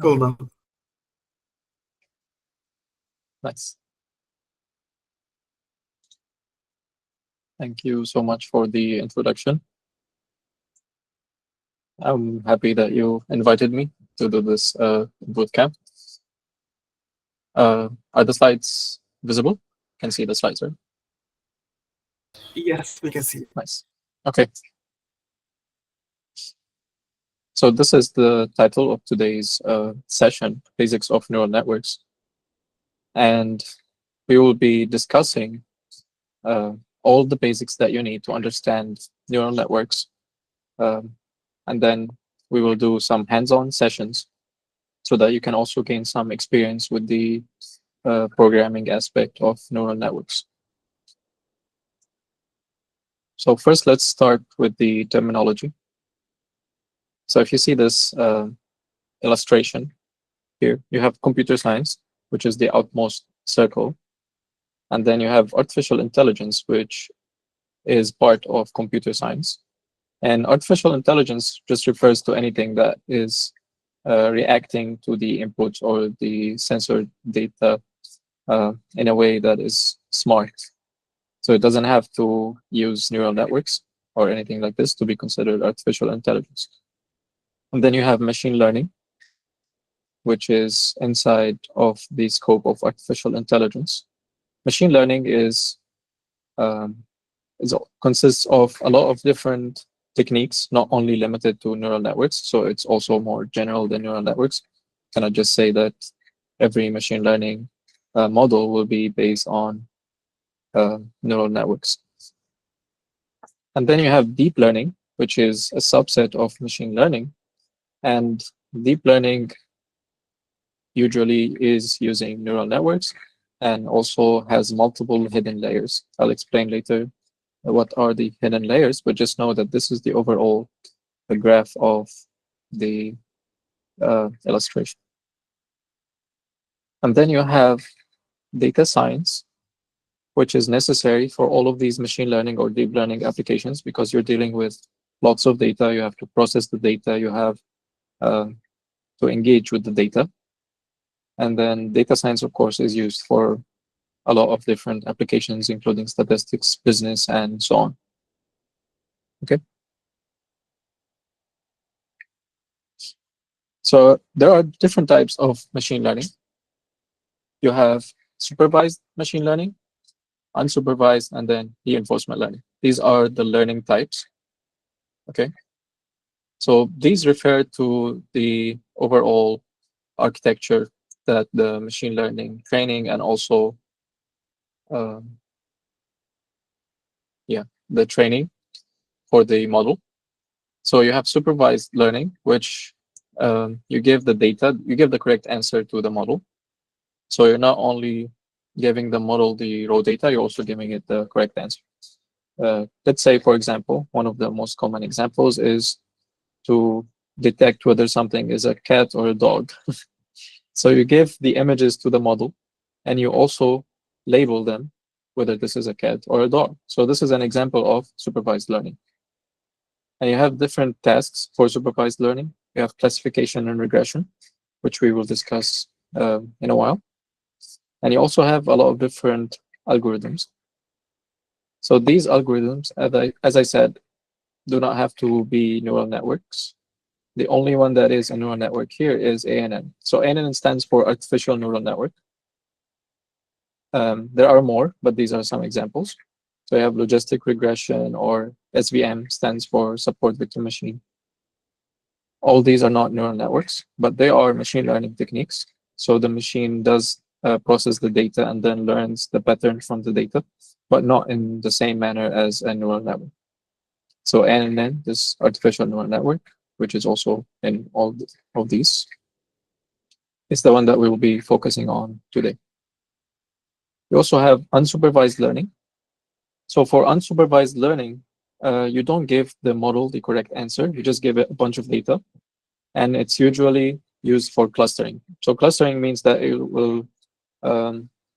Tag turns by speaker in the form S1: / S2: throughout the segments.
S1: Cool, man.
S2: Nice. Thank you so much for the introduction. I'm happy that you invited me to do this bootcamp. Are the slides visible? Can see the slides, right?
S1: Yes, we can see.
S2: Nice. Okay. So this is the title of today's session, Basics of Neural Networks. And we will be discussing all the basics that you need to understand neural networks. And then we will do some hands-on sessions so that you can also gain some experience with the programming aspect of neural networks. So first, let's start with the terminology. So if you see this illustration here, you have computer science, which is the outmost circle. And then you have artificial intelligence, which is part of computer science. And artificial intelligence just refers to anything that is reacting to the inputs or the sensor data in a way that is smart. So it doesn't have to use neural networks or anything like this to be considered artificial intelligence. And then you have machine learning, which is inside of the scope of artificial intelligence. Machine learning consists of a lot of different techniques, not only limited to neural networks. So it's also more general than neural networks. Can I just say that every machine learning model will be based on neural networks. And then you have deep learning, which is a subset of machine learning. And deep learning usually is using neural networks and also has multiple hidden layers. I'll explain later what are the hidden layers, but just know that this is the overall graph of the illustration. And then you have data science, which is necessary for all of these machine learning or deep learning applications because you're dealing with lots of data. You have to process the data. You have to engage with the data. And then data science, of course, is used for a lot of different applications, including statistics, business, and so on. Okay. So there are different types of machine learning. You have supervised machine learning, unsupervised, and then reinforcement learning. These are the learning types. Okay. So these refer to the overall architecture that the machine learning training and also the training for the model. So you have supervised learning, which you give the data, you give the correct answer to the model. So you're not only giving the model the raw data, you're also giving it the correct answer. Let's say, for example, one of the most common examples is to detect whether something is a cat or a dog. So you give the images to the model, and you also label them, whether this is a cat or a dog. So this is an example of supervised learning. And you have different tasks for supervised learning. You have classification and regression, which we will discuss in a while. And you also have a lot of different algorithms. So these algorithms, as I said, do not have to be neural networks. The only one that is a neural network here is ANN. So ANN stands for Artificial Neural Network. There are more, but these are some examples. So you have logistic regression, or SVM stands for Support Vector Machine. All these are not neural networks, but they are machine learning techniques. So the machine does process the data and then learns the pattern from the data, but not in the same manner as a neural network. So ANN is Artificial Neural Network, which is also in all of these. It's the one that we will be focusing on today. We also have unsupervised learning. So for unsupervised learning, you don't give the model the correct answer. You just give it a bunch of data. And it's usually used for clustering. So clustering means that it will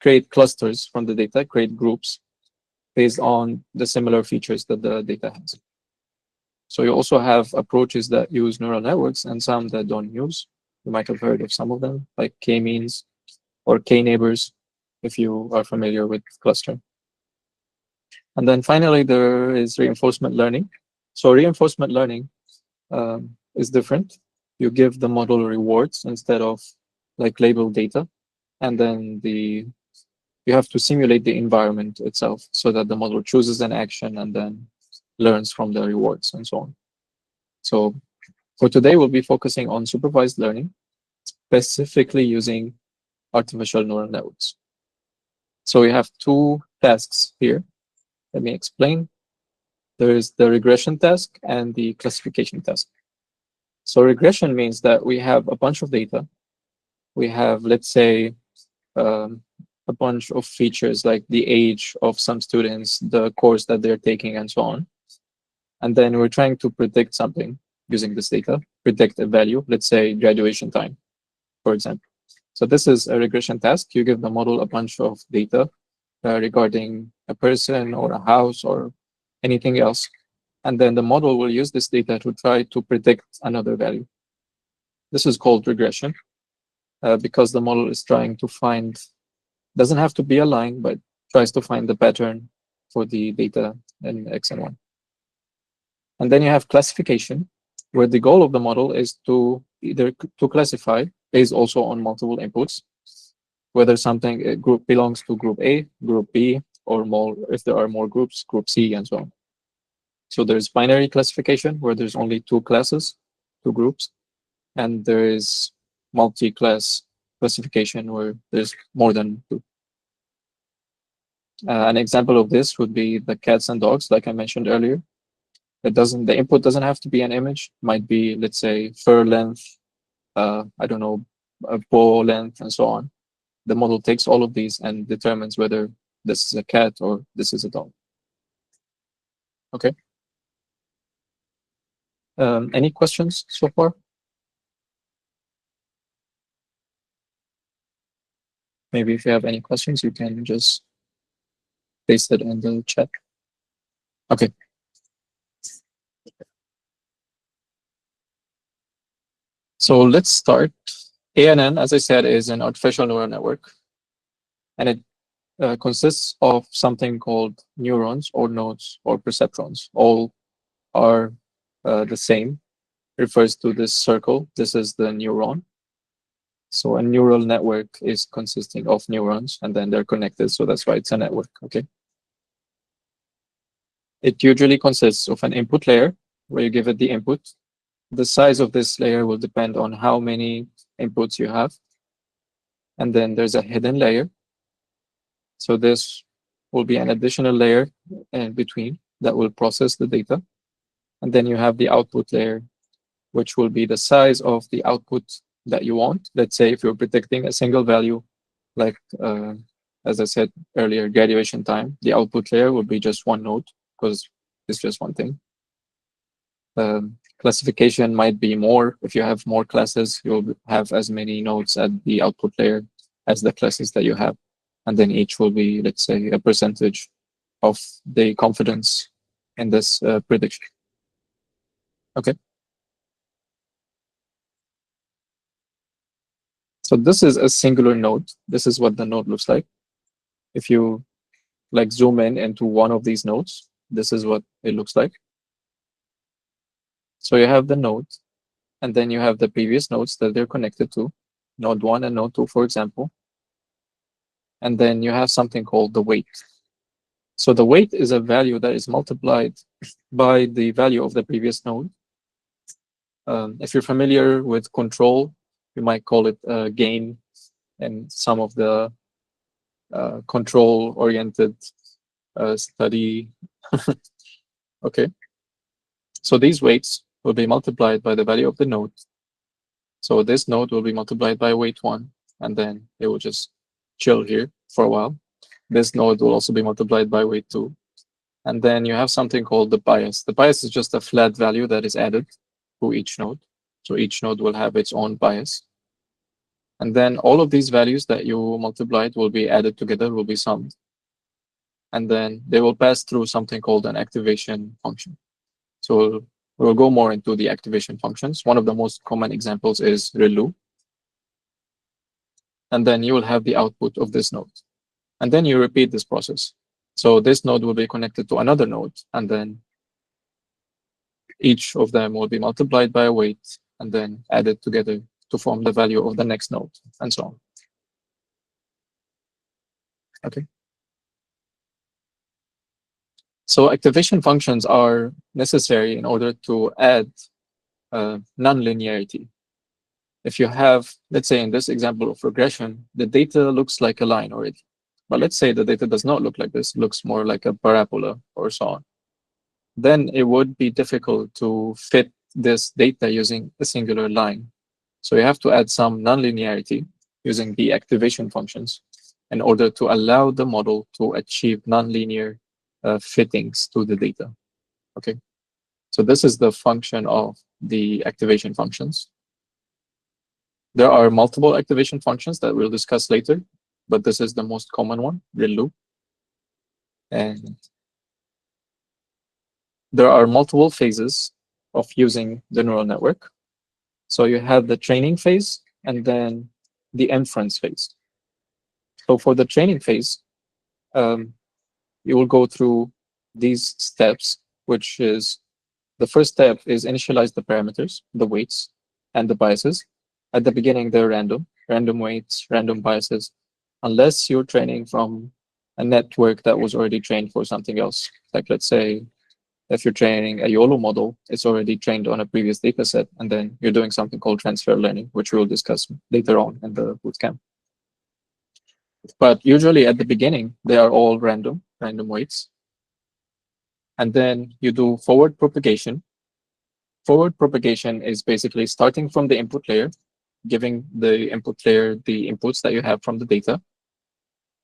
S2: create clusters from the data, create groups based on the similar features that the data has. So you also have approaches that use neural networks and some that don't use You might have heard of some of them, like k-means or k-neighbors, if you are familiar with clustering. And then finally, there is reinforcement learning. So reinforcement learning is different. You give the model rewards instead of like labeled data, and then you have to simulate the environment itself so that the model chooses an action and then learns from the rewards and so on. So for today, we'll be focusing on supervised learning, specifically using artificial neural networks. So we have two tasks here. Let me explain. There is the regression task and the classification task. So regression means that we have a bunch of data. We have, let's say, a bunch of features like the age of some students, the course that they're taking, and so on. And then we're trying to predict something using this data, predict a value, let's say graduation time, for example. So this is a regression task. You give the model a bunch of data regarding a person or a house or anything else. And then the model will use this data to try to predict another value. This is called regression because the model is trying to find, doesn't have to be a line, but tries to find the pattern for the data in X and Y. And then you have classification, where the goal of the model is to either to classify based also on multiple inputs, whether something group belongs to group A, group B, or more, if there are more groups, group C, and so on. So there's binary classification, where there's only two classes, two groups, and there is multi-class classification, where there's more than two. An example of this would be the cats and dogs, like I mentioned earlier. The input doesn't have to be an image. It might be, let's say, fur length, I don't know, paw length, and so on. The model takes all of these and determines whether this is a cat or this is a dog. Okay. Any questions so far? Maybe if you have any questions, you can just paste it in the chat. Okay. So let's start. ANN, as I said, is an artificial neural network, and it consists of something called neurons or nodes or perceptrons. All are the same, refers to this circle. This is the neuron. So a neural network is consisting of neurons, and then they're connected. So that's why it's a network. Okay. It usually consists of an input layer where you give it the input. The size of this layer will depend on how many inputs you have. And then there's a hidden layer. So this will be an additional layer in between that will process the data. And then you have the output layer, which will be the size of the output that you want. Let's say if you're predicting a single value, like as I said earlier, graduation time, the output layer will be just one node because it's just one thing. Classification might be more. If you have more classes, you'll have as many nodes at the output layer as the classes that you have. And then each will be, let's say, a percentage of the confidence in this prediction. Okay. So this is a singular node. This is what the node looks like. If you like zoom in into one of these nodes, this is what it looks like. So you have the node, and then you have the previous nodes that they're connected to, node 1 and node 2, for example. And then you have something called the weight. So the weight is a value that is multiplied by the value of the previous node. If you're familiar with control, you might call it gain in some of the control-oriented study. Okay. So these weights will be multiplied by the value of the node. So this node will be multiplied by weight 1, and then it will just chill here for a while. This node will also be multiplied by weight 2. And then you have something called the bias. The bias is just a flat value that is added to each node. So each node will have its own bias. And then all of these values that you multiplied will be added together, will be summed. And then they will pass through something called an activation function. So we'll go more into the activation functions. One of the most common examples is ReLU. and then you will have the output of this node. And then you repeat this process. So this node will be connected to another node, and then each of them will be multiplied by a weight and then added together to form the value of the next node, and so on. Okay. So activation functions are necessary in order to add nonlinearity. If you have, let's say in this example of regression, the data looks like a line already. But let's say the data does not look like this, looks more like a parabola or so on. Then it would be difficult to fit this data using a singular line. So you have to add some nonlinearity using the activation functions in order to allow the model to achieve nonlinear fittings to the data. Okay, so this is the function of the activation functions. There are multiple activation functions that we'll discuss later, but this is the most common one, the loop. And there are multiple phases of using the neural network. So you have the training phase and then the inference phase. So for the training phase, you will go through these steps, which is the first step is initialize the parameters, the weights, and the biases. At the beginning, they're random weights, random biases, unless you're training from a network that was already trained for something else. Like let's say, if you're training a YOLO model, it's already trained on a previous data set, and then you're doing something called transfer learning, which we'll discuss later on in the bootcamp. But usually at the beginning, they are all random weights. And then you do forward propagation. Forward propagation is basically starting from the input layer, giving the input layer the inputs that you have from the data.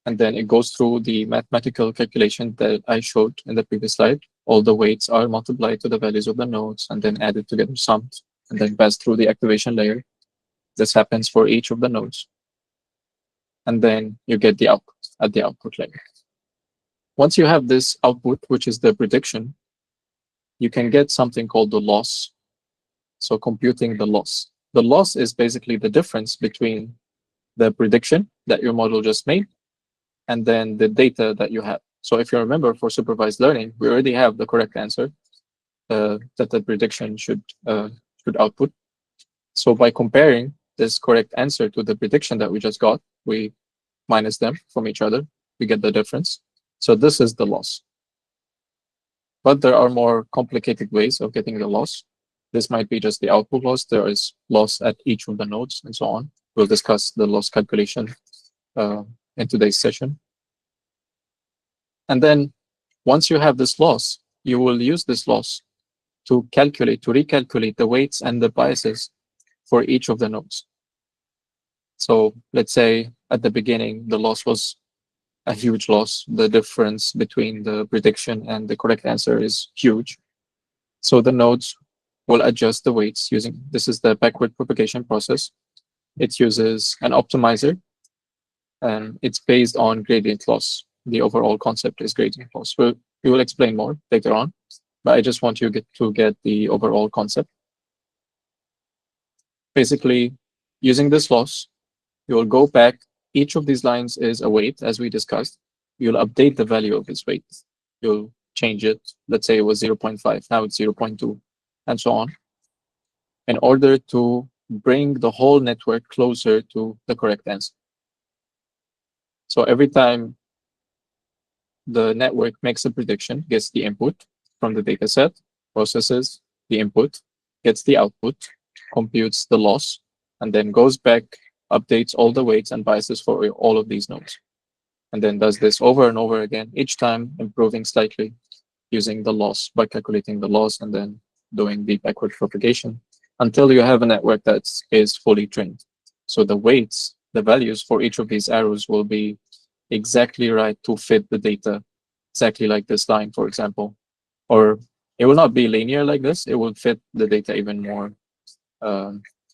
S2: And then it goes through the mathematical calculation that I showed in the previous slide. All the weights are multiplied to the values of the nodes and then added together, summed, and then passed through the activation layer. This happens for each of the nodes. And then you get the output at the output layer. Once you have this output, which is the prediction, you can get something called the loss. So computing the loss. The loss is basically the difference between the prediction that your model just made and then the data that you have. So if you remember, for supervised learning, we already have the correct answer that the prediction should output. So by comparing this correct answer to the prediction that we just got, we minus them from each other, we get the difference. So this is the loss. But there are more complicated ways of getting the loss. This might be just the output loss. There is loss at each of the nodes and so on. We'll discuss the loss calculation in today's session. And then once you have this loss, you will use this loss to recalculate the weights and the biases for each of the nodes. So let's say at the beginning, the loss was a huge loss. The difference between the prediction and the correct answer is huge. So the nodes will adjust the weights using, this is the backward propagation process. It uses an optimizer, and it's based on gradient loss. The overall concept is gradient loss. We will explain more later on, but I just want you to get the overall concept. Basically, using this loss, you will go back. Each of these lines is a weight, as we discussed. You'll update the value of this weight. You'll change it. Let's say it was 0.5. Now it's 0.2, and so on, in order to bring the whole network closer to the correct answer. So every time the network makes a prediction, gets the input from the data set, processes the input, gets the output, computes the loss, and then goes back, updates all the weights and biases for all of these nodes. And then does this over and over again, each time improving slightly using the loss by calculating the loss and then doing the backward propagation until you have a network that is fully trained. So the weights, the values for each of these arrows will be exactly right to fit the data, exactly like this line, for example. Or it will not be linear like this. It will fit the data even more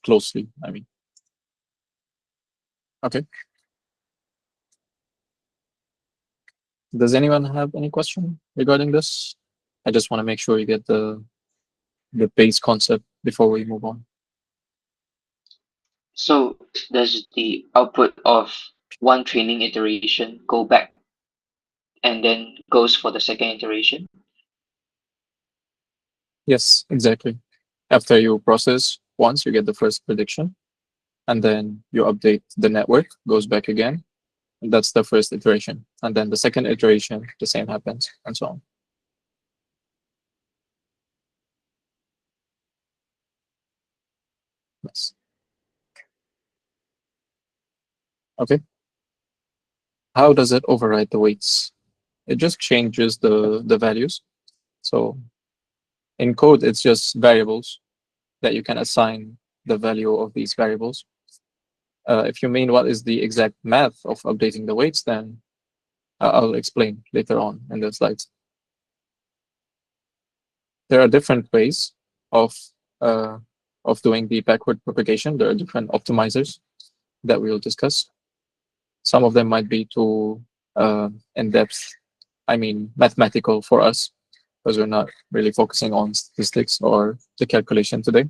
S2: closely, I mean. Okay. Does anyone have any question regarding this? I just want to make sure you get the base concept before we move on.
S1: So does the output of one training iteration go back and then goes for the second iteration?
S2: Yes, exactly. After you process once, you get the first prediction, and then you update the network, goes back again. And that's the first iteration. And then the second iteration, the same happens, and so on. Yes. Okay. How does it override the weights? It just changes the values. So in code, it's just variables that you can assign the value of these variables. If you mean what is the exact math of updating the weights, then I'll explain later on in the slides. There are different ways of uh, doing the backward propagation. There are different optimizers that we'll discuss. Some of them might be too in-depth, I mean, mathematical for us, because we're not really focusing on statistics or the calculation today.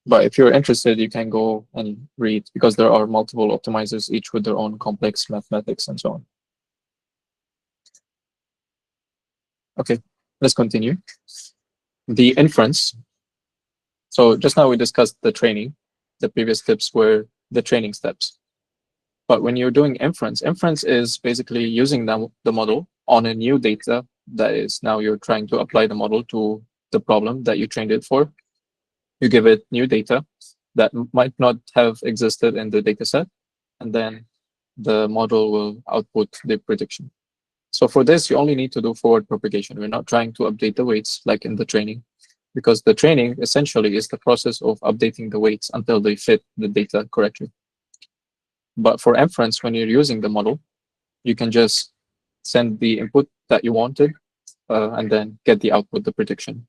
S2: But if you're interested, you can go and read, because there are multiple optimizers, each with their own complex mathematics and so on. Okay, let's continue. The inference. So just now we discussed the training. The previous steps were the training steps. But when you're doing inference, inference is basically using the model on a new data that is now you're trying to apply the model to the problem that you trained it for. You give it new data that might not have existed in the data set, and then the model will output the prediction. So for this, you only need to do forward propagation. We're not trying to update the weights like in the training, because the training essentially is the process of updating the weights until they fit the data correctly. But for inference, when you're using the model, you can just send the input that you wanted and then get the output, the prediction.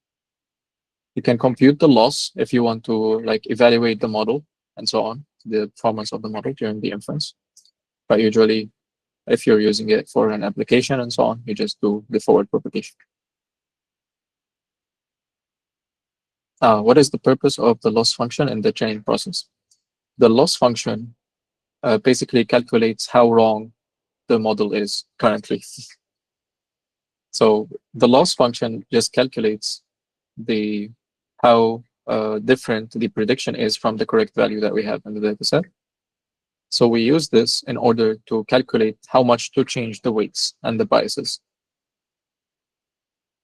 S2: You can compute the loss if you want to like evaluate the model and so on, the performance of the model during the inference. But usually, if you're using it for an application and so on, you just do the forward propagation. What is the purpose of the loss function in the training process? The loss function basically calculates how wrong the model is currently. So the loss function just calculates the how different the prediction is from the correct value that we have in the data set. So we use this in order to calculate how much to change the weights and the biases.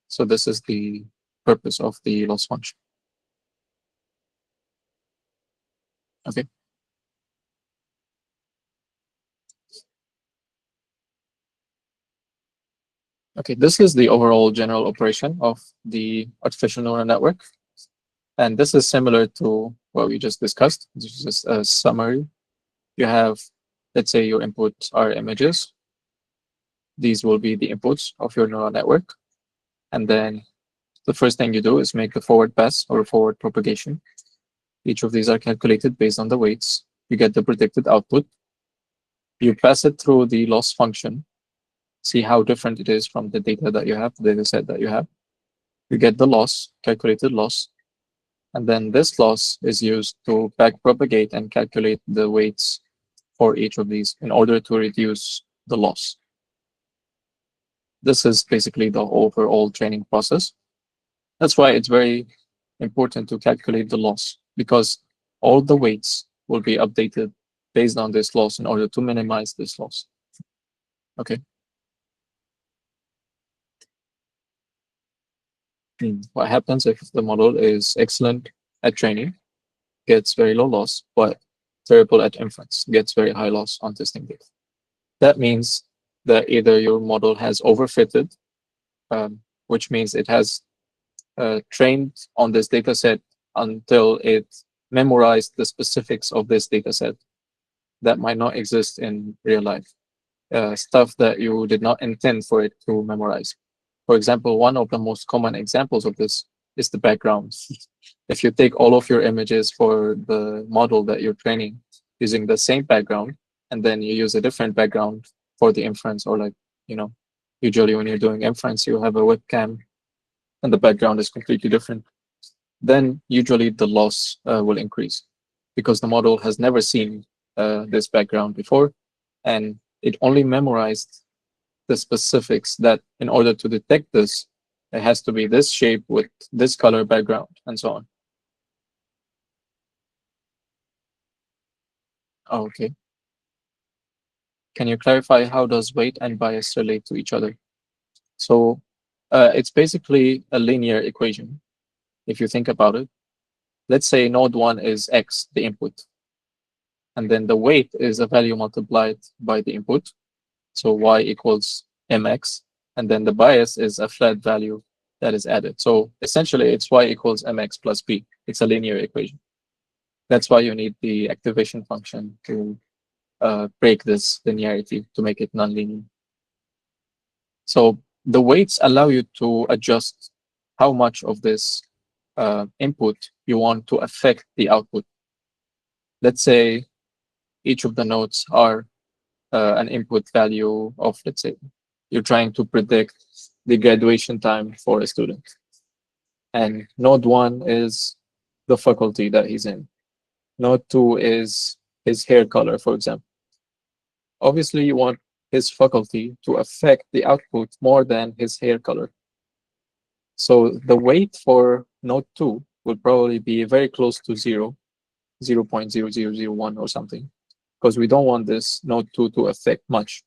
S2: So this is the purpose of the loss function. Okay. Okay, this is the overall general operation of the artificial neural network. And this is similar to what we just discussed. This is just a summary. You have, let's say your inputs are images. These will be the inputs of your neural network. And then the first thing you do is make a forward pass or a forward propagation. Each of these are calculated based on the weights. You get the predicted output. You pass it through the loss function, see how different it is from the data that you have, the data set that you have. You get the loss, calculated loss. And then this loss is used to back propagate and calculate the weights for each of these in order to reduce the loss. This is basically the overall training process. That's why it's very important to calculate the loss, because all the weights will be updated based on this loss in order to minimize this loss. Okay. What happens if the model is excellent at training, gets very low loss, but terrible at inference, gets very high loss on testing data? That means that either your model has overfitted, which means it has trained on this data set until it memorized the specifics of this data set that might not exist in real life, stuff that you did not intend for it to memorize. For example, one of the most common examples of this is the background. If you take all of your images for the model that you're training using the same background, and then you use a different background for the inference, or like, usually when you're doing inference, you have a webcam and the background is completely different, then usually the loss will increase. because the model has never seen this background before, and it only memorized the specifics that in order to detect this, it has to be this shape with this color background, and so on. Okay. Can you clarify how does weight and bias relate to each other? So it's basically a linear equation. If you think about it, let's say node 1 is x, the input, and then the weight is a value multiplied by the input. So y equals mx, and then the bias is a flat value that is added. So essentially, it's y equals mx plus b. It's a linear equation. That's why you need the activation function to break this linearity to make it nonlinear. So the weights allow you to adjust how much of this input you want to affect the output. Let's say each of the nodes are an input value of, let's say, you're trying to predict the graduation time for a student. And node 1 is the faculty that he's in. Node 2 is his hair color, for example. Obviously, you want his faculty to affect the output more than his hair color. So the weight for node 2 will probably be very close to 0, 0.0001 or something, because we don't want this node 2 to affect much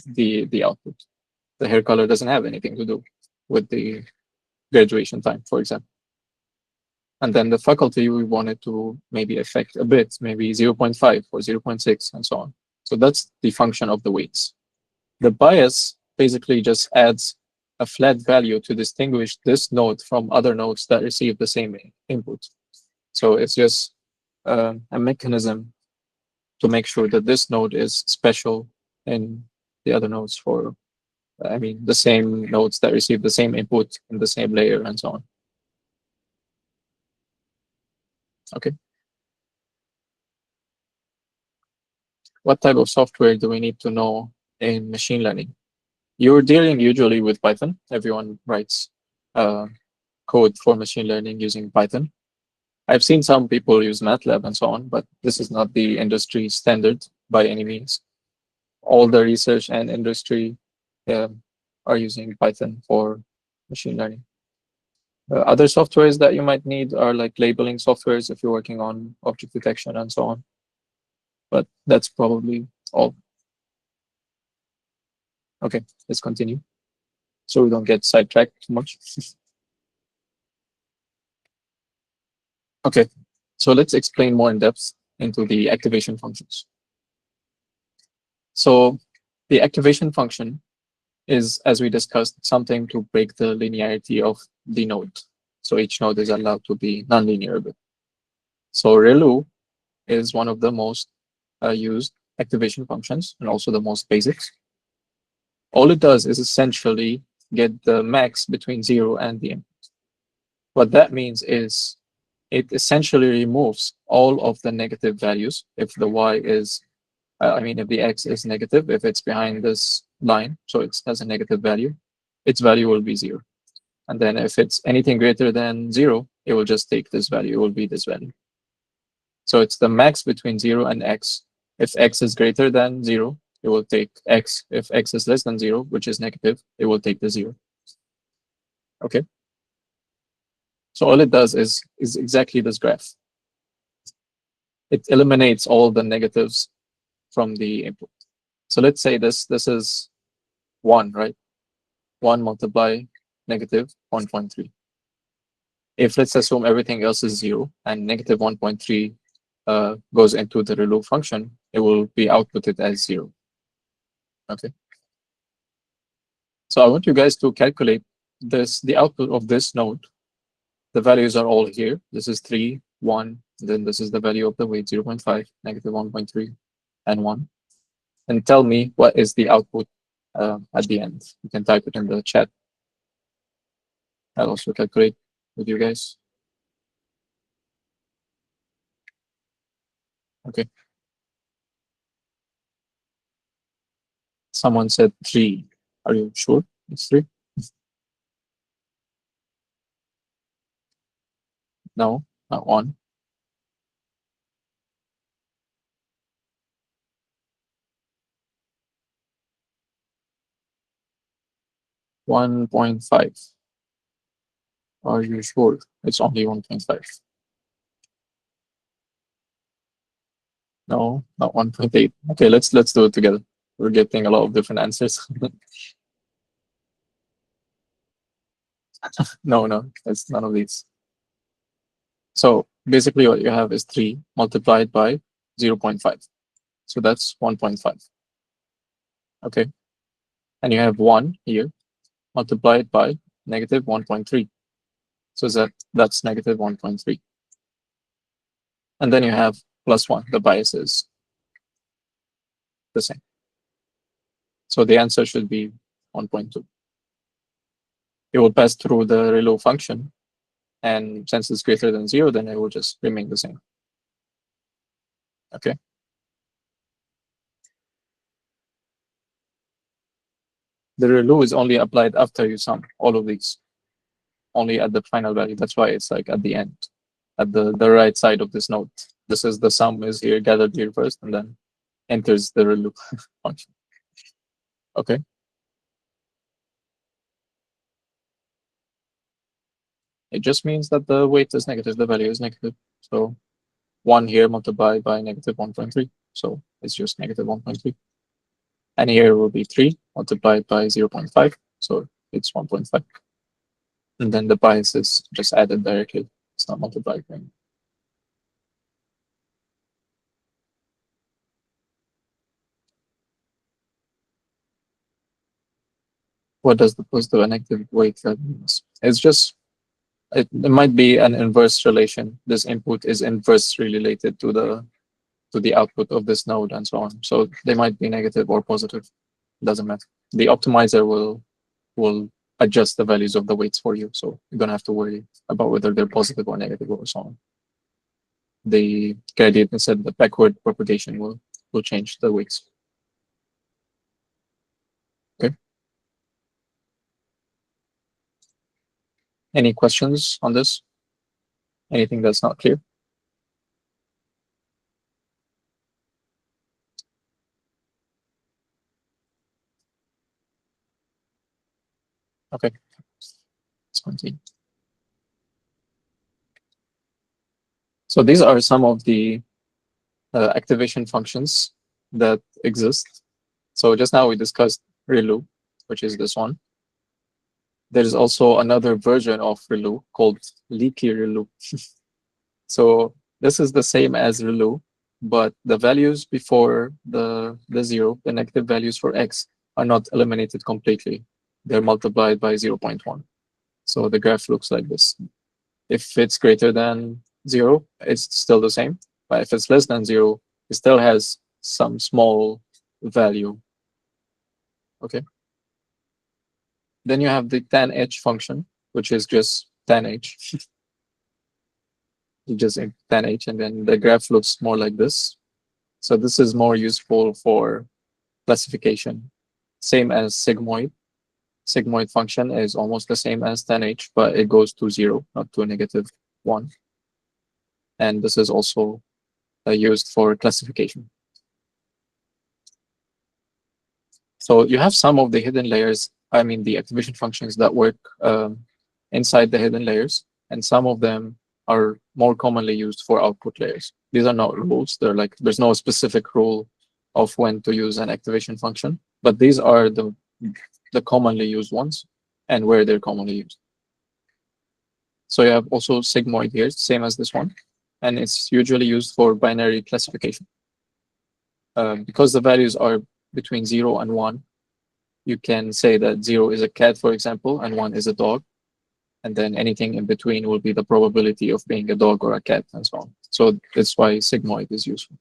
S2: the output. The hair color doesn't have anything to do with the graduation time, for example. And then the faculty, we wanted to maybe affect a bit, maybe 0.5 or 0.6 and so on. So that's the function of the weights. The bias basically just adds a flat value to distinguish this node from other nodes that receive the same input. So it's just a mechanism to make sure that this node is special in the other nodes for, I mean, the same nodes that receive the same input in the same layer and so on. Okay. What type of software do we need to know in machine learning? You're dealing usually with Python. Everyone writes code for machine learning using Python. I've seen some people use MATLAB and so on, but this is not the industry standard by any means. All the research and industry are using Python for machine learning. Other softwares that you might need are like labeling softwares if you're working on object detection and so on. But that's probably all. Okay, let's continue so we don't get sidetracked too much. Okay, so let's explain more in depth into the activation functions. So the activation function is, as we discussed, something to break the linearity of the node. So each node is allowed to be nonlinear a bit. So ReLU is one of the most used activation functions and also the most basic. All it does is essentially get the max between 0 and the input. What that means is it essentially removes all of the negative values if the y is, if the x is negative, if it's behind this line, so it has a negative value, its value will be 0. And then if it's anything greater than 0, it will just take this value, it will be this value. So it's the max between 0 and x. If x is greater than 0, it will take x. If x is less than 0, which is negative, it will take the 0. Okay. So all it does is exactly this graph. It eliminates all the negatives from the input. So let's say this is 1, right? 1 multiply negative 1.3. If let's assume everything else is 0 and negative 1.3 goes into the ReLU function, it will be outputted as 0. Okay. So I want you guys to calculate the output of this node. The values are all here. This is 3, 1, then this is the value of the weight 0.5, negative 1.3, and 1. And tell me what is the output at the end. You can type it in the chat. I'll also calculate with you guys. Okay. Someone said 3. Are you sure it's 3? No, not 1. 1.5. Are you sure? It's only 1.5. No, not 1.8. Okay, let's do it together. We're getting a lot of different answers. No, it's none of these. So basically what you have is 3 multiplied by 0.5. So that's 1.5. Okay. And you have 1 here multiplied by negative 1.3. So that's negative 1.3. And then you have plus 1. The bias is the same. So the answer should be 1.2. It will pass through the ReLU function. And since it's greater than 0, then it will just remain the same. Okay. The ReLU is only applied after you sum all of these, only at the final value. That's why it's like at the end, at the right side of this node. This is the sum is here, gathered here first, and then enters the ReLU function. Okay. It just means that the weight is negative, the value is negative. So 1 here multiplied by negative 1.3. So it's just negative 1.3. And here will be 3 multiplied by 0.5. So it's 1.5. And then the bias is just added directly. It's not multiplied by. What does the positive and negative weight means? It's just, it might be an inverse relation. This input is inversely related to the output of this node and so on. So they might be negative or positive. Doesn't matter. The optimizer will adjust the values of the weights for you. So you don't have to worry about whether they're positive or negative or so on. The gradient, instead, the backward propagation will change the weights. Okay. Any questions on this? Anything that's not clear? Okay. Let's continue. So these are some of the activation functions that exist. So just now we discussed ReLU, which is this one. There's also another version of ReLU called leaky ReLU. So this is the same as ReLU, but the values before the 0, the negative values for x, are not eliminated completely. They're multiplied by 0.1. So the graph looks like this. If it's greater than 0, it's still the same. But if it's less than 0, it still has some small value. Okay. Then you have the tan h function, which is just tan h. You just tan h, and then the graph looks more like this. So this is more useful for classification. Same as sigmoid. Sigmoid function is almost the same as tan h, but it goes to 0, not to -1. And this is also used for classification. So you have some of the hidden layers, I mean the activation functions that work inside the hidden layers, and some of them are more commonly used for output layers. These are not rules. They're like, there's no specific rule of when to use an activation function, but these are the commonly used ones and where they're commonly used. So you have also sigmoid here, same as this one, and it's usually used for binary classification. Because the values are between 0 and 1, you can say that 0 is a cat, for example, and 1 is a dog. And then anything in between will be the probability of being a dog or a cat, and so on. So that's why sigmoid is useful.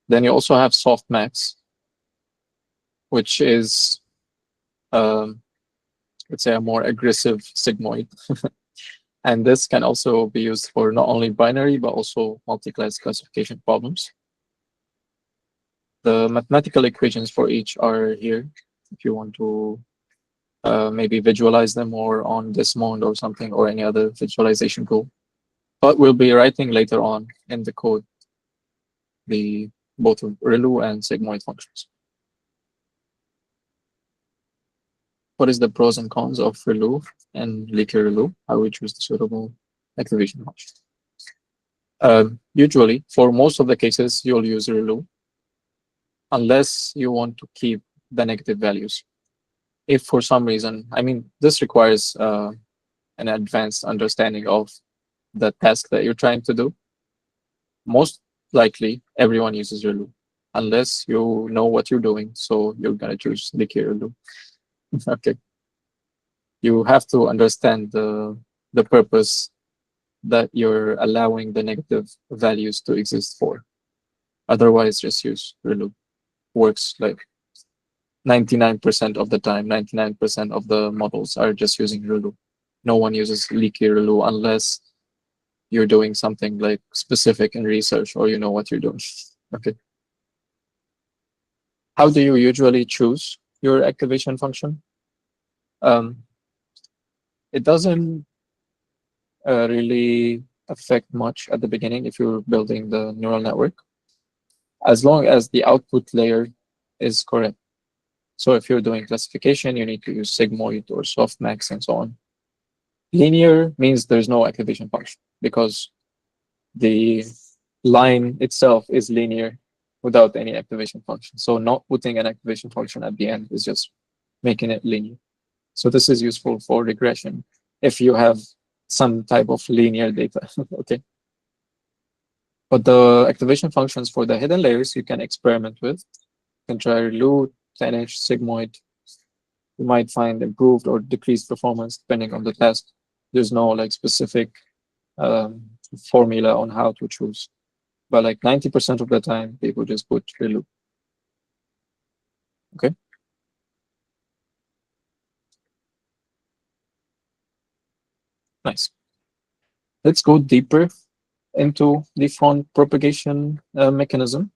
S2: Then you also have softmax, which is, let's say, a more aggressive sigmoid. And this can also be used for not only binary, but also multi-class classification problems. The mathematical equations for each are here, if you want to maybe visualize them or on Desmond or something, or any other visualization tool. But we'll be writing later on in the code both of ReLU and sigmoid functions. what is the pros and cons of ReLU and leaky ReLU? How we choose the suitable activation function. Usually, for most of the cases, you'll use ReLU unless you want to keep the negative values. If for some reason, I mean, this requires an advanced understanding of the task that you're trying to do. Most likely, everyone uses ReLU unless you know what you're doing. So you're going to choose leaky ReLU. Okay. You have to understand the purpose that you're allowing the negative values to exist for. Otherwise, just use ReLU. Works like 99% of the time. 99% of the models are just using ReLU. No one uses leaky ReLU unless you're doing something like specific in research or you know what you're doing. Okay. How do you usually choose your activation function? It doesn't really affect much at the beginning if you're building the neural network, as long as the output layer is correct. So if you're doing classification, you need to use sigmoid or softmax and so on. Linear means there's no activation function because the line itself is linear without any activation function. So not putting an activation function at the end is just making it linear. So this is useful for regression if you have some type of linear data. Okay. But the activation functions for the hidden layers you can experiment with. You can try ReLU, 10H, sigmoid. You might find improved or decreased performance depending on the task. There's no like specific formula on how to choose. But like 90% of the time, people just put ReLU. Okay. Nice. Let's go deeper into the front propagation mechanism.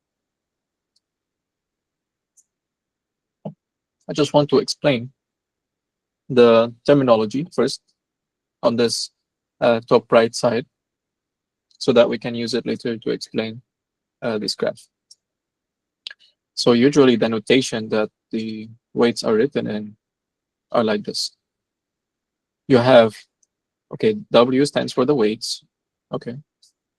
S2: I just want to explain the terminology first on this top right side so that we can use it later to explain this graph. So usually the notation that the weights are written in are like this. You have, okay, W stands for the weights, okay,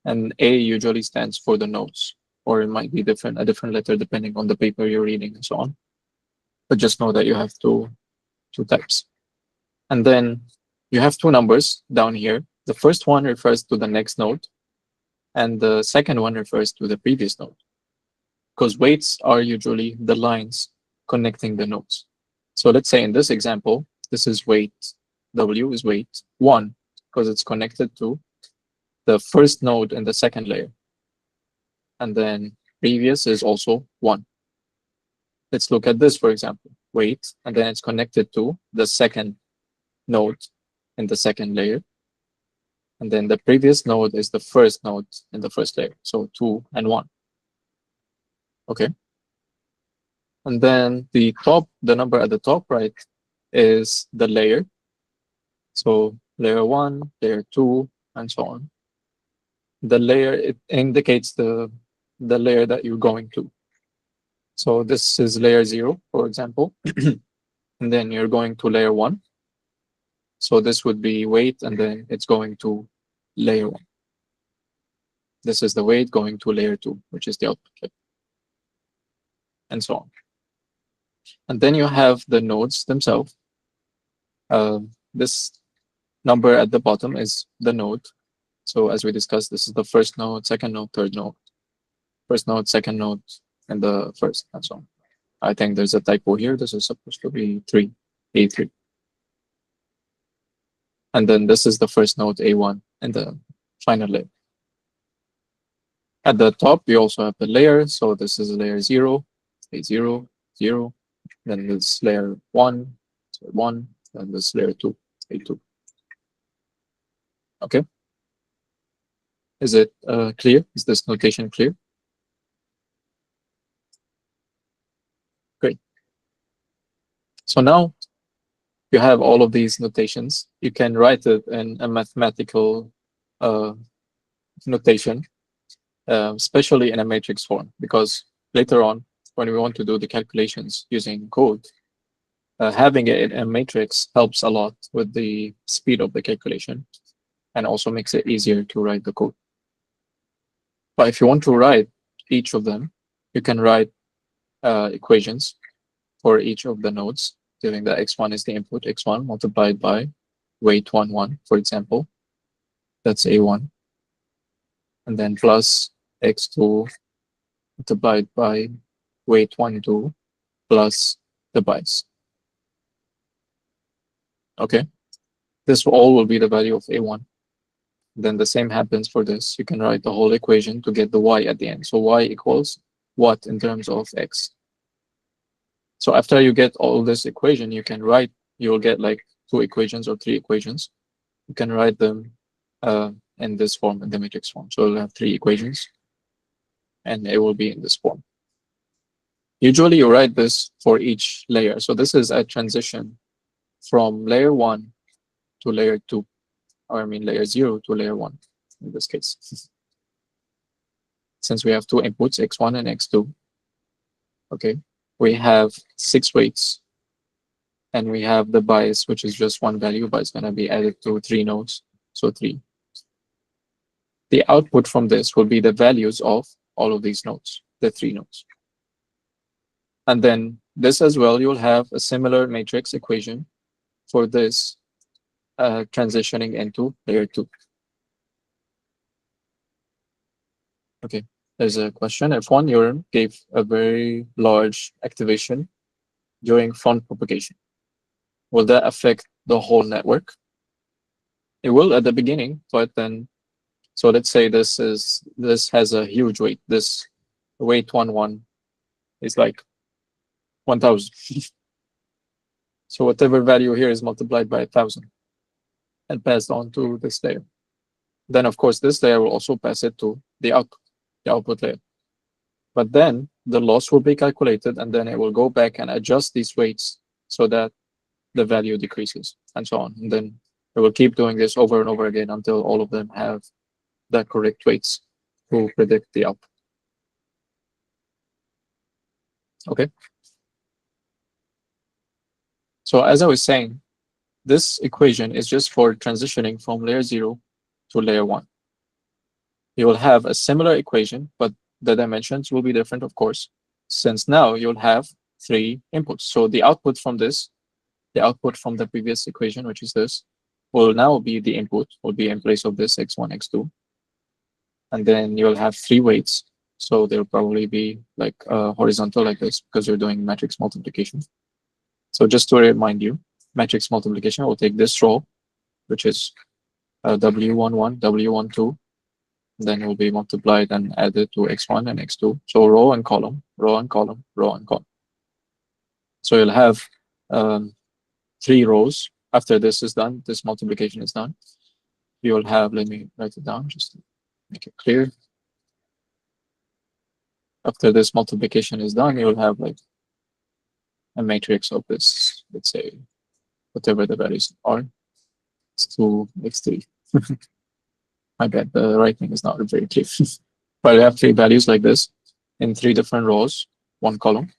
S2: and A usually stands for the nodes, or it might be a different letter depending on the paper you're reading and so on. But just know that you have two types. And then you have two numbers down here. The first one refers to the next node, and the second one refers to the previous node. Because weights are usually the lines connecting the nodes. So let's say in this example, this is weight, W is weight 1, because it's connected to the first node in the second layer. And then previous is also 1. Let's look at this, for example, weight, and then it's connected to the second node in the second layer. And then the previous node is the first node in the first layer. So 2 and 1. Okay. And then the number at the top right is the layer. So layer 1, layer 2, and so on. The layer, it indicates the layer that you're going to. So this is layer 0, for example. And then you're going to layer 1. So this would be weight, and then it's going to layer 1. This is the weight going to layer 2, which is the output layer. And so on. And then you have the nodes themselves. This number at the bottom is the node. So as we discussed, this is the first node, second node, third node. First node, second node, and the first, and so on. I think there's a typo here. This is supposed to be 3, A3. And then this is the first node, A1, and the final layer. At the top, we also have the layer. So this is layer 0, A0, 0. Then this layer 1, so 1, and this layer 2, A2. Okay. Is it clear? Is this notation clear? Great. So now you have all of these notations. You can write it in a mathematical notation, especially in a matrix form, because later on, when we want to do the calculations using code, having it in a matrix helps a lot with the speed of the calculation and also makes it easier to write the code. But if you want to write each of them, you can write equations for each of the nodes, giving that x1 is the input, x1 multiplied by weight 1, 1, for example. That's a1. And then plus x2 multiplied by weight 1, 2, plus the bias. Okay, this all will be the value of a1. Then the same happens for this. You can write the whole equation to get the y at the end. So y equals what in terms of x? So after you get all this equation, you can write, you'll get like 2 equations or 3 equations. You can write them in this form, in the matrix form. So you'll have 3 equations, and it will be in this form. Usually you write this for each layer. So this is a transition from layer 1 to layer 2, or I mean layer 0 to layer 1 in this case. Since we have 2 inputs, x1 and x2, okay, we have 6 weights, and we have the bias, which is just one value, but it's going to be added to 3 nodes, so 3. The output from this will be the values of all of these nodes, the 3 nodes. And then this as well, you'll have a similar matrix equation for this transitioning into layer 2. Okay, there's a question. If one neuron gave a very large activation during front propagation, will that affect the whole network? It will at the beginning, but then, so let's say this has a huge weight. This weight 1, 1 is like 1000. So whatever value here is multiplied by 1000 and passed on to this layer. Then of course this layer will also pass it to the output layer. But then the loss will be calculated, and then it will go back and adjust these weights so that the value decreases, and so on. And then it will keep doing this over and over again until all of them have the correct weights to predict the output. Okay. So as I was saying, this equation is just for transitioning from layer 0 to layer 1. You will have a similar equation, but the dimensions will be different, of course, since now you'll have 3 inputs. So the output from this, the output from the previous equation, which is this, will now be the input, will be in place of this x1, x2. And then you'll have 3 weights. So they'll probably be like horizontal like this, because you're doing matrix multiplication. So just to remind you, matrix multiplication will take this row, which is W11, W12, then it will be multiplied and added to x1 and x2. So row and column, row and column, row and column. So you'll have 3 rows. After this is done, this multiplication is done, you will have, let me write it down just to make it clear. After this multiplication is done, you'll have like a matrix of this, let's say, whatever the values are. It's 2, x3. My bad, the writing is not very clear. But you have 3 values like this in 3 different rows, 1 column.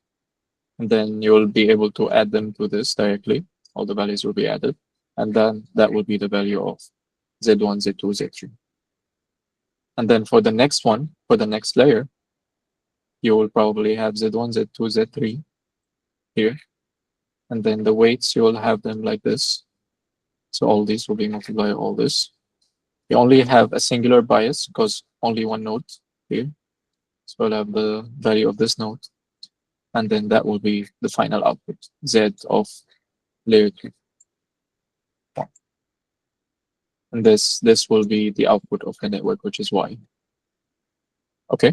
S2: And then you'll be able to add them to this directly. All the values will be added. And then that will be the value of Z1, Z2, Z3. And then for the next one, for the next layer, you will probably have Z1, Z2, Z3 here. And then the weights, you will have them like this. So all these will be multiplied by all this. You only have a singular bias because only one node here. So I'll have the value of this node. And then that will be the final output, Z of layer 2. And this will be the output of the network, which is Y. Okay.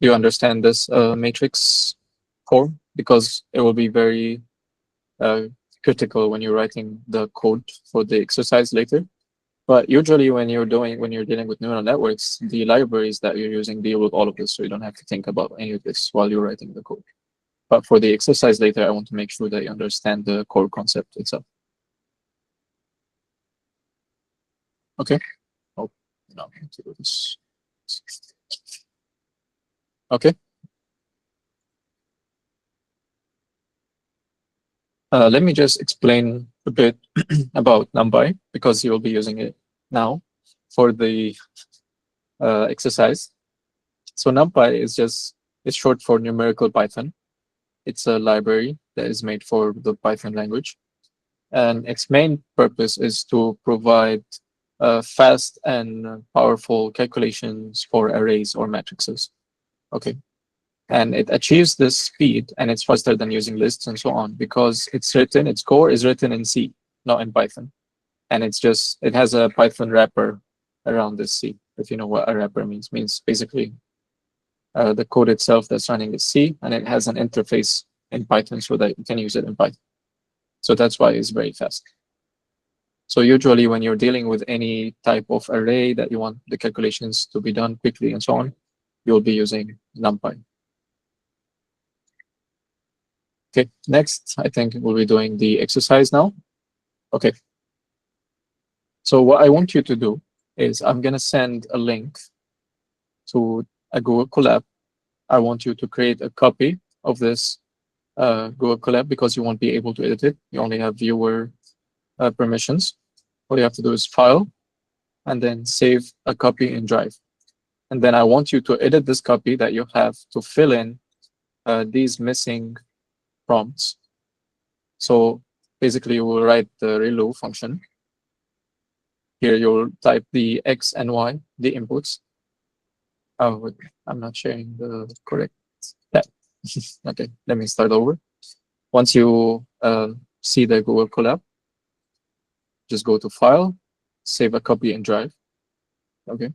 S2: Do you understand this matrix form? Because it will be very critical when you're writing the code for the exercise later. But usually when you're dealing with neural networks, the libraries that you're using deal with all of this, so you don't have to think about any of this while you're writing the code. But for the exercise later, I want to make sure that you understand the core concept itself. Okay. Oh, no, I need to do this. Okay. Let me just explain a bit about NumPy because you'll be using it now for the exercise. So NumPy is short for numerical Python. It's a library that is made for the Python language, and its main purpose is to provide fast and powerful calculations for arrays or matrices. Okay, and it achieves this speed, and it's faster than using lists and so on because its core is written in C, not in Python, and it has a Python wrapper around this C. If you know what a wrapper means basically the code itself that's running is C, and it has an interface in Python so that you can use it in Python. So that's why it's very fast. So usually when you're dealing with any type of array that you want the calculations to be done quickly and so on, you'll be using NumPy. Okay, next, I think we'll be doing the exercise now. Okay. So what I want you to do is I'm going to send a link to a Google Colab. I want you to create a copy of this Google Colab because you won't be able to edit it. You only have viewer permissions. All you have to do is file and then save a copy in Drive. And then I want you to edit this copy that you have to fill in these missing prompts. So basically you will write the relu function. Here you'll type the X and Y, the inputs. Oh, I'm not sharing the correct tab. Okay, let me start over. Once you see the Google Colab, just go to File, save a copy in Drive. Okay.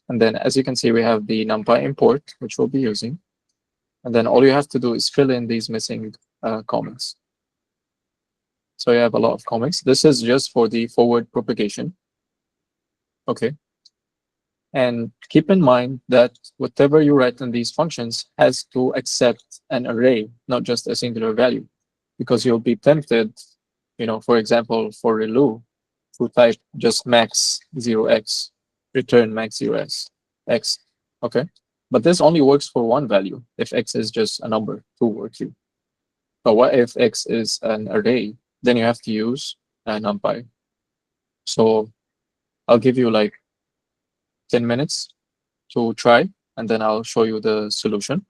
S2: And then as you can see, we have the NumPy import, which we'll be using. And then all you have to do is fill in these missing comments. So you have a lot of comments. This is just for the forward propagation. Okay. And keep in mind that whatever you write in these functions has to accept an array, not just a singular value, because you'll be tempted, for example, for relu, to type just max 0x, return max 0x, okay? But this only works for one value if x is just a number, 2 or 3. But what if x is an array? Then you have to use NumPy. So I'll give you like 10 minutes to try, and then I'll show you the solution.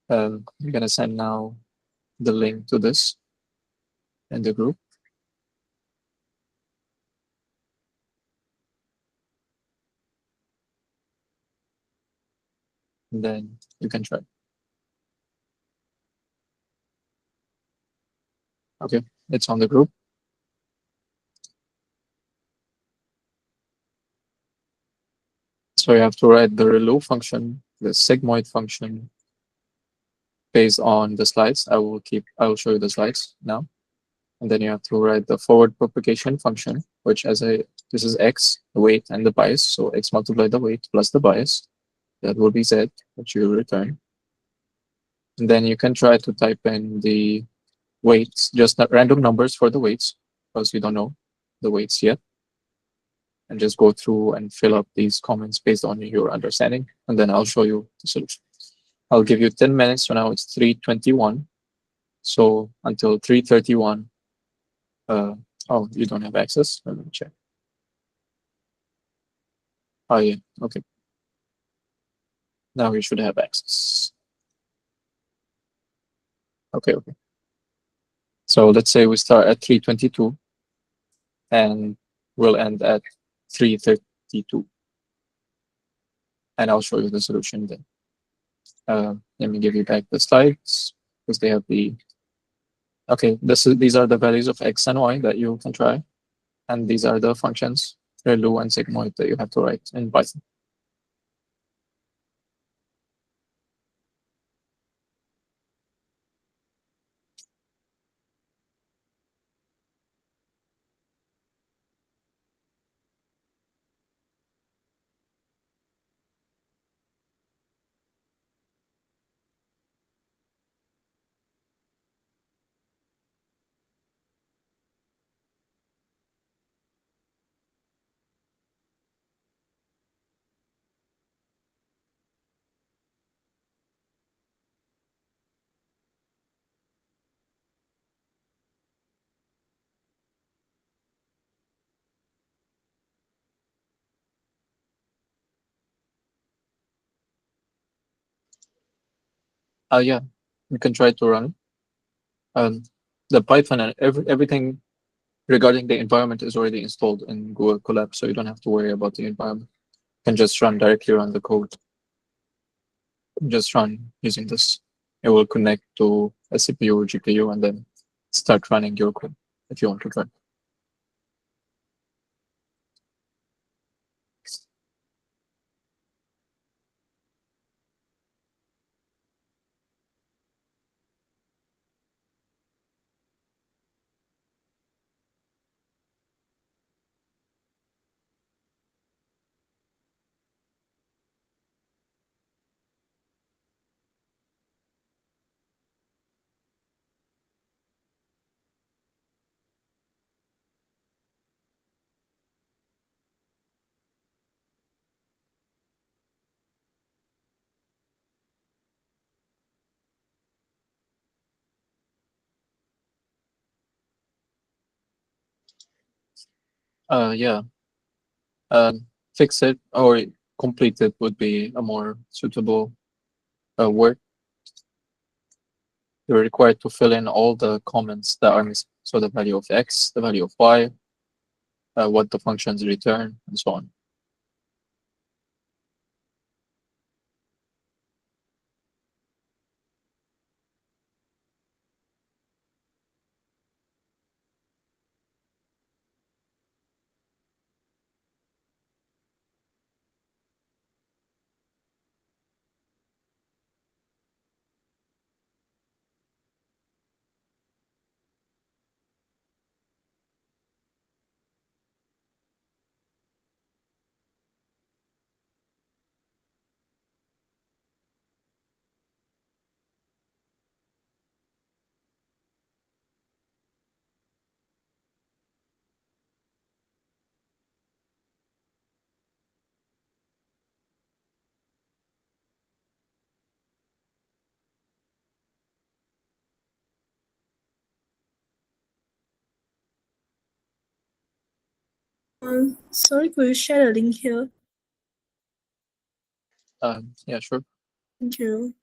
S2: I'm going to send now the link to this in the group. And then you can try. Okay, it's on the group. So you have to write the relu function, the sigmoid function based on the slides. I will show you the slides now. And then you have to write the forward propagation function, which this is x, the weight and the bias. So x multiplied the weight plus the bias. That will be z, which you will return. And then you can try to type in the weights, just not random numbers for the weights, because you don't know the weights yet. And just go through and fill up these comments based on your understanding. And then I'll show you the solution. I'll give you 10 minutes. So now it's 3:21. So until 3:31, oh, you don't have access? Let me check. Oh, yeah, okay. Now you should have access. Okay. So let's say we start at 3:22 and we'll end at 3:32. And I'll show you the solution then. Let me give you back the slides because they have okay, these are the values of x and y that you can try. And these are the functions, relu and sigmoid, that you have to write in Python. Yeah, you can try to run the Python and everything regarding the environment is already installed in Google Colab, so you don't have to worry about the environment. You can just run the code. Just run using this. It will connect to a CPU or GPU and then start running your code if you want to run. Yeah, fix it or complete it would be a more suitable word. You're required to fill in all the comments that are missing. So the value of x, the value of y, what the functions return, and so on.
S3: Sorry, could you share the link here?
S2: Yeah, sure.
S3: Thank you.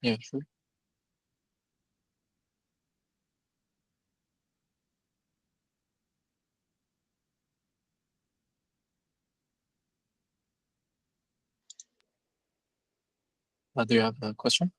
S2: Yeah, sure. Do you have a question?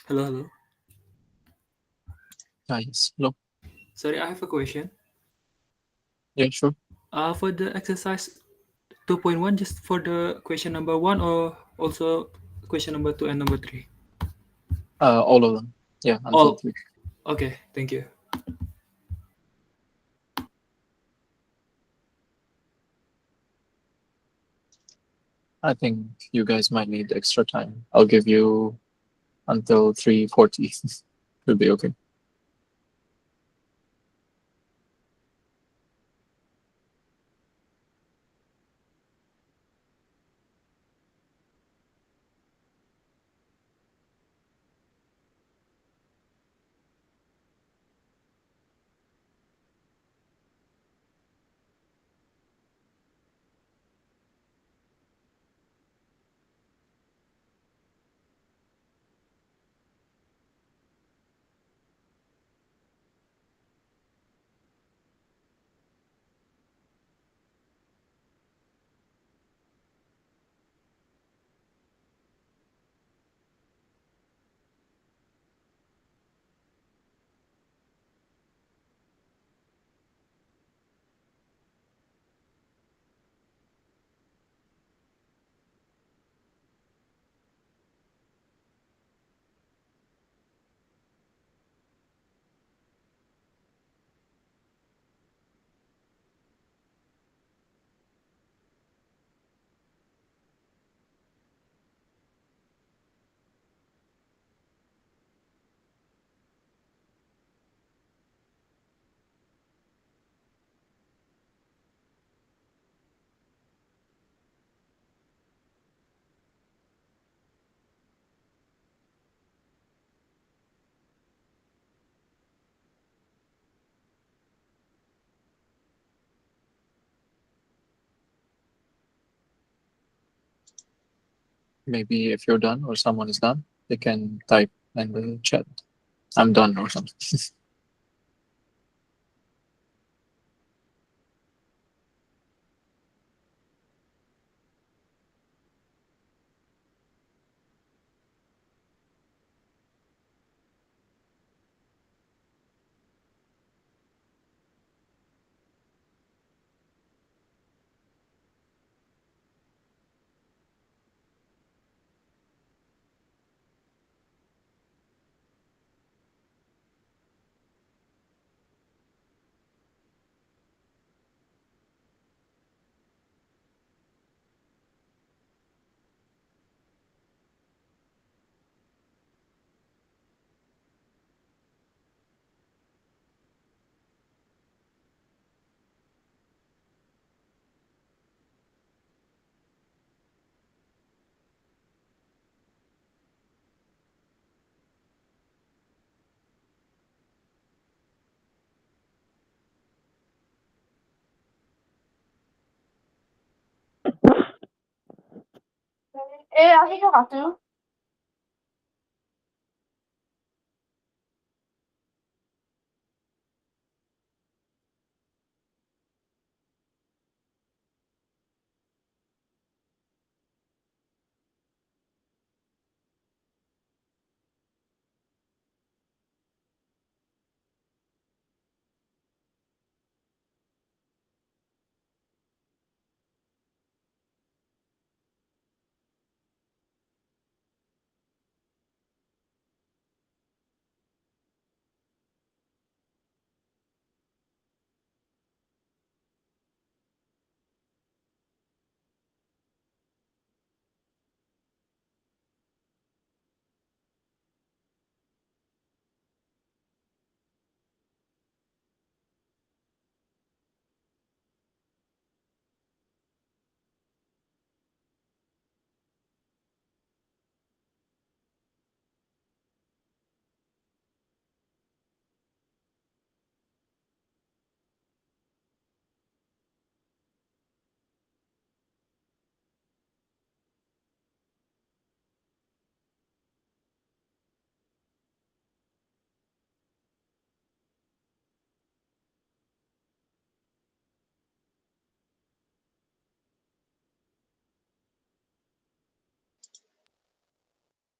S4: Hello, hello.
S2: Yes. Hello.
S4: Sorry, I have a question.
S2: Yeah, sure.
S4: For the exercise 2.1, just for the question number one, or also question number two and number three?
S2: All of them. Yeah, until
S4: All.
S2: 3.
S4: Okay, thank you.
S2: I think you guys might need extra time. I'll give you until 3:40. Should be okay. Maybe if you're done or someone is done, they can type in the chat, I'm done or something.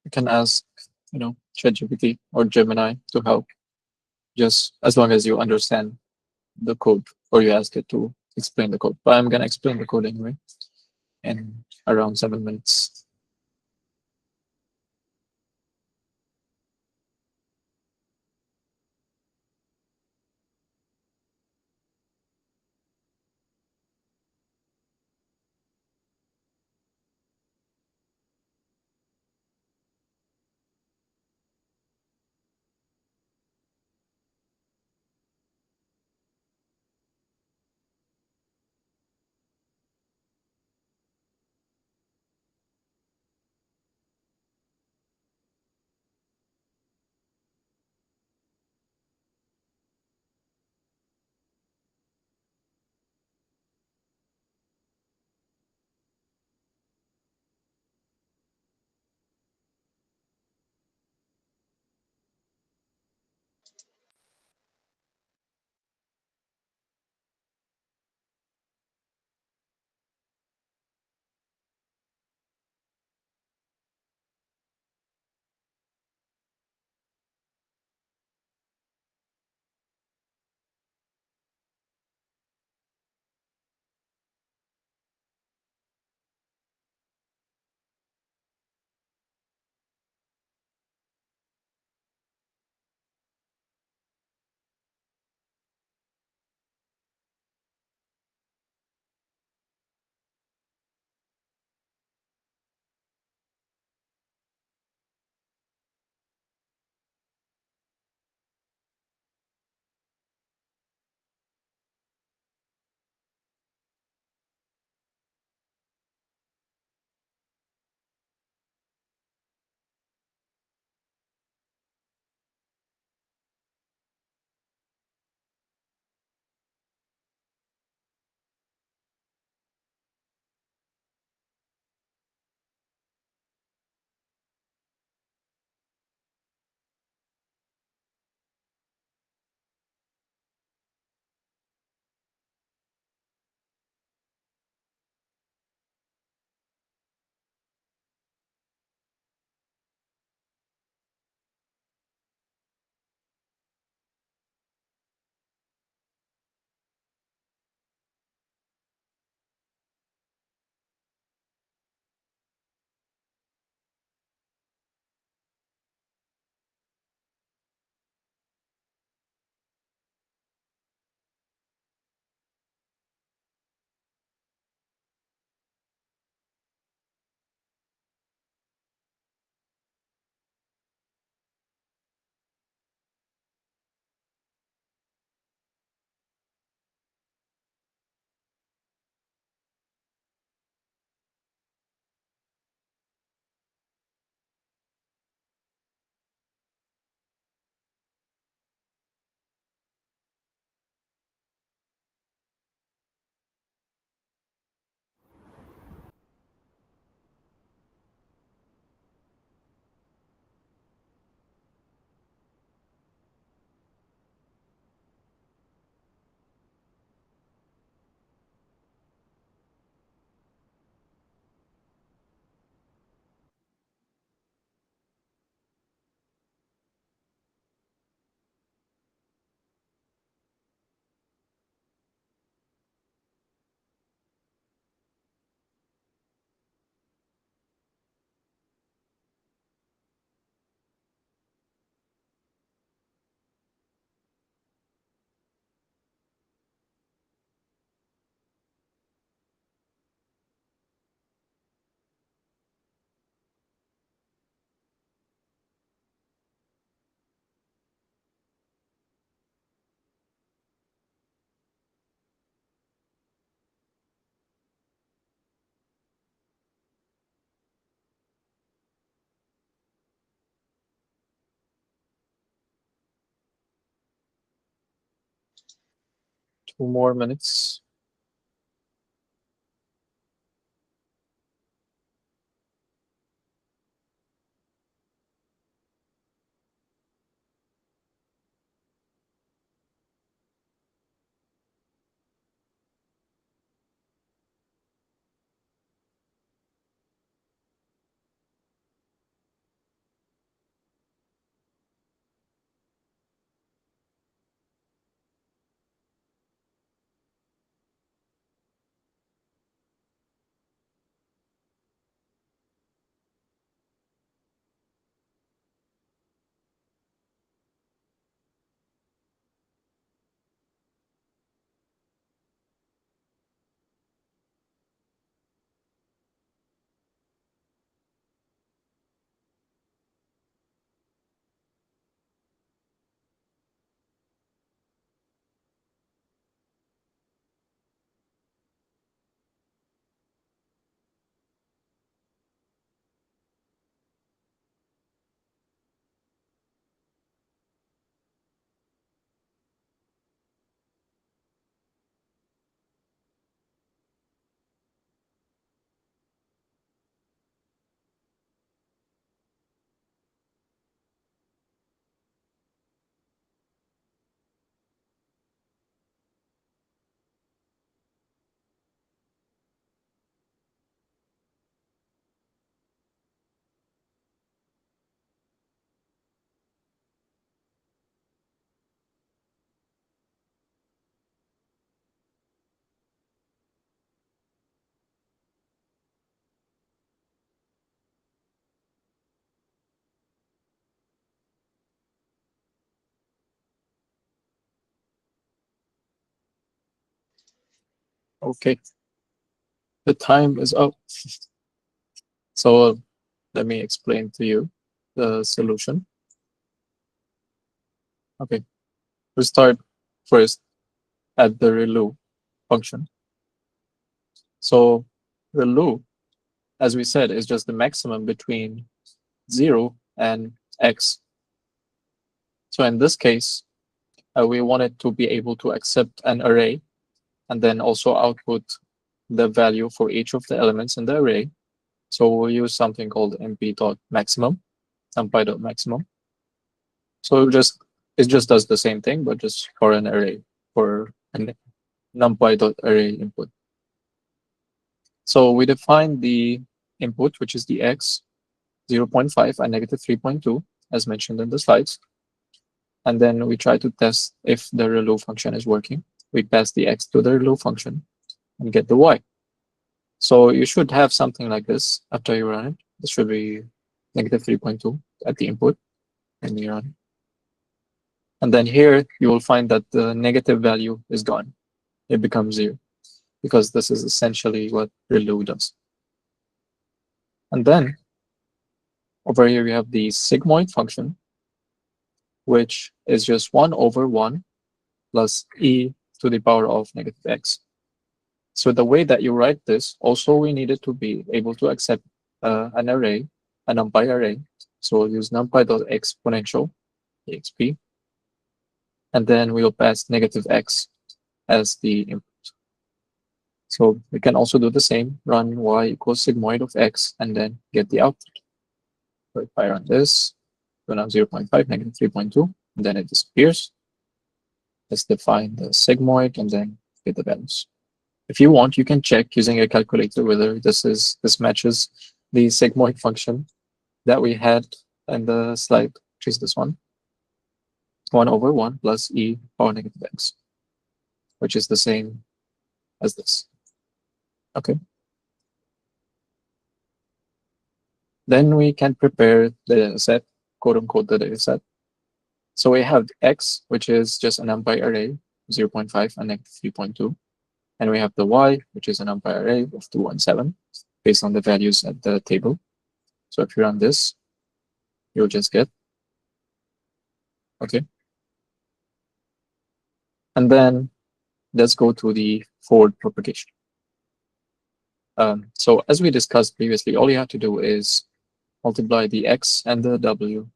S2: You can ask ChatGPT or Gemini to help, just as long as you understand the code or you ask it to explain the code. But I'm gonna explain the code anyway in around 7 minutes. Two more minutes. Okay, the time is up. So let me explain to you the solution. Okay, we start first at the ReLU function. So ReLU, as we said, is just the maximum between 0 and x. So in this case, we wanted to be able to accept an array and then also output the value for each of the elements in the array. So we'll use something called np.maximum, numpy.maximum. So it just does the same thing, but just for an array, for an numpy.array input. So we define the input, which is the x, 0.5 and negative 3.2, as mentioned in the slides. And then we try to test if the ReLU function is working. We pass the x to the ReLU function and get the y. So you should have something like this after you run it. This should be negative 3.2 at the input, and you run it. And then here you will find that the negative value is gone. It becomes 0, because this is essentially what ReLU does. And then over here you have the sigmoid function, which is just 1 over 1 plus e to the power of negative x. So the way that you write this, also we needed to be able to accept an array, a numpy array. So we'll use numpy.exponential, exp, and then we'll pass negative x as the input. So we can also do the same, run y equals sigmoid of x, and then get the output. So if I run this, so now 0.5, negative 3.2, and then it disappears. Let's define the sigmoid and then get the values. If you want, you can check using a calculator whether this matches the sigmoid function that we had in the slide, which is this one. 1 over 1 plus e power negative x, which is the same as this. Okay. Then we can prepare the data set, quote unquote, the data set. So we have x, which is just a numpy array, 0.5 and negative 3.2. And we have the y, which is a numpy array of 2 and 7, based on the values at the table. So if you run this, you'll just get, okay. And then let's go to the forward propagation. So as we discussed previously, all you have to do is multiply the x and the w,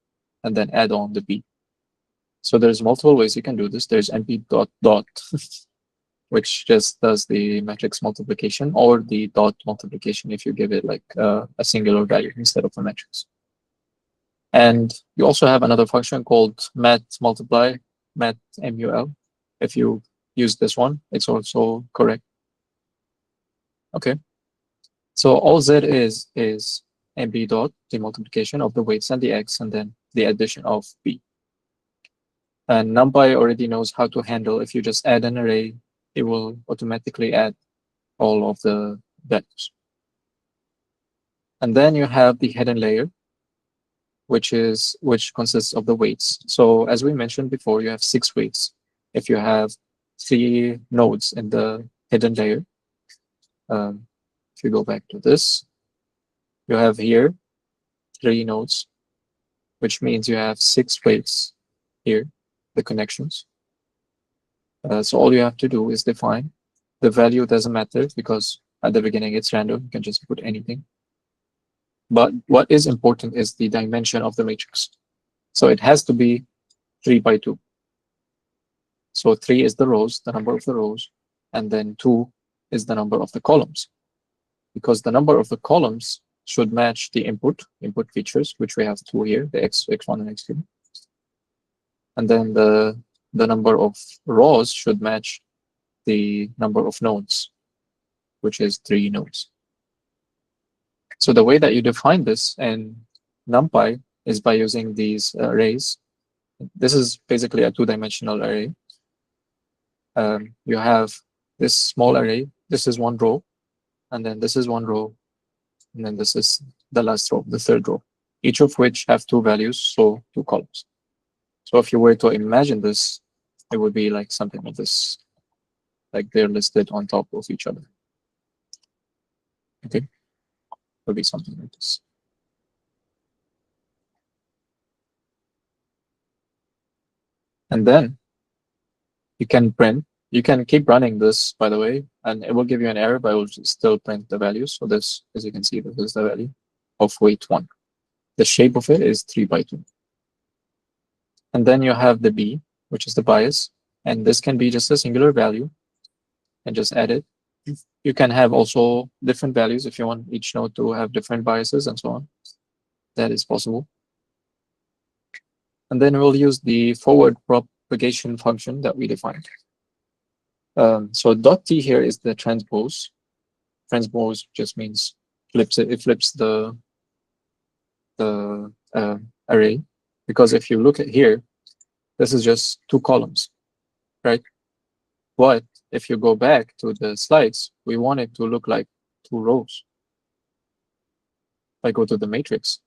S2: and then add on the b. So there's multiple ways you can do this. There's np.dot, which just does the matrix multiplication, or the dot multiplication if you give it like a singular value instead of a matrix. And you also have another function called matmultiply, matmul. If you use this one, it's also correct. Okay. So all z is np dot, the multiplication of the weights and the x, and then the addition of b. And NumPy already knows how to handle, if you just add an array, it will automatically add all of the values. And then you have the hidden layer, which consists of the weights. So as we mentioned before, you have 6 weights. If you have 3 nodes in the hidden layer, if you go back to this, you have here 3 nodes, which means you have 6 weights here, the connections. So all you have to do is define. The value doesn't matter because at the beginning it's random. You can just put anything. But what is important is the dimension of the matrix. So it has to be 3 by 2. So 3 is the rows, the number of the rows, and then 2 is the number of the columns. Because the number of the columns should match the input features, which we have 2 here, the x1 and x2. And then the number of rows should match the number of nodes, which is 3 nodes. So the way that you define this in NumPy is by using these arrays. This is basically a 2-dimensional array. You have this small array. This is 1 row, and then this is 1 row, and then this is the last row, the 3rd row, each of which have 2 values, so 2 columns. So if you were to imagine this, it would be like something like this. like they're listed on top of each other. Okay, it'll be something like this. And then you can print. You can keep running this, by the way, and it will give you an error, but it will still print the values. So this, as you can see, this is the value of weight 1. The shape of it is 3/2. And then you have the B, which is the bias. And this can be just a singular value and just add it. You can have also different values if you want each node to have different biases and so on. That is possible. And then we'll use the forward propagation function that we defined. So .t here is the transpose. Transpose just means flips it. It flips the array, because if you look at here, this is just 2 columns, right? But if you go back to the slides, we want it to look like 2 rows. If I go to the matrix,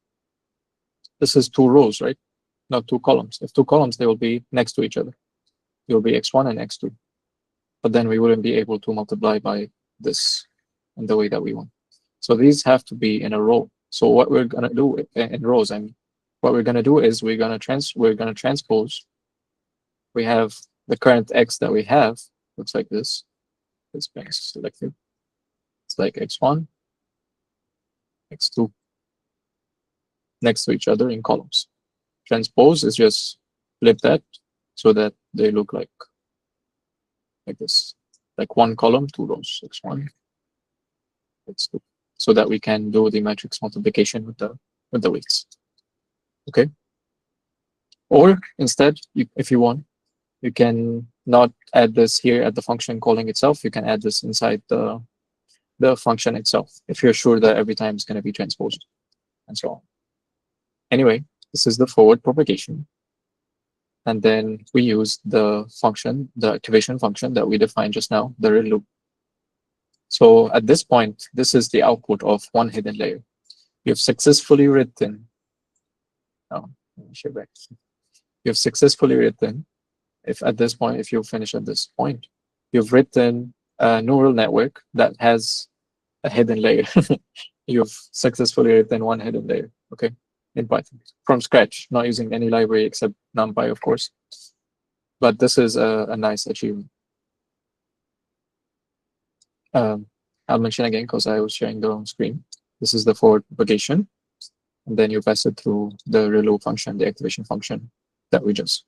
S2: this is 2 rows, right? Not 2 columns. If 2 columns, they will be next to each other. It will be x1 and x2. But then we wouldn't be able to multiply by this in the way that we want. So these have to be in a row. So what we're gonna do in rows, I mean, what we're gonna do is we're gonna transpose. We have the current x that we have, looks like this. It's being selected. It's like x1, x2, next to each other in columns. Transpose is just flip that so that they look like this, like 1 column, 2 rows, x1, x2, so that we can do the matrix multiplication with the weights. Okay. Or instead, if you want, you can not add this here at the function calling itself. You can add this inside the function itself if you're sure that every time it's going to be transposed and so on. Anyway, this is the forward propagation. And then we use the function, the activation function that we defined just now, the real loop. So at this point, this is the output of one hidden layer. You've successfully written, let me share back. You've successfully written, if at this point, if you finish at this point, you've written a neural network that has a hidden layer. You've successfully written one hidden layer, okay, in Python from scratch, not using any library except NumPy, of course. But this is a nice achievement. I'll mention again because I was sharing the wrong screen. This is the forward propagation, and then you pass it through the reload function, the activation function that we just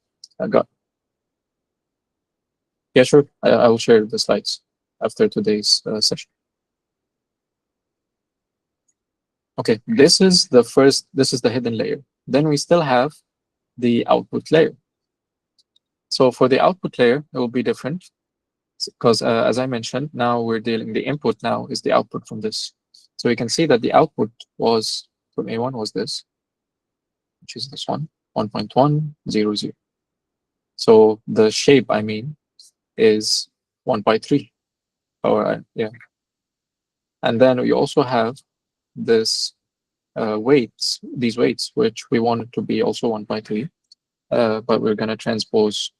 S2: got. Yeah, sure. I will share the slides after today's session. Okay, this is the hidden layer. Then we still have the output layer. So for the output layer, it will be different because as I mentioned, now we're dealing, the input now is the output from this. So you can see that the output was from A1 was this, which is this one, 1.100. So the shape, I mean, is 1/3. Or yeah. And then we also have this weights, these weights, which we want it to be also 1/3, but we're going to transpose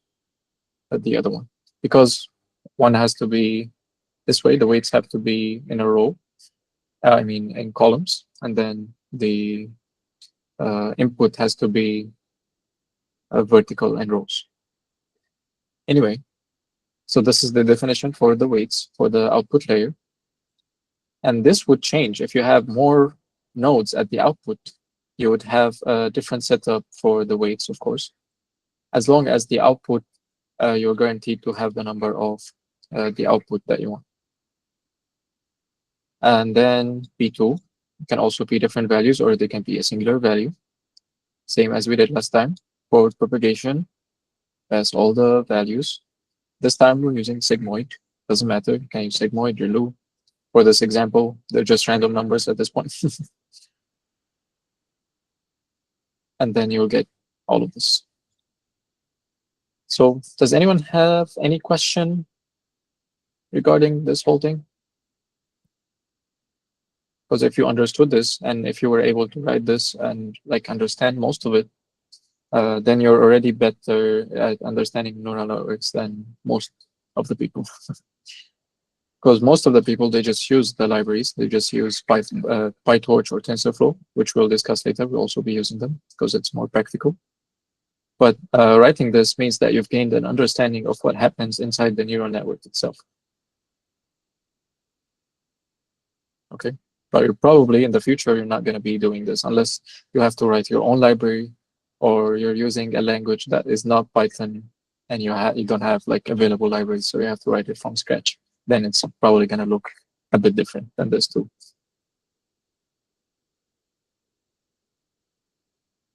S2: the other one because one has to be this way. The weights have to be in a row, I mean in columns, and then the input has to be vertical in rows. Anyway, so this is the definition for the weights for the output layer. And this would change if you have more nodes at the output. You would have a different setup for the weights, of course. As long as the output, you're guaranteed to have the number of the output that you want. And then P2 can also be different values, or they can be a singular value. Same as we did last time. Forward propagation has all the values. This time we're using sigmoid. Doesn't matter. You can use sigmoid, ReLU. For this example, they're just random numbers at this point. And then you'll get all of this. So does anyone have any question regarding this whole thing? Because if you understood this and if you were able to write this and like understand most of it, then you're already better at understanding neural networks than most of the people. Because most of the people, they just use the libraries. They just use PyTorch or TensorFlow, which we'll discuss later. We'll also be using them because it's more practical. But writing this means that you've gained an understanding of what happens inside the neural network itself. Okay, but you're probably in the future, you're not going to be doing this unless you have to write your own library, or you're using a language that is not Python, and you don't have like available libraries, so you have to write it from scratch. Then it's probably going to look a bit different than this too.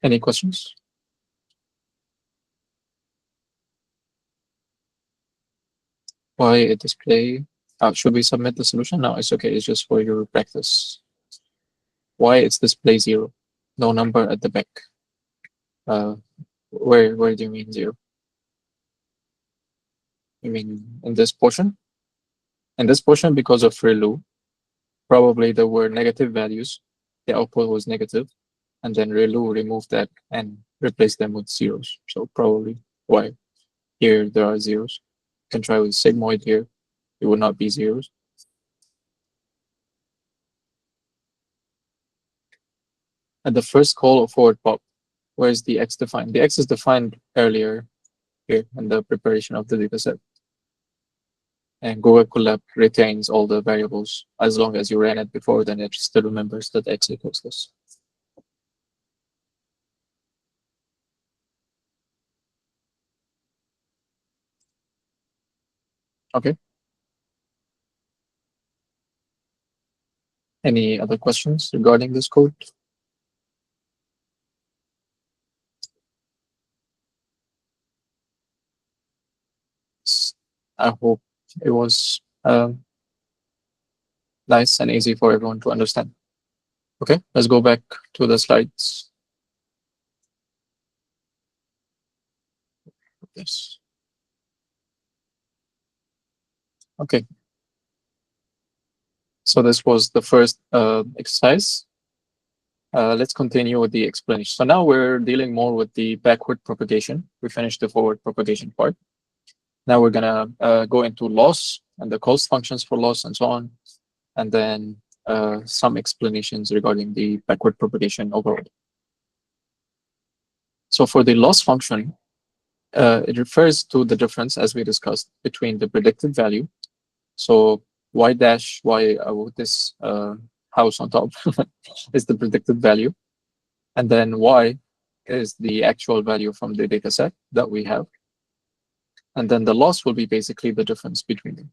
S2: Any questions? Why a display? Should we submit the solution? No, it's okay. It's just for your practice. Why it's display 0? No number at the back. Where do you mean 0? You mean in this portion? In this portion, because of ReLU, probably there were negative values. The output was negative, and then ReLU removed that and replaced them with zeros. So probably why here there are zeros. You can try with sigmoid here. It would not be zeros. At the first call of forward pop, where is the x defined? The x is defined earlier here in the preparation of the dataset. And Google Colab retains all the variables as long as you ran it before, then it still remembers that x equals this. Okay. Any other questions regarding this code? I hope it was nice and easy for everyone to understand. Okay, let's go back to the slides. Yes. Okay. So this was the first exercise. Let's continue with the explanation. So now we're dealing more with the backward propagation. We finished the forward propagation part. Now we're gonna go into loss and the cost functions for loss and so on, and then some explanations regarding the backward propagation overall. So for the loss function, it refers to the difference, as we discussed, between the predicted value. So y dash y with this house on top is the predicted value, and then y is the actual value from the data set that we have. And then the loss will be basically the difference between them.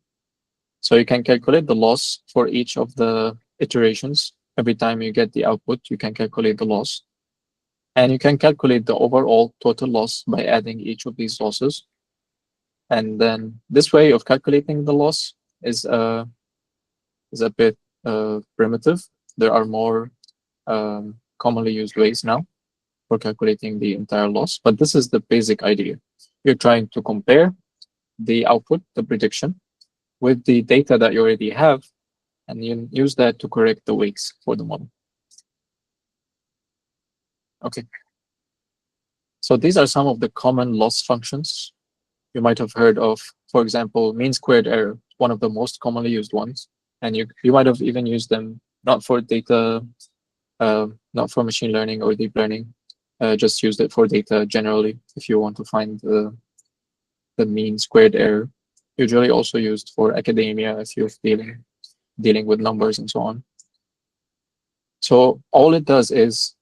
S2: So you can calculate the loss for each of the iterations. Every time you get the output, you can calculate the loss. And you can calculate the overall total loss by adding each of these losses. And then this way of calculating the loss is a bit primitive. There are more commonly used ways now for calculating the entire loss, but this is the basic idea. You're trying to compare the output, the prediction, with the data that you already have, and you use that to correct the weights for the model. Okay. So these are some of the common loss functions you might have heard of. For example, mean squared error, one of the most commonly used ones. And you might have even used them not for data, not for machine learning or deep learning. Just used it for data generally if you want to find the mean squared error. Usually also used for academia if you're dealing with numbers and so on. So all it does is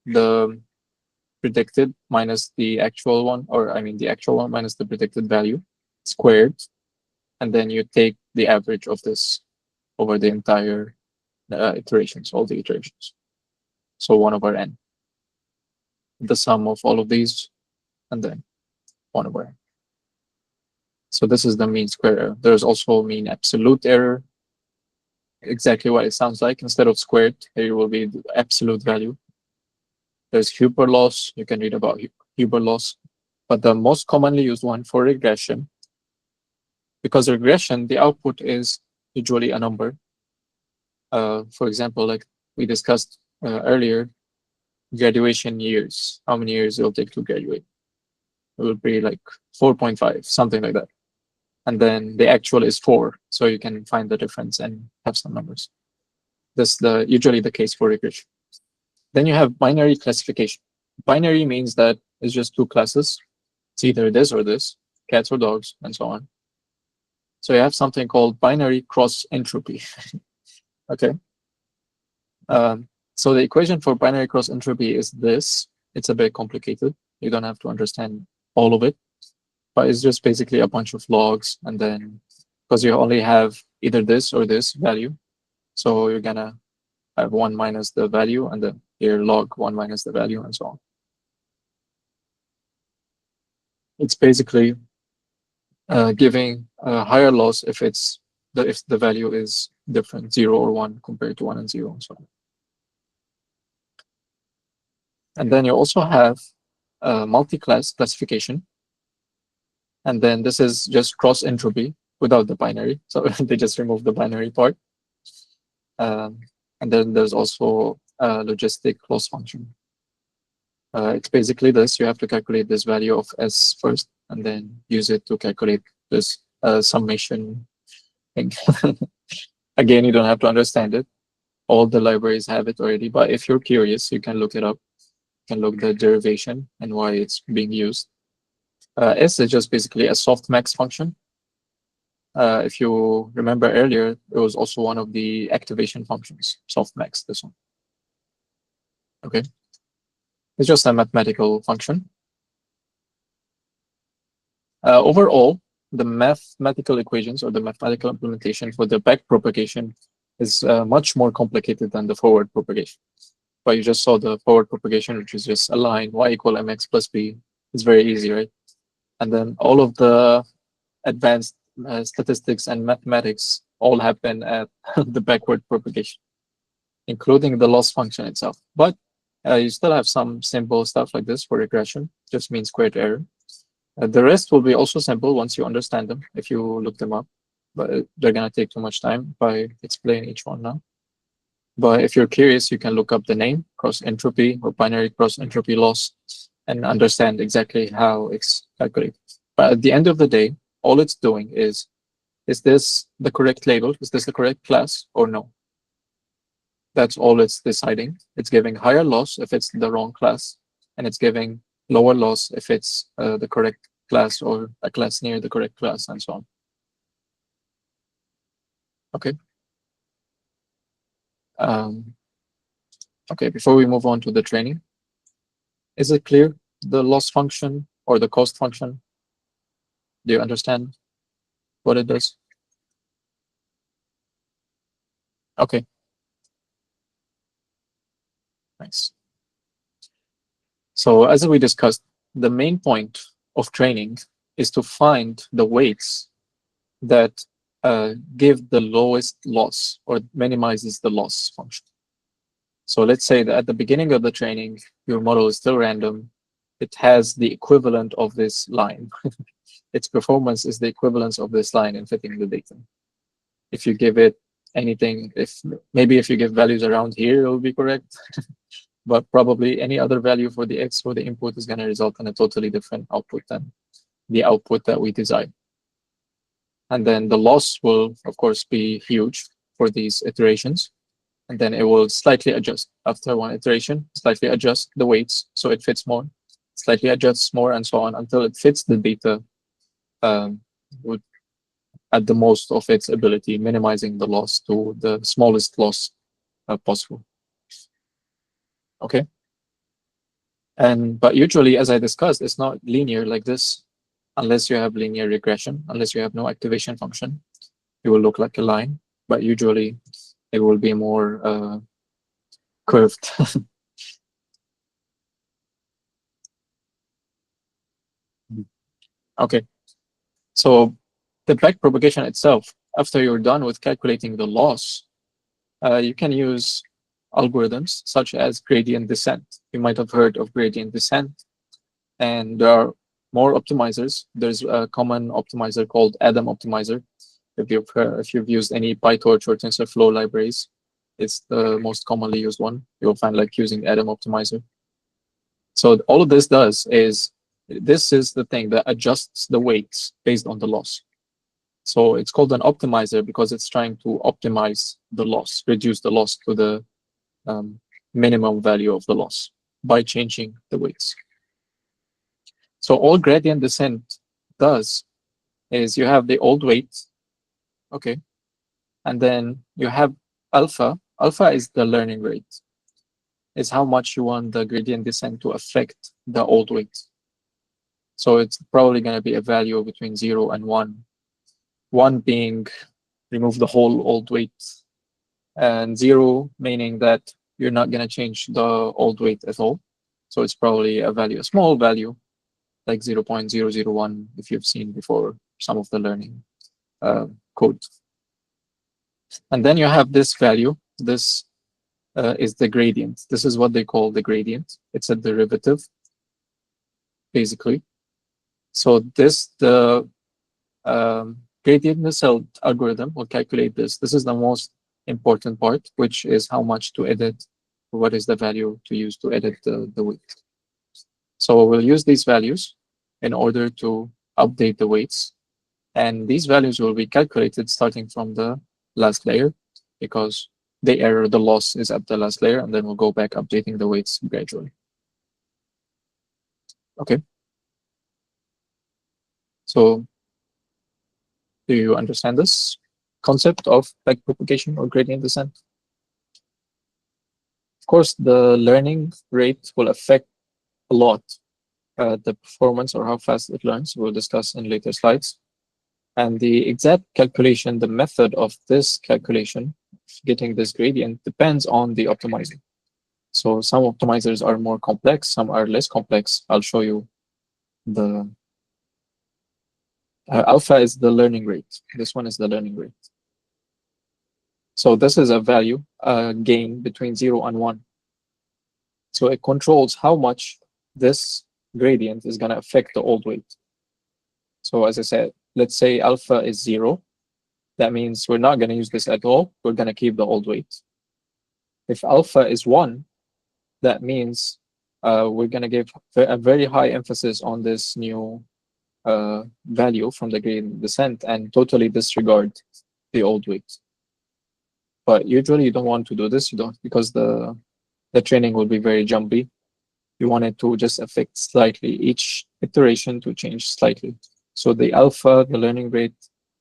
S2: the predicted minus the actual one, or I mean the actual one minus the predicted value squared, and then you take the average of this over the entire iterations, all the iterations. So 1 over n. The sum of all of these, and then 1 over n. So this is the mean square error. There's also mean absolute error. Exactly what it sounds like. Instead of squared, here will be the absolute value. There's Huber loss. You can read about Huber loss. But the most commonly used one for regression, because regression, the output is usually a number. For example, like we discussed earlier, graduation years, how many years it will take to graduate. It will be like 4.5, something like that. and then the actual is 4. So you can find the difference and have some numbers. This is usually the case for regression. Then you have binary classification. Binary means that it's just 2 classes. It's either this or this, cats or dogs, and so on. So you have something called binary cross entropy. Okay. So the equation for binary cross entropy is this. It's a bit complicated. You don't have to understand all of it, but it's just basically a bunch of logs, and then because you only have either this or this value, so you're gonna have 1 minus the value, and then here log 1 minus the value, and so on. It's basically giving a higher loss if the value is different, 0 or 1 compared to 1 and 0, and so on. And then you also have multi-class classification. And then this is just cross entropy without the binary. So they just remove the binary part. And then there's also a logistic loss function. It's basically this. You have to calculate this value of S first, and then use it to calculate this summation thing. Again, you don't have to understand it. All the libraries have it already. But if you're curious, you can look it up. You can look the derivation and why it's being used. S is just basically a softmax function. If you remember earlier, it was also one of the activation functions, softmax, this one. Okay. It's just a mathematical function. Overall, the mathematical equations or the mathematical implementation for the back propagation is much more complicated than the forward propagation. But you just saw the forward propagation, which is just a line, y equal mx plus b. It's very easy, right? And then all of the advanced statistics and mathematics all happen at the backward propagation, including the loss function itself. But you still have some simple stuff like this for regression, just mean squared error. The rest will be also simple once you understand them, if you look them up. But they're going to take too much time if I explain each one now. But if you're curious, you can look up the name, cross entropy or binary cross entropy loss, and understand exactly how it's calculated. But at the end of the day, all it's doing is this the correct label? Is this the correct class or no? That's all it's deciding. It's giving higher loss if it's the wrong class, and it's giving lower loss if it's the correct class or a class near the correct class, and so on. Okay. Okay, before we move on to the training, is it clear, the loss function or the cost function? Do you understand what it does? Okay. Nice. So as we discussed, the main point of training is to find the weights that give the lowest loss or minimizes the loss function. So let's say that at the beginning of the training, your model is still random. It has the equivalent of this line. Its performance is the equivalence of this line in fitting the data. If you give it anything, maybe if you give values around here, it will be correct. But probably any other value for the X for the input is going to result in a totally different output than the output that we design. And then the loss will, of course, be huge for these iterations. And then it will slightly adjust after one iteration, slightly adjust the weights so it fits more, slightly adjusts more, and so on until it fits the data at the most of its ability, minimizing the loss to the smallest loss possible. Okay. But usually, as I discussed, it's not linear like this unless you have linear regression, unless you have no activation function. It will look like a line, but usually it will be more curved. Okay. So the back propagation itself, after you're done with calculating the loss, you can use algorithms such as gradient descent. You might have heard of gradient descent, and there are more optimizers. There's a common optimizer called Adam optimizer. If you've used any PyTorch or TensorFlow libraries, it's the most commonly used one. You'll find like using Adam optimizer. So all of this does is, this is the thing that adjusts the weights based on the loss. So it's called an optimizer because it's trying to optimize the loss, reduce the loss to the minimum value of the loss by changing the weights. So all gradient descent does is you have the old weight, okay, and then you have alpha. Alpha is the learning rate. It's how much you want the gradient descent to affect the old weight. So it's probably going to be a value between 0 and 1. 1 being remove the whole old weight, and 0 meaning that you're not going to change the old weight at all. So it's probably a value, a small value, like 0.001 if you've seen before some of the learning code. And then you have this value. This is the gradient. This is what they call the gradient. It's a derivative, basically. So this, the gradient descent algorithm will calculate this. This is the most important part, which is how much to edit, what is the value to use to edit the weight. So we'll use these values in order to update the weights. And these values will be calculated starting from the last layer, because the error, the loss is at the last layer, and then we'll go back updating the weights gradually. Okay. So do you understand this concept of backpropagation or gradient descent? Of course, the learning rate will affect a lot the performance or how fast it learns. We'll discuss in later slides. And the exact calculation, the method of this calculation, getting this gradient, depends on the optimizer. So some optimizers are more complex, some are less complex. I'll show you the alpha is the learning rate. This one is the learning rate. So this is a value, gain between 0 and 1. So it controls how much this gradient is going to affect the old weight. So as I said, let's say alpha is 0. That means we're not going to use this at all. We're going to keep the old weight. If alpha is 1, that means we're going to give a very high emphasis on this new value from the gradient descent and totally disregard the old weight. But usually you don't want to do this. You don't, because the training will be very jumpy. You want it to just affect slightly, each iteration to change slightly. So the alpha, the learning rate,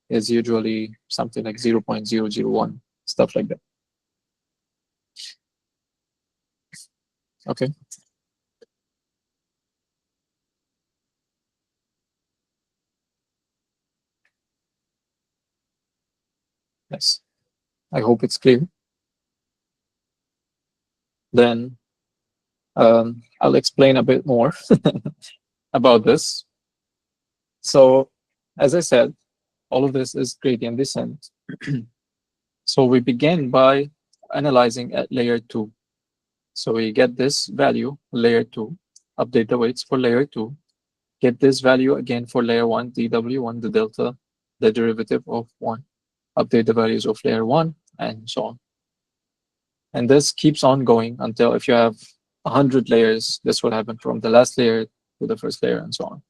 S2: is usually something like 0.001, stuff like that. Okay. Yes. I hope it's clear. Then I'll explain a bit more about this. So as I said, all of this is gradient descent. So we begin by analyzing at layer 2. So we get this value, layer 2, update the weights for layer 2, get this value again for layer 1, dw1, the delta, the derivative of 1, update the values of layer 1, and so on. And this keeps on going until if you have 100 layers, this will happen from the last layer to the first layer and so on.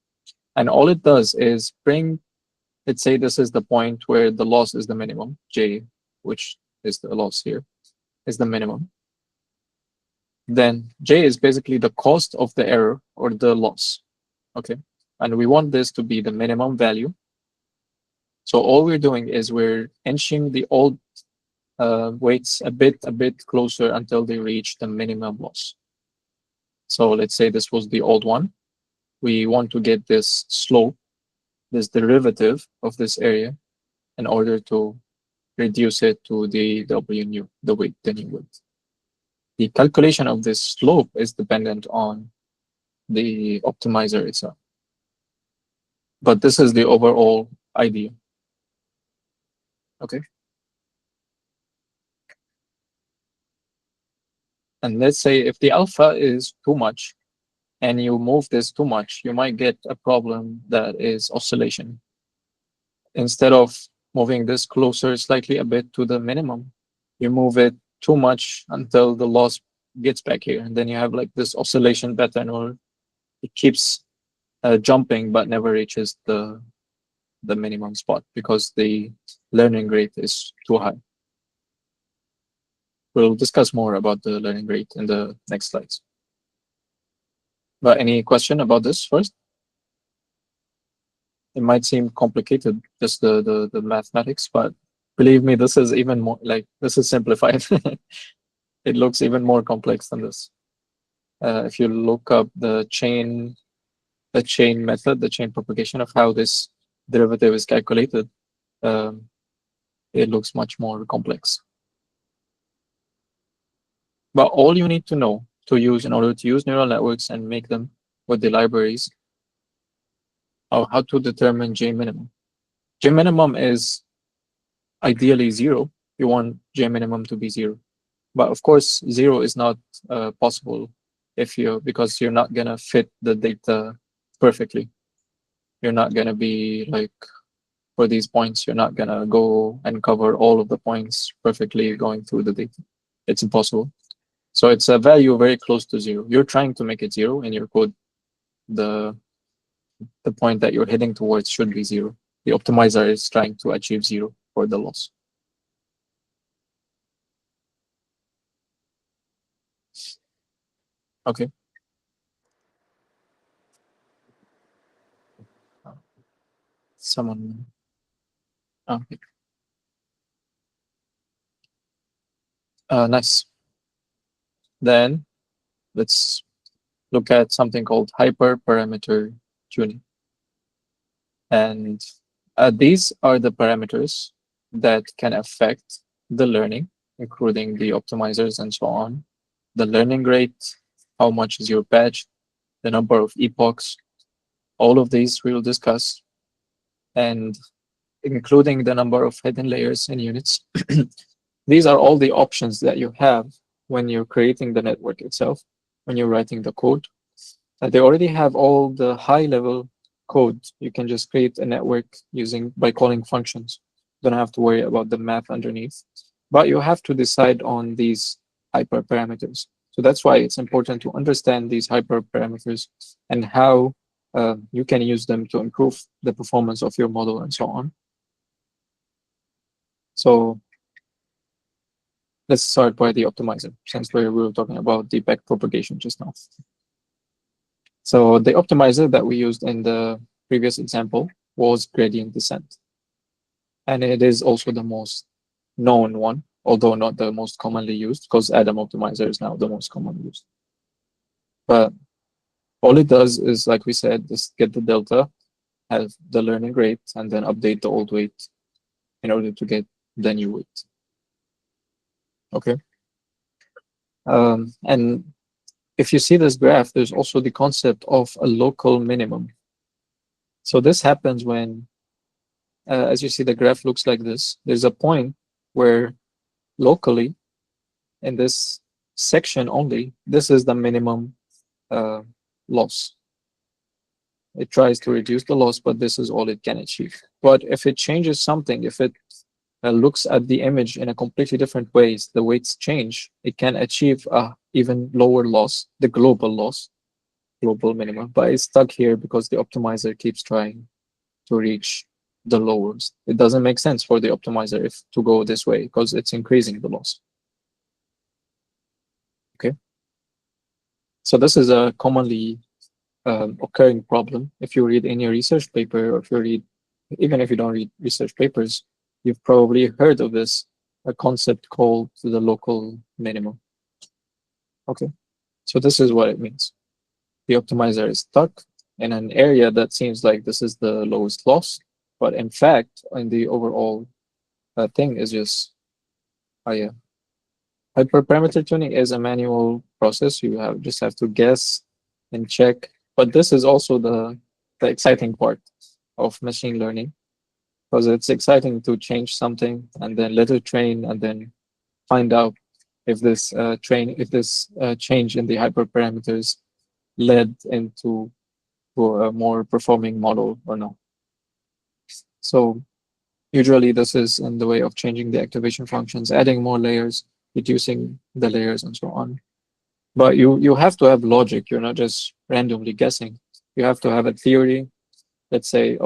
S2: And all it does is bring, let's say this is the point where the loss is the minimum, J, which is the loss here, is the minimum. Then J is basically the cost of the error or the loss, okay? And we want this to be the minimum value. So all we're doing is we're inching the old weights a bit closer until they reach the minimum loss. So let's say this was the old one. We want to get this slope, this derivative of this area, in order to reduce it to the W new, the weight, the new weight. The calculation of this slope is dependent on the optimizer itself. But this is the overall idea. Okay. And let's say if the alpha is too much and you move this too much, you might get a problem that is oscillation. Instead of moving this closer slightly a bit to the minimum, you move it too much until the loss gets back here. And then you have like this oscillation pattern where it keeps jumping but never reaches the the minimum spot because the learning rate is too high. We'll discuss more about the learning rate in the next slides. But any question about this first? It might seem complicated, just the mathematics, but believe me, this is even more like, this is simplified. It looks even more complex than this. If you look up the chain method, the chain propagation of how this derivative is calculated, it looks much more complex. But all you need to know to use in order to use neural networks and make them with the libraries are how to determine J minimum. J minimum is ideally 0. You want J minimum to be 0. But of course, 0 is not possible because you're not gonna fit the data perfectly. You're not gonna be like, for these points, you're not gonna go and cover all of the points perfectly going through the data. It's impossible. So it's a value very close to 0. You're trying to make it 0 in your code. The point that you're heading towards should be 0. The optimizer is trying to achieve 0 for the loss. Okay. Someone. Okay. Nice. Then let's look at something called hyperparameter tuning. And these are the parameters that can affect the learning, including the optimizers and so on, the learning rate, how much is your patch, the number of epochs, all of these we'll discuss, and including the number of hidden layers and units. These are all the options that you have when you're creating the network itself, when you're writing the code. They already have all the high-level code. You can just create a network by calling functions. You don't have to worry about the math underneath. But you have to decide on these hyperparameters. So that's why it's important to understand these hyperparameters and how you can use them to improve the performance of your model and so on. So let's start by the optimizer, since we were talking about the backpropagation just now. So the optimizer that we used in the previous example was gradient descent. And it is also the most known one, although not the most commonly used, because Adam optimizer is now the most commonly used. But all it does is, like we said, just get the delta, have the learning rate, and then update the old weight in order to get the new weight. Okay. And if you see this graph, there's also the concept of a local minimum. So this happens when, as you see, the graph looks like this. There's a point where locally, in this section only, this is the minimum loss. It tries to reduce the loss, but this is all it can achieve. But if it changes something, if it looks at the image in a completely different ways, the weights change, it can achieve a even lower loss, the global minimum, but it's stuck here because the optimizer keeps trying to reach the lowest. It doesn't make sense for the optimizer to go this way because it's increasing the loss. Okay. So this is a commonly occurring problem. If you read any research paper, or even if you don't read research papers, you've probably heard of this, a concept called the local minimum. Okay, so this is what it means. The optimizer is stuck in an area that seems like this is the lowest loss, but in fact, in the overall thing is just, hyperparameter tuning is a manual process. You just have to guess and check, but this is also the exciting part of machine learning, because it's exciting to change something and then let it train and then find out if this change in the hyperparameters led into a more performing model or not. So usually this is in the way of changing the activation functions, adding more layers, reducing the layers, and so on. But you have to have logic. You're not just randomly guessing. You have to have a theory. Let's say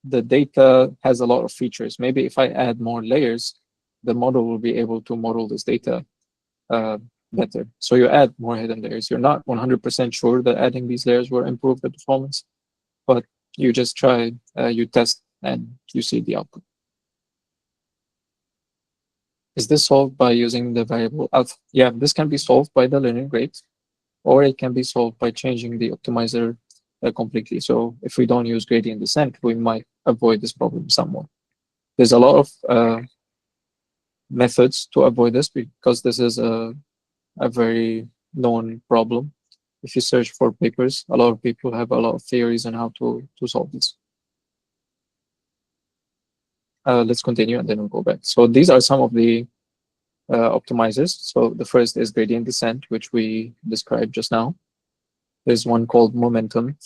S2: the data has a lot of features. Maybe if I add more layers, the model will be able to model this data better. So you add more hidden layers. You're not 100% sure that adding these layers will improve the performance, but you just try, you test, and you see the output. Is this solved by using the variable alpha? Yeah, this can be solved by the learning rate, or it can be solved by changing the optimizer completely. So if we don't use gradient descent, we might avoid this problem somewhat. There's a lot of methods to avoid this because this is a very known problem. If you search for papers, a lot of people have a lot of theories on how to solve this. Let's continue and then we'll go back. So these are some of the optimizers. So the first is gradient descent, which we described just now. There's one called momentum.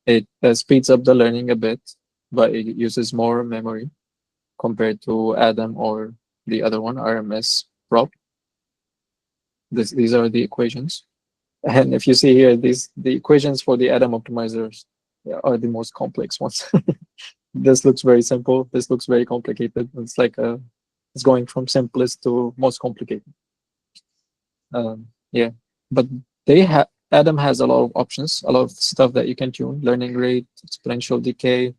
S2: It speeds up the learning a bit, but it uses more memory compared to Adam or the other one, RMS prop. These are the equations. And if you see here, the equations for the Adam optimizers are the most complex ones. This looks very simple. This looks very complicated. It's like it's going from simplest to most complicated. Yeah, but Adam has a lot of options, a lot of stuff that you can tune, learning rate, exponential decay,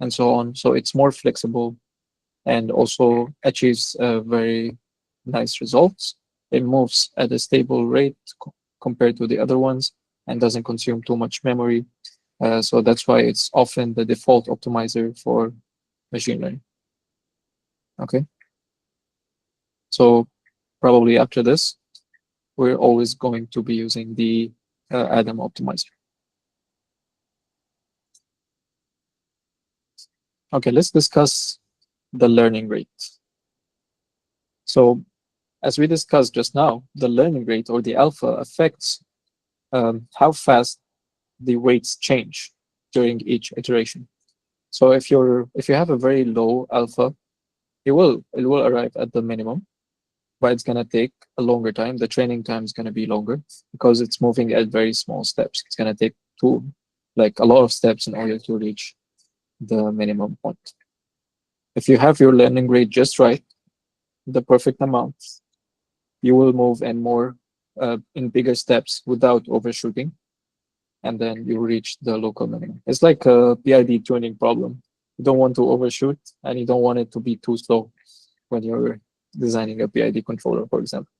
S2: and so on. So it's more flexible and also achieves very nice results. It moves at a stable rate compared to the other ones and doesn't consume too much memory. So that's why it's often the default optimizer for machine learning. Okay. So probably after this, we're always going to be using the Adam optimizer. Okay, let's discuss the learning rate. So as we discussed just now, the learning rate or the alpha affects how fast the weights change during each iteration. So if you have a very low alpha, it will arrive at the minimum, but it's gonna take a longer time. The training time is gonna be longer because it's moving at very small steps. It's gonna take a lot of steps in order to reach the minimum point. If you have your learning rate just right, the perfect amount, you will move in bigger steps without overshooting, and then you reach the local minimum. It's like a PID tuning problem. You don't want to overshoot, and you don't want it to be too slow when you're designing a PID controller, for example.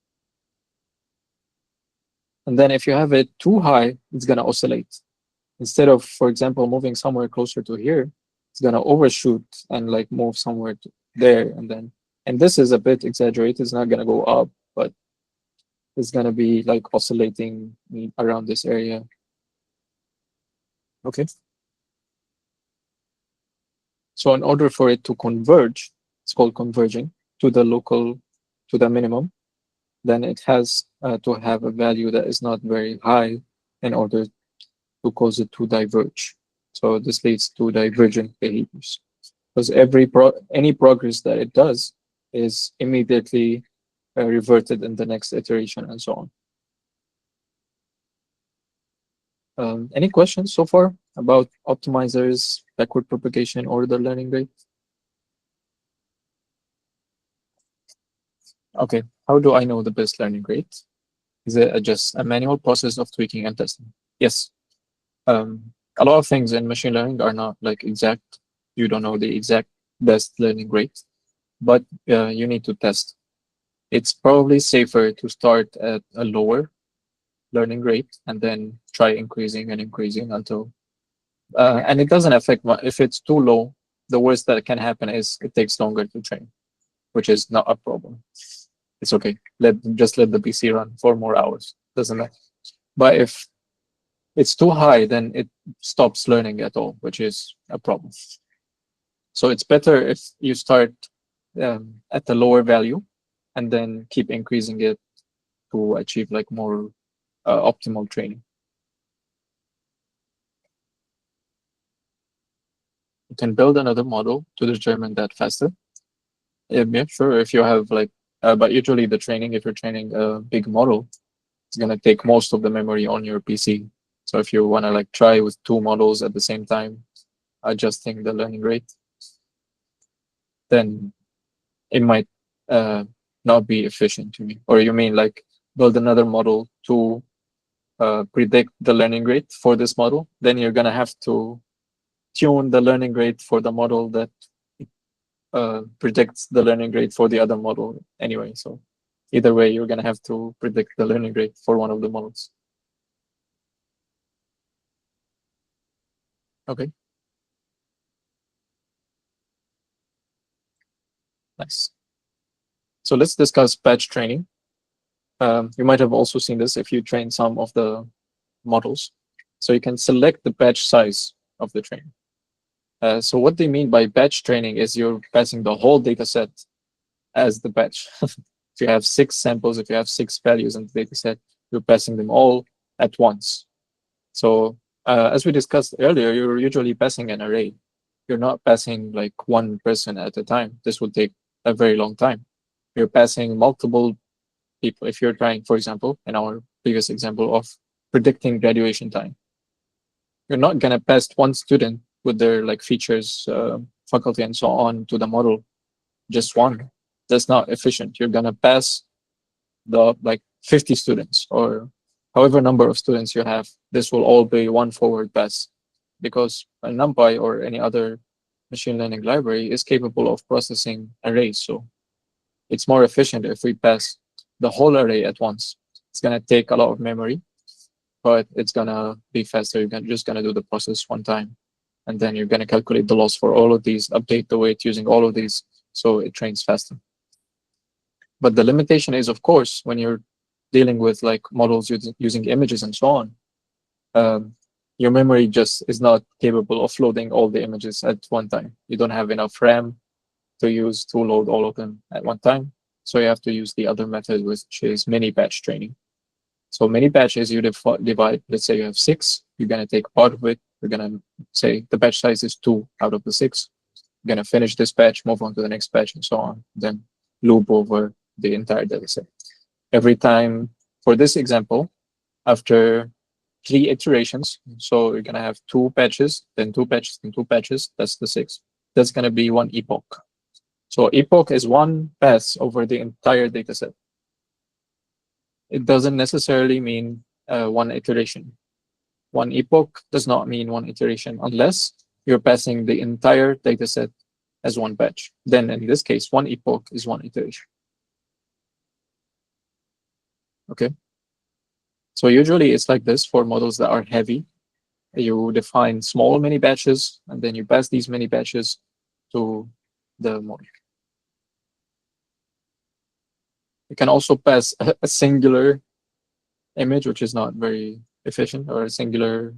S2: And then if you have it too high, it's going to oscillate. Instead of, for example, moving somewhere closer to here, it's going to overshoot and like move somewhere to there. And this is a bit exaggerated. It's not going to go up, but it's going to be like oscillating around this area. Okay. So in order for it to converge, it's called converging to the minimum, then it has to have a value that is not very high in order to cause it to diverge. So this leads to divergent behaviors, because any progress that it does is immediately reverted in the next iteration and so on. Any questions so far about optimizers, backward propagation, or the learning rate? Okay, how do I know the best learning rate? Is it just a manual process of tweaking and testing? Yes. A lot of things in machine learning are not like exact. You don't know the exact best learning rate, but you need to test. It's probably safer to start at a lower learning rate and then try increasing and increasing until, and it doesn't affect if it's too low. The worst that can happen is it takes longer to train, which is not a problem. It's okay. Just let the PC run for more hours. Doesn't matter. But if it's too high, then it stops learning at all, which is a problem. So it's better if you start at the lower value and then keep increasing it to achieve like more optimal training. You can build another model to determine that faster. Yeah, sure. If you have like, but usually the training, if you're training a big model, it's gonna take most of the memory on your PC. So if you wanna like try with two models at the same time, adjusting the learning rate, then it might not be efficient to me. Or you mean like build another model to predict the learning rate for this model? Then you're gonna have to tune the learning rate for the model that predicts the learning rate for the other model anyway. So either way, you're gonna have to predict the learning rate for one of the models. Okay. Nice. So let's discuss batch training. You might have also seen this if you train some of the models. So you can select the batch size of the training. So what they mean by batch training is you're passing the whole data set as the batch. If you have 6 samples, if you have 6 values in the data set, you're passing them all at once. So as we discussed earlier, you're usually passing an array. You're not passing like one person at a time. This would take a very long time. You're passing multiple people. If you're trying, for example, in our previous example of predicting graduation time, you're not gonna pass one student with their like features, faculty, and so on to the model, just one. That's not efficient. You're gonna pass the like 50 students or however number of students you have. This will all be one forward pass, because a NumPy or any other machine learning library is capable of processing arrays. So it's more efficient if we pass the whole array at once. It's gonna take a lot of memory, but it's gonna be faster. You're just gonna do the process one time, and then you're gonna calculate the loss for all of these, update the weight using all of these, so it trains faster. But the limitation is, of course, when you're dealing with like models using images and so on, your memory just is not capable of loading all the images at one time. You don't have enough RAM to use to load all of them at one time. So you have to use the other method, which is mini batch training. So mini batch is you divide, let's say you have 6, you're gonna take part of it. You're gonna say the batch size is 2 out of the 6. You're gonna finish this batch, move on to the next batch, and so on. Then loop over the entire data set. Every time, for this example, after 3 iterations, so you're gonna have 2 patches, then 2 patches, then 2 patches, that's the 6. That's gonna be 1 epoch. So epoch is 1 pass over the entire data set. It doesn't necessarily mean 1 iteration. 1 epoch does not mean 1 iteration unless you're passing the entire data set as 1 batch. Then in this case, 1 epoch is 1 iteration. Okay. So usually it's like this for models that are heavy. You define small mini batches, and then you pass these mini batches to the model. You can also pass a singular image, which is not very efficient, or a singular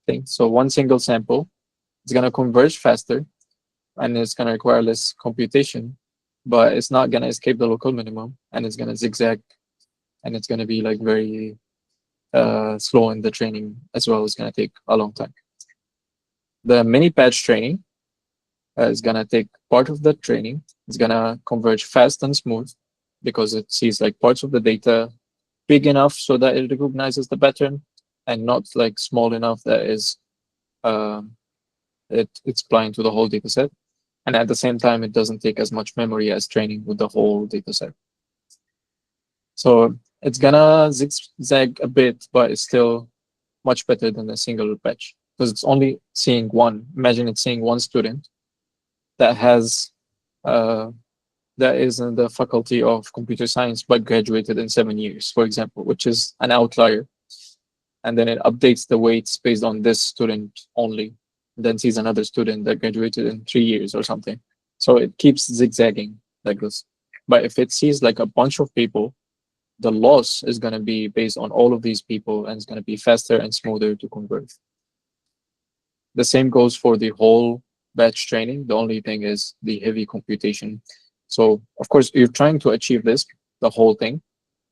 S2: thing. So 1 single sample is going to converge faster, and it's going to require less computation, but it's not going to escape the local minimum, and it's going to zigzag, and it's going to be like very slow in the training as well. It's going to take a long time. The mini batch training is going to take part of the training. It's going to converge fast and smooth because it sees like parts of the data big enough so that it recognizes the pattern, and not like small enough that is it's blind to the whole data set. And at the same time, it doesn't take as much memory as training with the whole data set. So it's gonna zigzag a bit, but it's still much better than a single batch because it's only seeing 1. Imagine it's seeing 1 student that has that is in the faculty of computer science but graduated in 7 years, for example, which is an outlier. And then it updates the weights based on this student only, then sees another student that graduated in 3 years or something. So it keeps zigzagging like this. But if it sees like a bunch of people, the loss is going to be based on all of these people, and it's going to be faster and smoother to convert. The same goes for the whole batch training. The only thing is the heavy computation. So of course, you're trying to achieve this, the whole thing,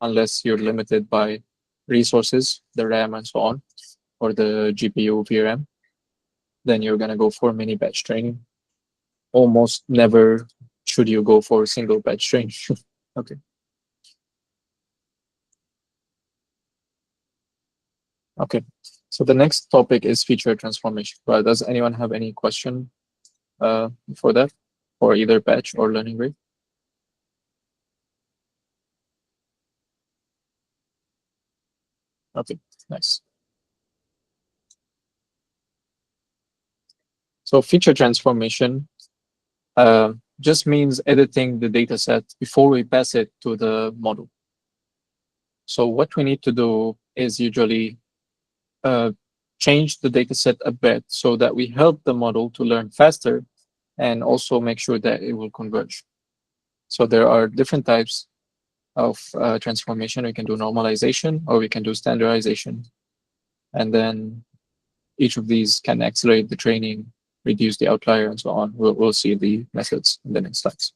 S2: unless you're limited by resources, the RAM and so on, or the GPU VRAM, then you're going to go for mini batch training. Almost never should you go for single batch training. Okay. Okay. So the next topic is feature transformation. But does anyone have any question for that, for either batch or learning rate? Okay, nice. So feature transformation just means editing the data set before we pass it to the model. So what we need to do is usually change the data set a bit so that we help the model to learn faster and also make sure that it will converge. So there are different types of transformation. We can do normalization or we can do standardization. And then each of these can accelerate the training, reduce the outlier, and so on. We'll see the methods in the next slides.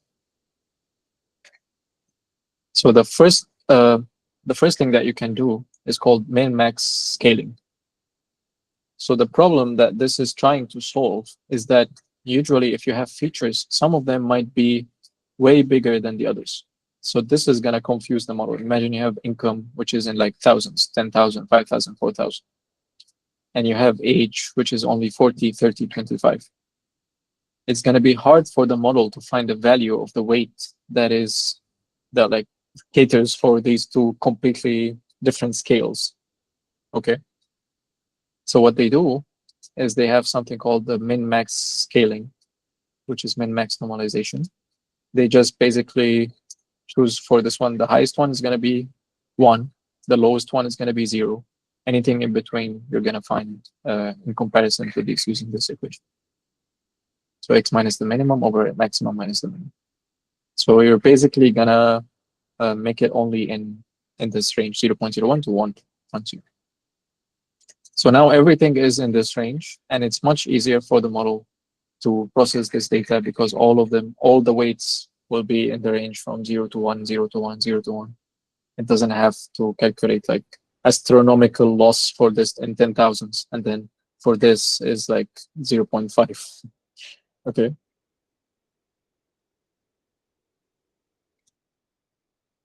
S2: So the first thing that you can do is called min-max scaling. So the problem that this is trying to solve is that usually if you have features, some of them might be way bigger than the others. So this is going to confuse the model. Imagine you have income, which is in like thousands, 10,000, 5,000, 4,000. And you have age, which is only 40, 30, 25. It's going to be hard for the model to find the value of the weight that like caters for these two completely different scales. Okay. So what they do is they have something called the min-max scaling, which is min-max normalization. They just basically choose for this one, the highest one is going to be 1, the lowest one is going to be 0. Anything in between, you're going to find in comparison to this using this equation. So x minus the minimum over maximum minus the minimum. So you're basically going to make it only in this range, 0.01 to 1.0. So now everything is in this range, and it's much easier for the model to process this data because all the weights will be in the range from 0 to 1, 0 to 1, 0 to 1. It doesn't have to calculate like astronomical loss for this in 10,000s, and then for this is like 0.5. Okay.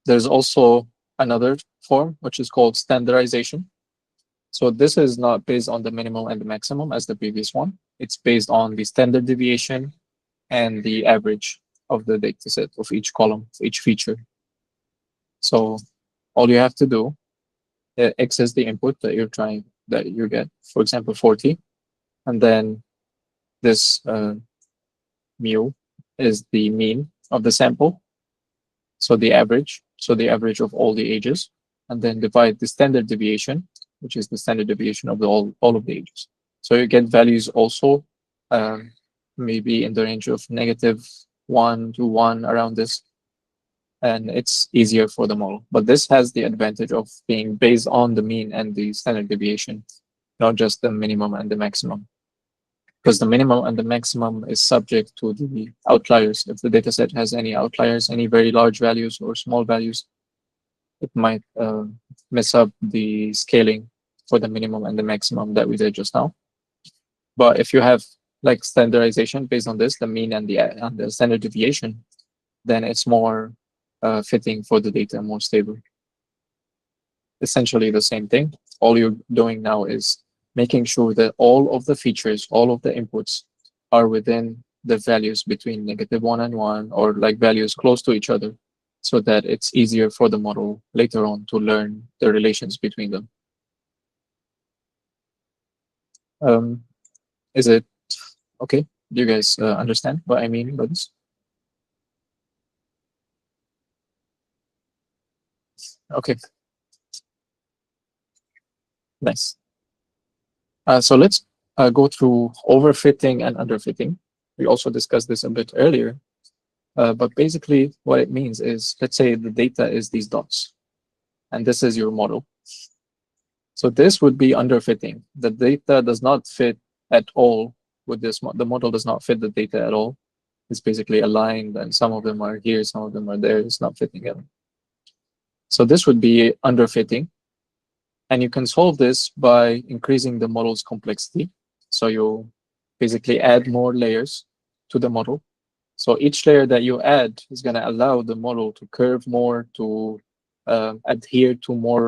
S2: There's also another form, which is called standardization. So this is not based on the minimum and the maximum as the previous one. It's based on the standard deviation and the average of the data set of each column, of each feature. So all you have to do, x is the input that you get, for example, 40. And then this mu is the mean of the sample. So the average of all the ages, and then divide the standard deviation, which is the standard deviation of all of the ages. So you get values also maybe in the range of -1 to 1 around this. And it's easier for the model. But this has the advantage of being based on the mean and the standard deviation, not just the minimum and the maximum. Because the minimum and the maximum is subject to the outliers. If the dataset has any outliers, any very large values or small values, it might mess up the scaling for the minimum and the maximum that we did just now. But if you have like standardization based on this, the mean and the standard deviation, then it's more fitting for the data, more stable. Essentially the same thing. All you're doing now is making sure that all of the features, all of the inputs are within the values between -1 and 1, or like values close to each other, so that it's easier for the model later on to learn the relations between them. Is it okay? Do you guys understand what I mean by this? Okay. Nice. So let's go through overfitting and underfitting. We also discussed this a bit earlier. But basically what it means is, let's say the data is these dots, and this is your model. So this would be underfitting. The data does not fit at all with this. The model does not fit the data at all. It's basically aligned, and some of them are here, some of them are there. It's not fitting together. So this would be underfitting. And you can solve this by increasing the model's complexity. So you basically add more layers to the model. So each layer that you add is going to allow the model to curve more, to adhere to more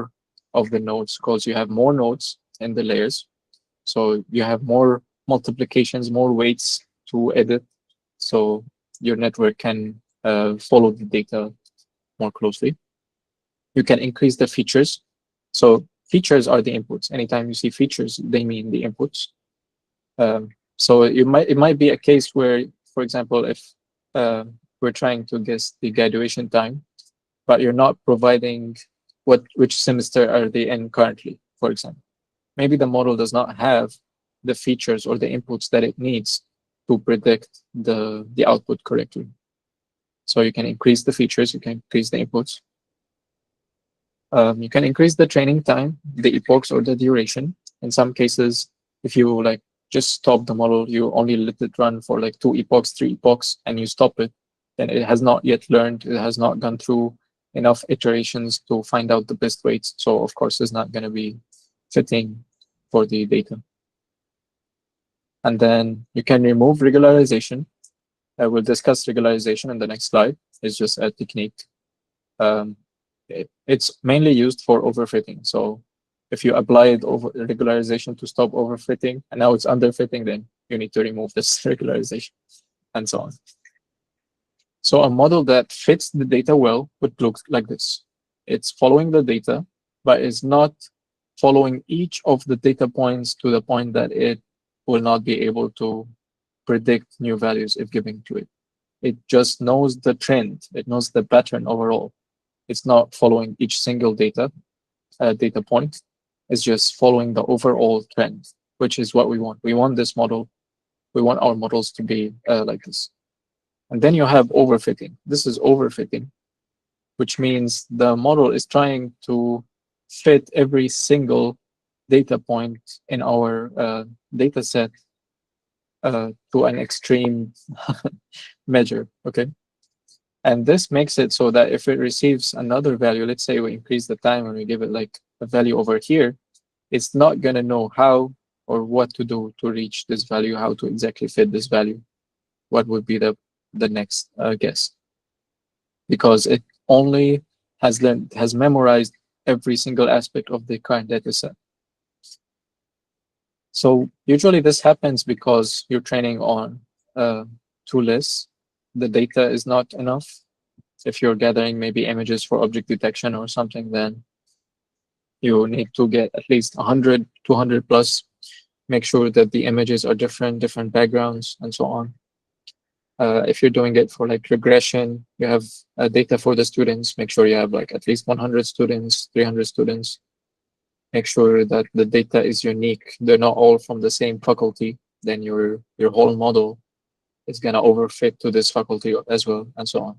S2: of the nodes, because you have more nodes in the layers. So you have more multiplications, more weights to edit. So your network can follow the data more closely. You can increase the features. So features are the inputs. Anytime you see features, they mean the inputs. So it might be a case where, for example, if we're trying to guess the graduation time, but you're not providing which semester are they in currently, for example. Maybe the model does not have the features or the inputs that it needs to predict the output correctly. So you can increase the features, you can increase the inputs. You can increase the training time, the epochs or the duration. In some cases, if you like just stop the model, you only let it run for like 2 epochs, 3 epochs, and you stop it, then it has not yet learned, it has not gone through enough iterations to find out the best weights. So of course, it's not going to be fitting for the data. And then you can remove regularization. I will discuss regularization in the next slide. It's just a technique. It's mainly used for overfitting. So if you applied regularization to stop overfitting and now it's underfitting, then you need to remove this regularization and so on. So a model that fits the data well would look like this. It's following the data, but is not following each of the data points to the point that it will not be able to predict new values if given to it. It just knows the trend. It knows the pattern overall. It's not following each single data point. It's just following the overall trend, which is what we want. We want this model. We want our models to be like this. And then you have overfitting. This is overfitting, which means the model is trying to fit every single data point in our data set to an extreme measure, okay? And this makes it so that if it receives another value, let's say we increase the time and we give it like a value over here, it's not going to know how or what to do to reach this value, how to exactly fit this value. What would be the next guess? Because it only has memorized every single aspect of the current data set. So usually this happens because you're training on too less. The data is not enough. If you're gathering maybe images for object detection or something, then you need to get at least 100, 200 plus, make sure that the images are different backgrounds and so on. If you're doing it for like regression, you have data for the students, make sure you have like at least 100 students, 300 students. Make sure that the data is unique. They're not all from the same faculty. Then your whole model is gonna overfit to this faculty as well, and so on.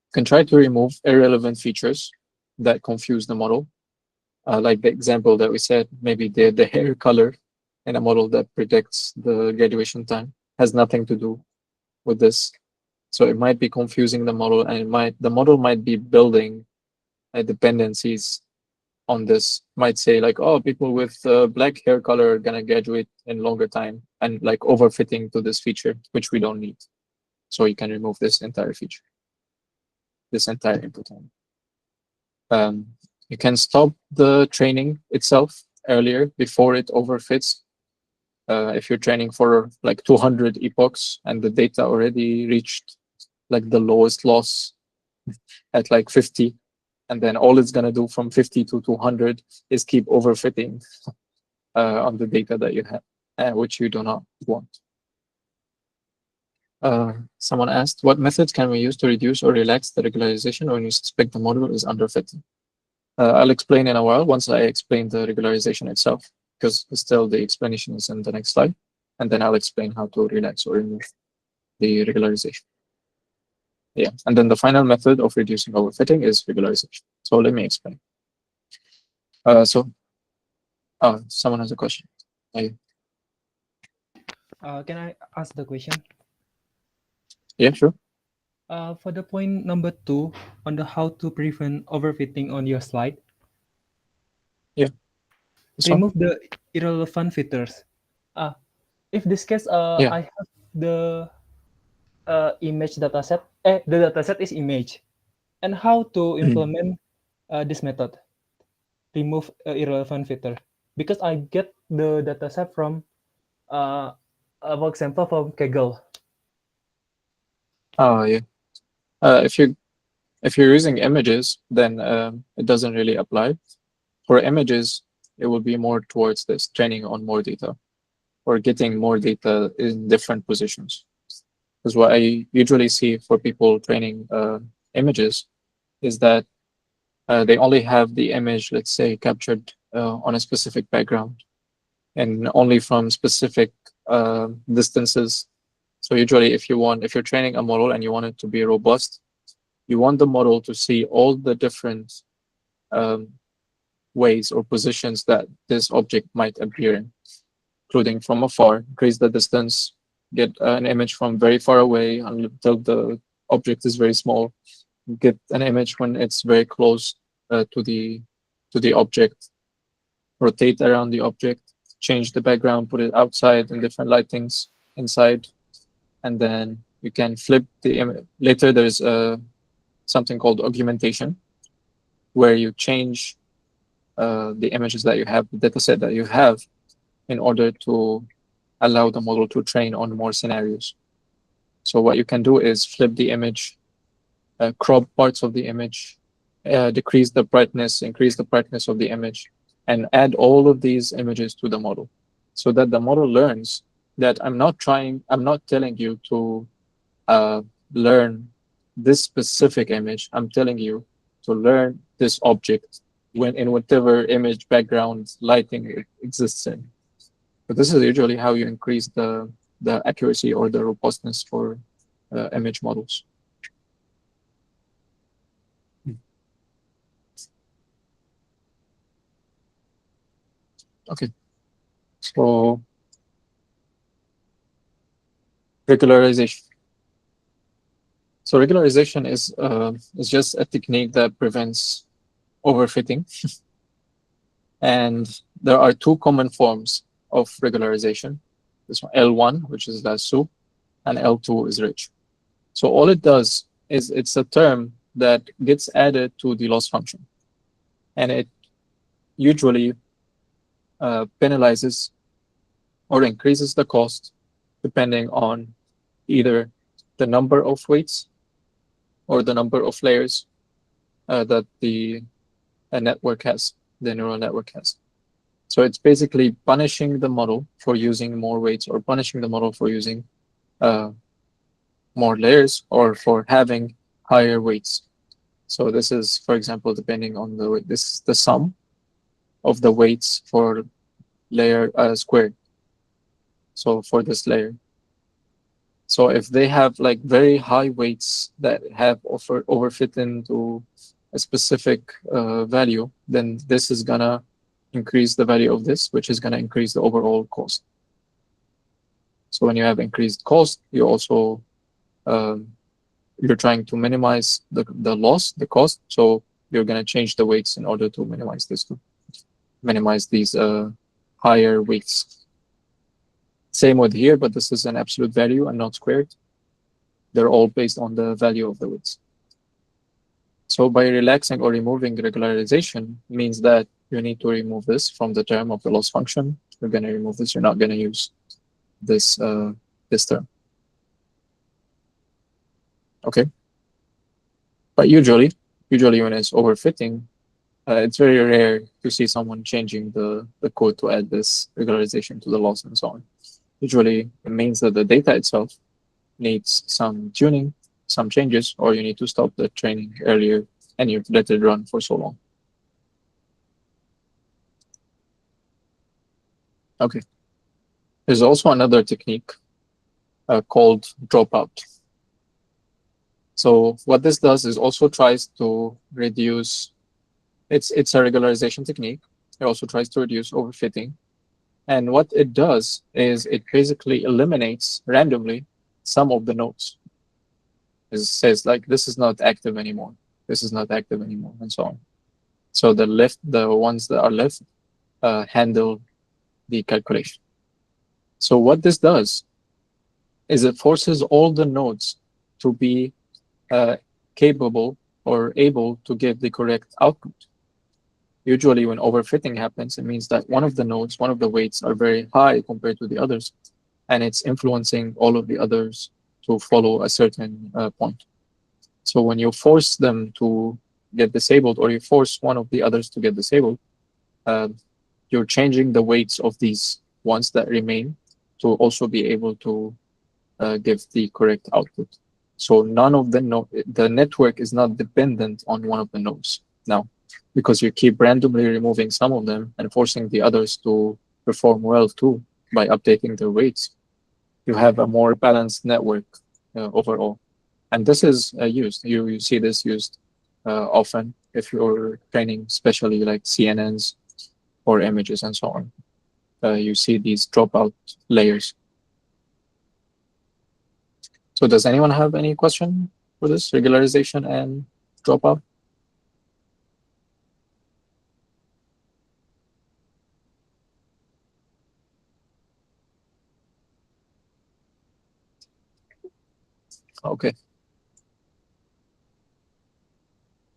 S2: You can try to remove irrelevant features that confuse the model. Like the example that we said, maybe the hair color in a model that predicts the graduation time has nothing to do with this. So it might be confusing the model, and the model might be building dependencies on this. Might say like, oh, people with black hair color are gonna graduate in longer time, and like overfitting to this feature, which we don't need. So you can remove this entire feature, this entire input. You can stop the training itself earlier before it overfits. If you're training for like 200 epochs and the data already reached like the lowest loss at like 50, and then all it's going to do from 50 to 200 is keep overfitting on the data that you have, which you do not want. Someone asked, what methods can we use to reduce or relax the regularization when you suspect the model is underfitting? I'll explain in a while once I explain the regularization itself, because still the explanation is in the next slide, and then I'll explain how to relax or remove the regularization. Yeah, and then the final method of reducing overfitting is regularization. So let me explain. Someone has a question.
S5: Can I ask the question?
S2: Yeah, sure.
S5: For the point number 2 on the how to prevent overfitting on your slide.
S2: Yeah.
S5: Remove the irrelevant filters. If this case,
S2: Yeah.
S5: I have the image dataset. The dataset is image, and how to implement this method? Remove irrelevant filter. because I get the dataset from, for example, from Kaggle.
S2: Oh yeah. If you're using images, then it doesn't really apply. For images, it will be more towards this training on more data or getting more data in different positions. Because what I usually see for people training images is that they only have the image, let's say, captured on a specific background and only from specific distances. So usually if you're training a model and you want it to be robust, you want the model to see all the different um, ways or positions that this object might appear in, including from afar, increase the distance, get an image from very far away until the object is very small, get an image when it's very close to the object, rotate around the object, change the background, put it outside in different lightings inside, and then you can flip the image. Later, there's something called augmentation, where you change the images that you have, the data set that you have, in order to allow the model to train on more scenarios. So what you can do is flip the image, crop parts of the image, decrease the brightness, increase the brightness of the image, and add all of these images to the model so that the model learns that I'm not telling you to learn this specific image. I'm telling you to learn this object in whatever image background lighting it exists in. But this is usually how you increase the accuracy or the robustness for image models. Okay, so regularization. So regularization is just a technique that prevents overfitting. And there are two common forms of regularization. This one, L1, which is last soup, and L2 is rich. So all it does is it's a term that gets added to the loss function. And it usually penalizes or increases the cost depending on either the number of weights or the number of layers that the network has, the neural network has. So it's basically punishing the model for using more weights or punishing the model for using more layers or for having higher weights. So this is, for example, depending on the weight. This is the sum of the weights for layer squared. So for this layer. So if they have like very high weights that have overfit into a specific value, then this is gonna increase the value of this, which is gonna increase the overall cost. So when you have increased cost, you also you're trying to minimize the loss, the cost. So you're gonna change the weights in order to minimize this, to minimize these higher weights. Same with here, but this is an absolute value and not squared. They're all based on the value of the weights. So by relaxing or removing regularization means that you need to remove this from the term of the loss function. You're going to remove this. You're not going to use this this term. Okay. But usually when it's overfitting, it's very rare to see someone changing the code to add this regularization to the loss and so on. Usually it means that the data itself needs some tuning, some changes, or you need to stop the training earlier and you let it run for so long. Okay. There's also another technique called dropout. So what this does is also tries to reduce, it's a regularization technique. It also tries to reduce overfitting. And what it does is it basically eliminates randomly some of the nodes. It says like, this is not active anymore. This is not active anymore, and so on. So the ones that are left handle the calculation. So what this does is it forces all the nodes to be capable or able to give the correct output. Usually when overfitting happens, it means that one of the nodes, one of the weights are very high compared to the others, and it's influencing all of the others to follow a certain point. So when you force them to get disabled, or you force one of the others to get disabled, you're changing the weights of these ones that remain to also be able to give the correct output. So none of the network is not dependent on one of the nodes now, because you keep randomly removing some of them and forcing the others to perform well too by updating their weights. You have a more balanced network overall. And this is used. You see this used often if you're training, especially like CNNs or images and so on. You see these dropout layers. So does anyone have any question for this regularization and dropout? Okay.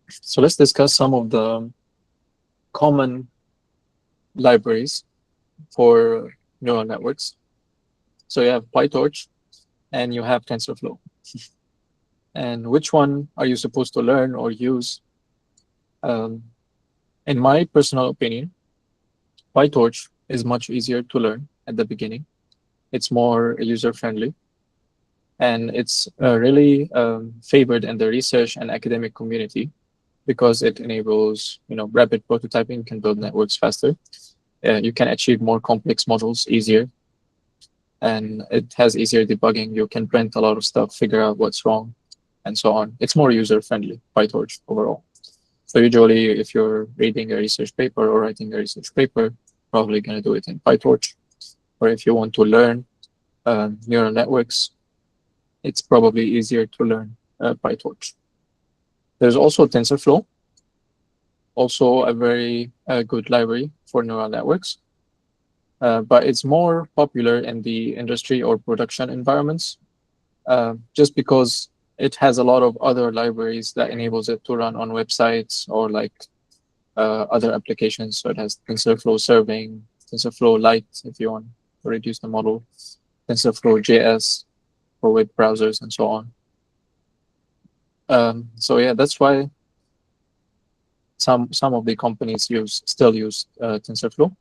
S2: So let's discuss some of the common libraries for neural networks. So you have PyTorch and you have TensorFlow. And which one are you supposed to learn or use? In my personal opinion, PyTorch is much easier to learn at the beginning. It's more user-friendly, and it's really favored in the research and academic community because it enables, rapid prototyping, can build networks faster. You can achieve more complex models easier, and it has easier debugging. You can print a lot of stuff, figure out what's wrong, and so on. It's more user-friendly, PyTorch overall. So usually, if you're reading a research paper or writing a research paper, probably going to do it in PyTorch. Or if you want to learn neural networks, it's probably easier to learn PyTorch. There's also TensorFlow, also a very good library for neural networks, but it's more popular in the industry or production environments, just because it has a lot of other libraries that enables it to run on websites or like other applications. So it has TensorFlow serving, TensorFlow Lite if you want to reduce the model, TensorFlow JS for web browsers and so on. So yeah, that's why some of the companies still use TensorFlow.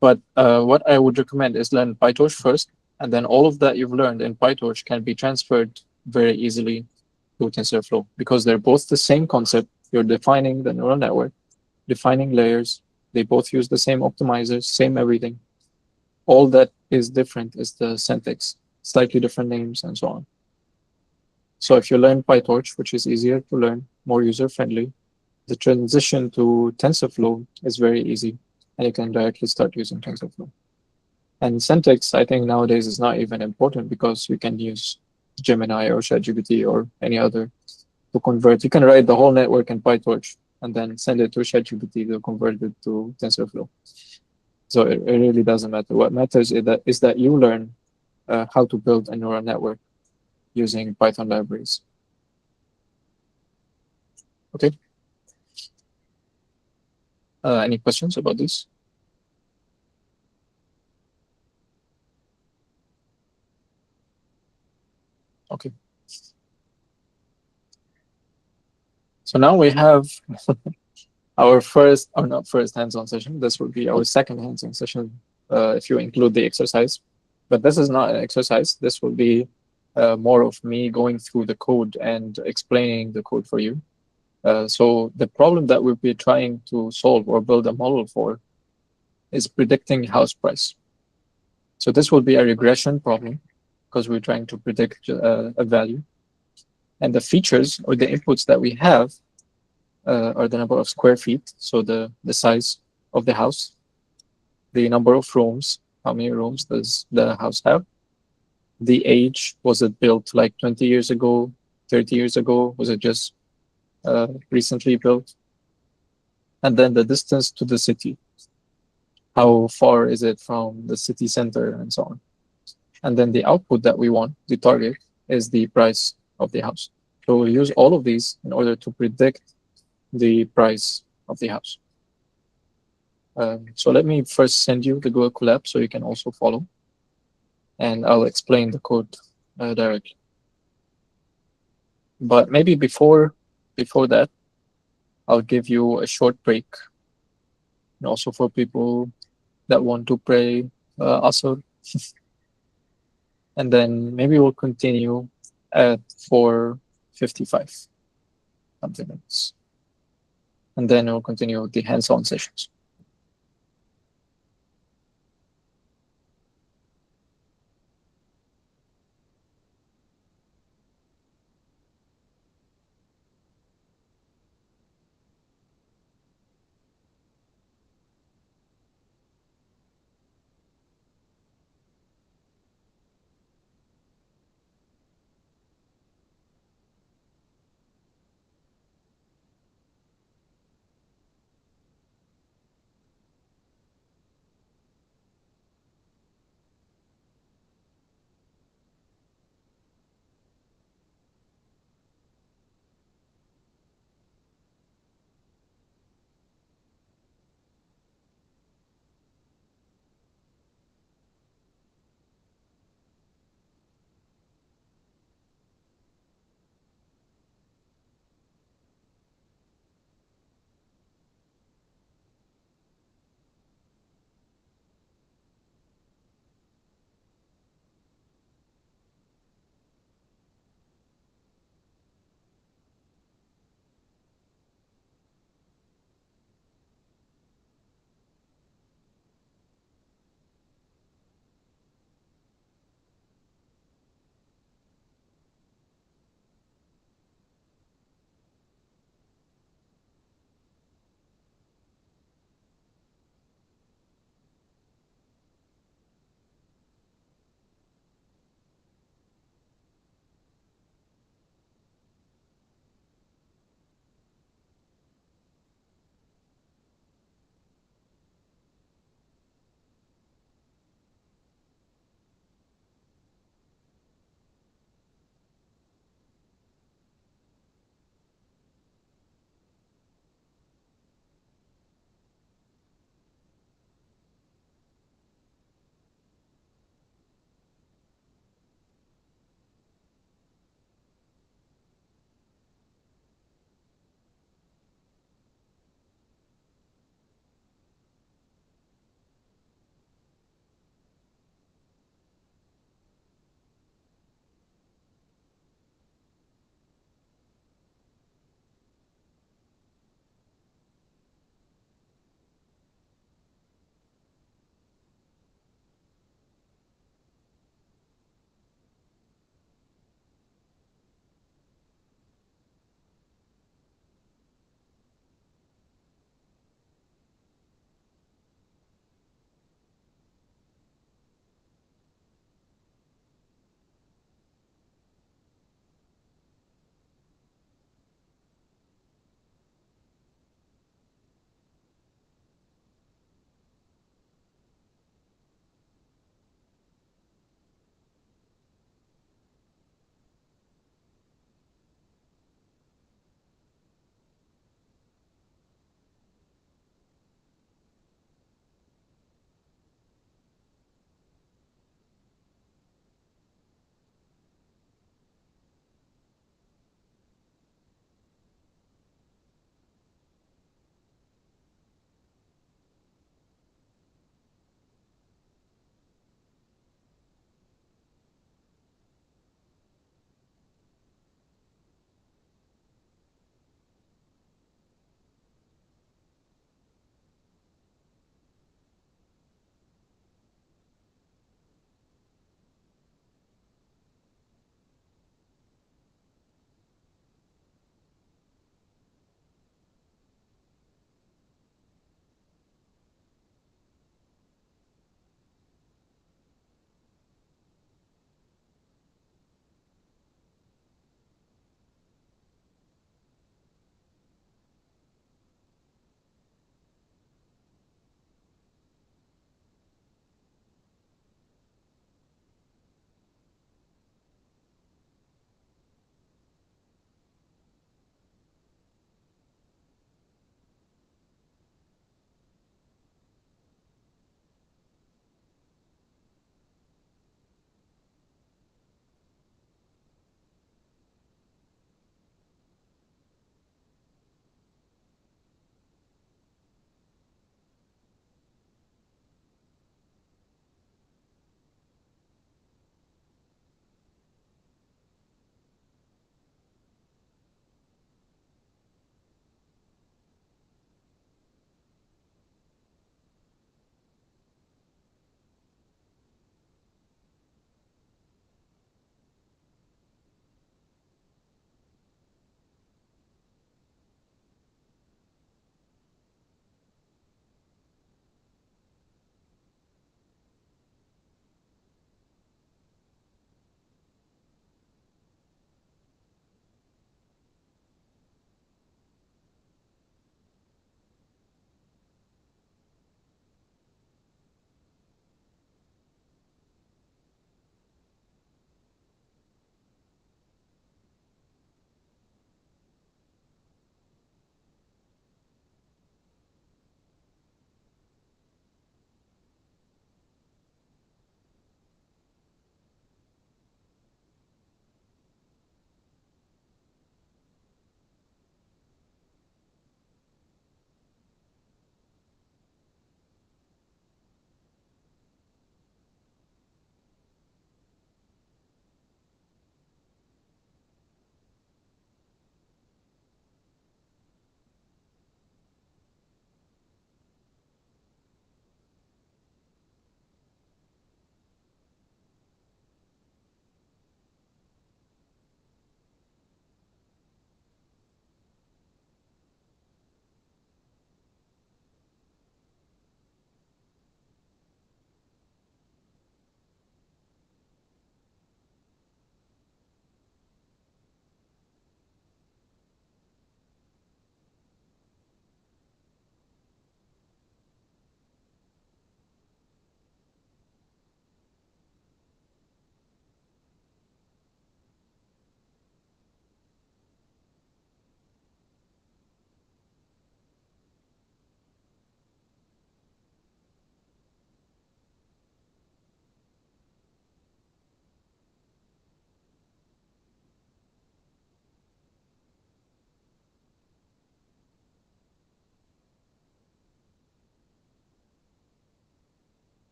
S2: But what I would recommend is learn PyTorch first, and then all of that you've learned in PyTorch can be transferred very easily to TensorFlow because they're both the same concept. You're defining the neural network, defining layers. They both use the same optimizers, same everything. All that is different is the syntax, slightly different names and so on. So if you learn PyTorch, which is easier to learn, more user-friendly, the transition to TensorFlow is very easy, and you can directly start using TensorFlow. And syntax, I think nowadays is not even important because you can use Gemini or ChatGPT or any other to convert. You can write the whole network in PyTorch and then send it to ChatGPT to convert it to TensorFlow. So it really doesn't matter. What matters is that you learn how to build a neural network using Python libraries. Okay. Any questions about this? Okay. So now we have our first, or not first hands-on session. This will be our second hands-on session if you include the exercise. But this is not an exercise. This will be more of me going through the code and explaining the code for you. So the problem that we'll be trying to solve or build a model for is predicting house price. So this will be a regression problem because we're trying to predict a value. And the features or the inputs that we have are the number of square feet, so the size of the house, the number of rooms, how many rooms does the house have, the age, was it built like 20 years ago, 30 years ago, was it just recently built, and then the distance to the city, how far is it from the city center, and so on. And then the output that we want, the target, is the price of the house. So we'll use all of these in order to predict the price of the house. So let me first send you the Google Colab so you can also follow, and I'll explain the code directly. But maybe before that, I'll give you a short break, and also for people that want to pray Asr, and then maybe we'll continue at 4:55, something like this, and then we'll continue with the hands-on sessions.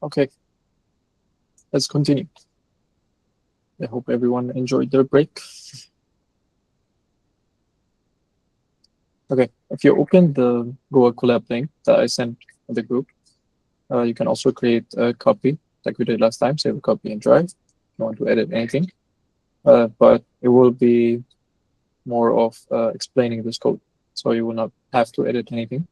S2: Okay, let's continue. I hope everyone enjoyed their break. Okay, if you open the Google Colab link that I sent in the group, you can also create a copy like we did last time, save a copy in Drive if you want to edit anything. But it will be more of explaining this code, so you will not have to edit anything.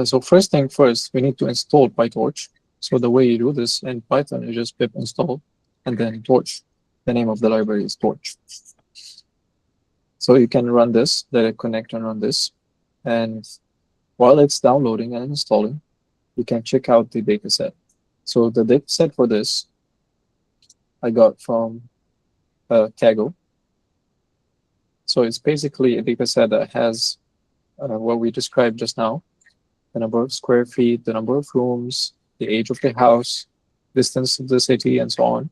S2: So first thing first, we need to install PyTorch. So the way you do this in Python, you just pip install and then torch. The name of the library is torch. So you can run this, direct connect and run this. And while it's downloading and installing, you can check out the dataset. So the dataset for this, I got from Kaggle. So it's basically a dataset that has what we described just now: the number of square feet, the number of rooms, the age of the house, distance to the city, and so on.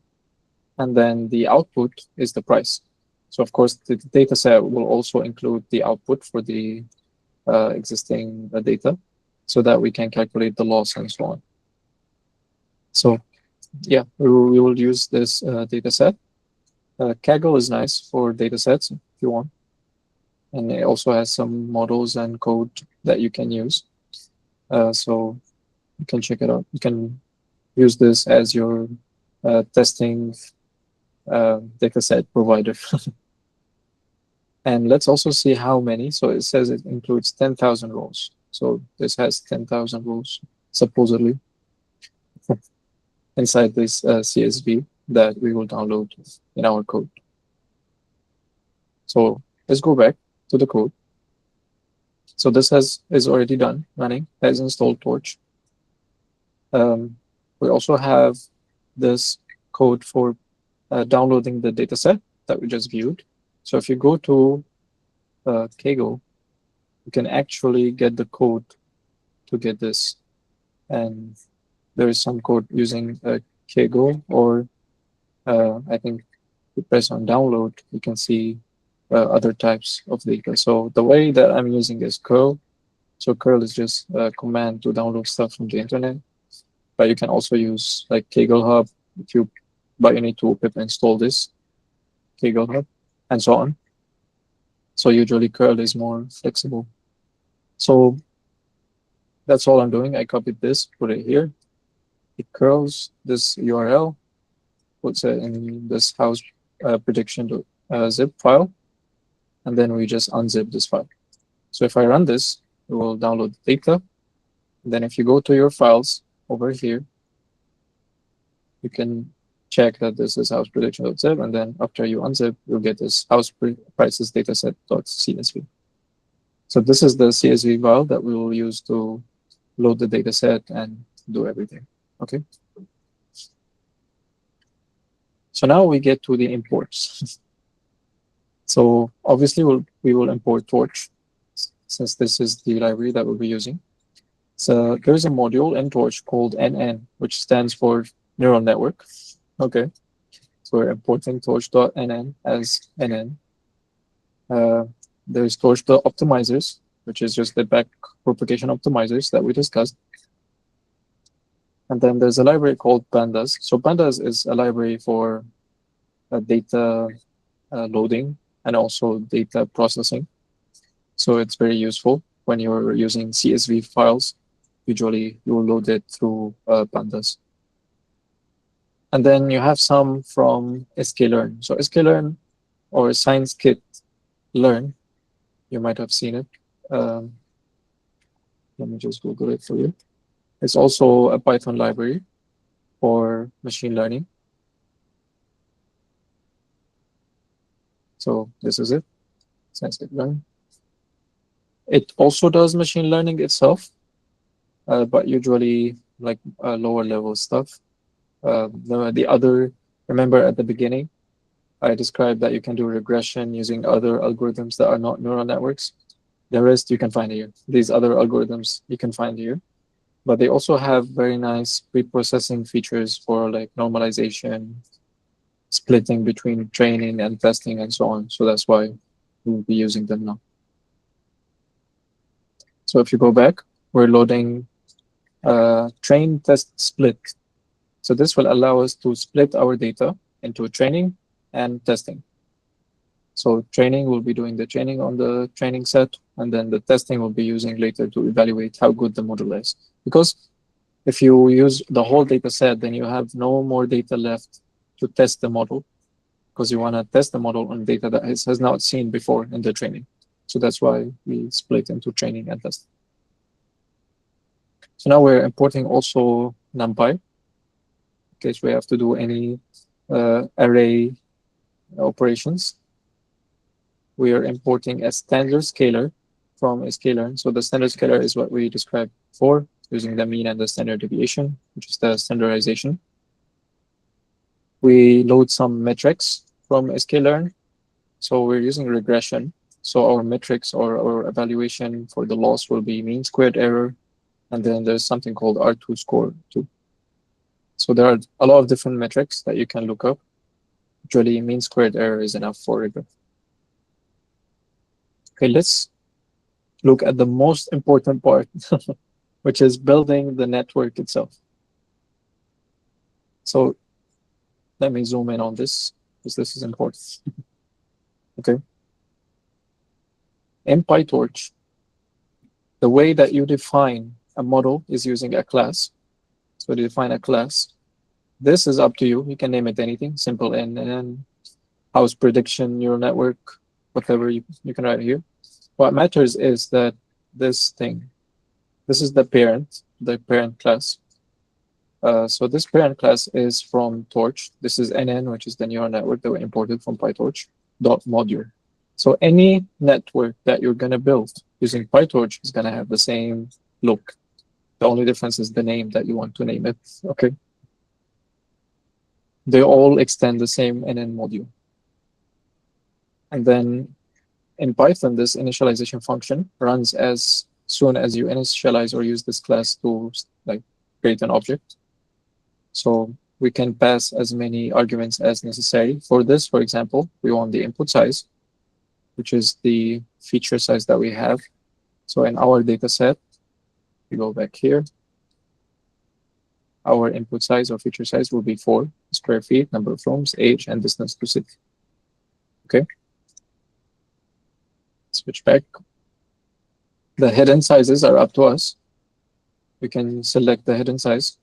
S2: And then the output is the price. So of course, the data set will also include the output for the existing data, so that we can calculate the loss and so on. So yeah, we will use this data set. Kaggle is nice for data sets if you want. And it also has some models and code that you can use. So you can check it out. You can use this as your testing dataset provider. And let's also see how many. So it says it includes 10,000 rows. So this has 10,000 rows, supposedly, inside this CSV that we will download in our code. So let's go back to the code. So this is already done, running, has installed Torch. We also have this code for downloading the dataset that we just viewed. So if you go to Kaggle, you can actually get the code to get this. And there is some code using Kaggle, or I think you press on download, you can see other types of data. So the way that I'm using is curl. So curl is just a command to download stuff from the internet. But you can also use like Kaggle Hub, but you need to pip install this Kaggle Hub and so on. So usually curl is more flexible. So that's all I'm doing. I copied this, put it here. It curls this URL, puts it in this house prediction zip file, and then we just unzip this file. So if I run this, it will download the data. Then if you go to your files over here, you can check that this is house prediction.zip, and then after you unzip, you'll get this house prices dataset.csv. So this is the CSV file that we will use to load the dataset and do everything. Okay. So now we get to the imports. So obviously we will import Torch, since this is the library that we'll be using. So there's a module in Torch called NN, which stands for neural network. Okay, so we're importing torch.nn as NN. There's torch.optimizers, which is just the back propagation optimizers that we discussed. And then there's a library called pandas. So pandas is a library for data loading and also data processing. So it's very useful when you're using CSV files. Usually you will load it through pandas. And then you have some from sklearn. So sklearn or ScienceKit Learn, you might have seen it. Let me just Google it for you. It's also a Python library for machine learning. So this is it, ScienceKit Learn. It also does machine learning itself, but usually like lower level stuff. The other, remember at the beginning, I described that you can do regression using other algorithms that are not neural networks. The rest you can find here. These other algorithms you can find here. But they also have very nice pre-processing features for like normalization, splitting between training and testing and so on. So that's why we'll be using them now. So if you go back, we're loading train, test, split. So this will allow us to split our data into training and testing. So training will be doing the training on the training set, and then the testing will be using later to evaluate how good the model is. Because if you use the whole data set, then you have no more data left to test the model, because you want to test the model on data that has not seen before in the training. So that's why we split into training and testing. So now we're importing also NumPy, in case we have to do any array operations. We are importing a standard scalar from a scalar. So the standard scalar is what we described before, using the mean and the standard deviation, which is the standardization. We load some metrics from a scalar. So we're using regression. So our metrics or our evaluation for the loss will be mean squared error. And then there's something called R2 score too. So there are a lot of different metrics that you can look up. Usually mean squared error is enough for regression. Okay, let's look at the most important part, which is building the network itself. So let me zoom in on this, because this is important. Okay. In PyTorch, the way that you define a model is using a class. So to define a class, this is up to you. You can name it anything, simple NN, house prediction, neural network, whatever you can write here. What matters is that this thing, this is the parent class. So this parent class is from Torch. This is NN, which is the neural network that we imported from PyTorch, .module. So any network that you're going to build using PyTorch is going to have the same look. The only difference is the name that you want to name it. Okay. They all extend the same NN module. And then in Python, this initialization function runs as soon as you initialize or use this class to create an object. So we can pass as many arguments as necessary. For this, for example, we want the input size, which is the feature size that we have. So in our data set, we go back here. Our input size or feature size will be 4 square feet, number of rooms, age, and distance to city. Okay. Switch back. The hidden sizes are up to us. We can select the hidden size.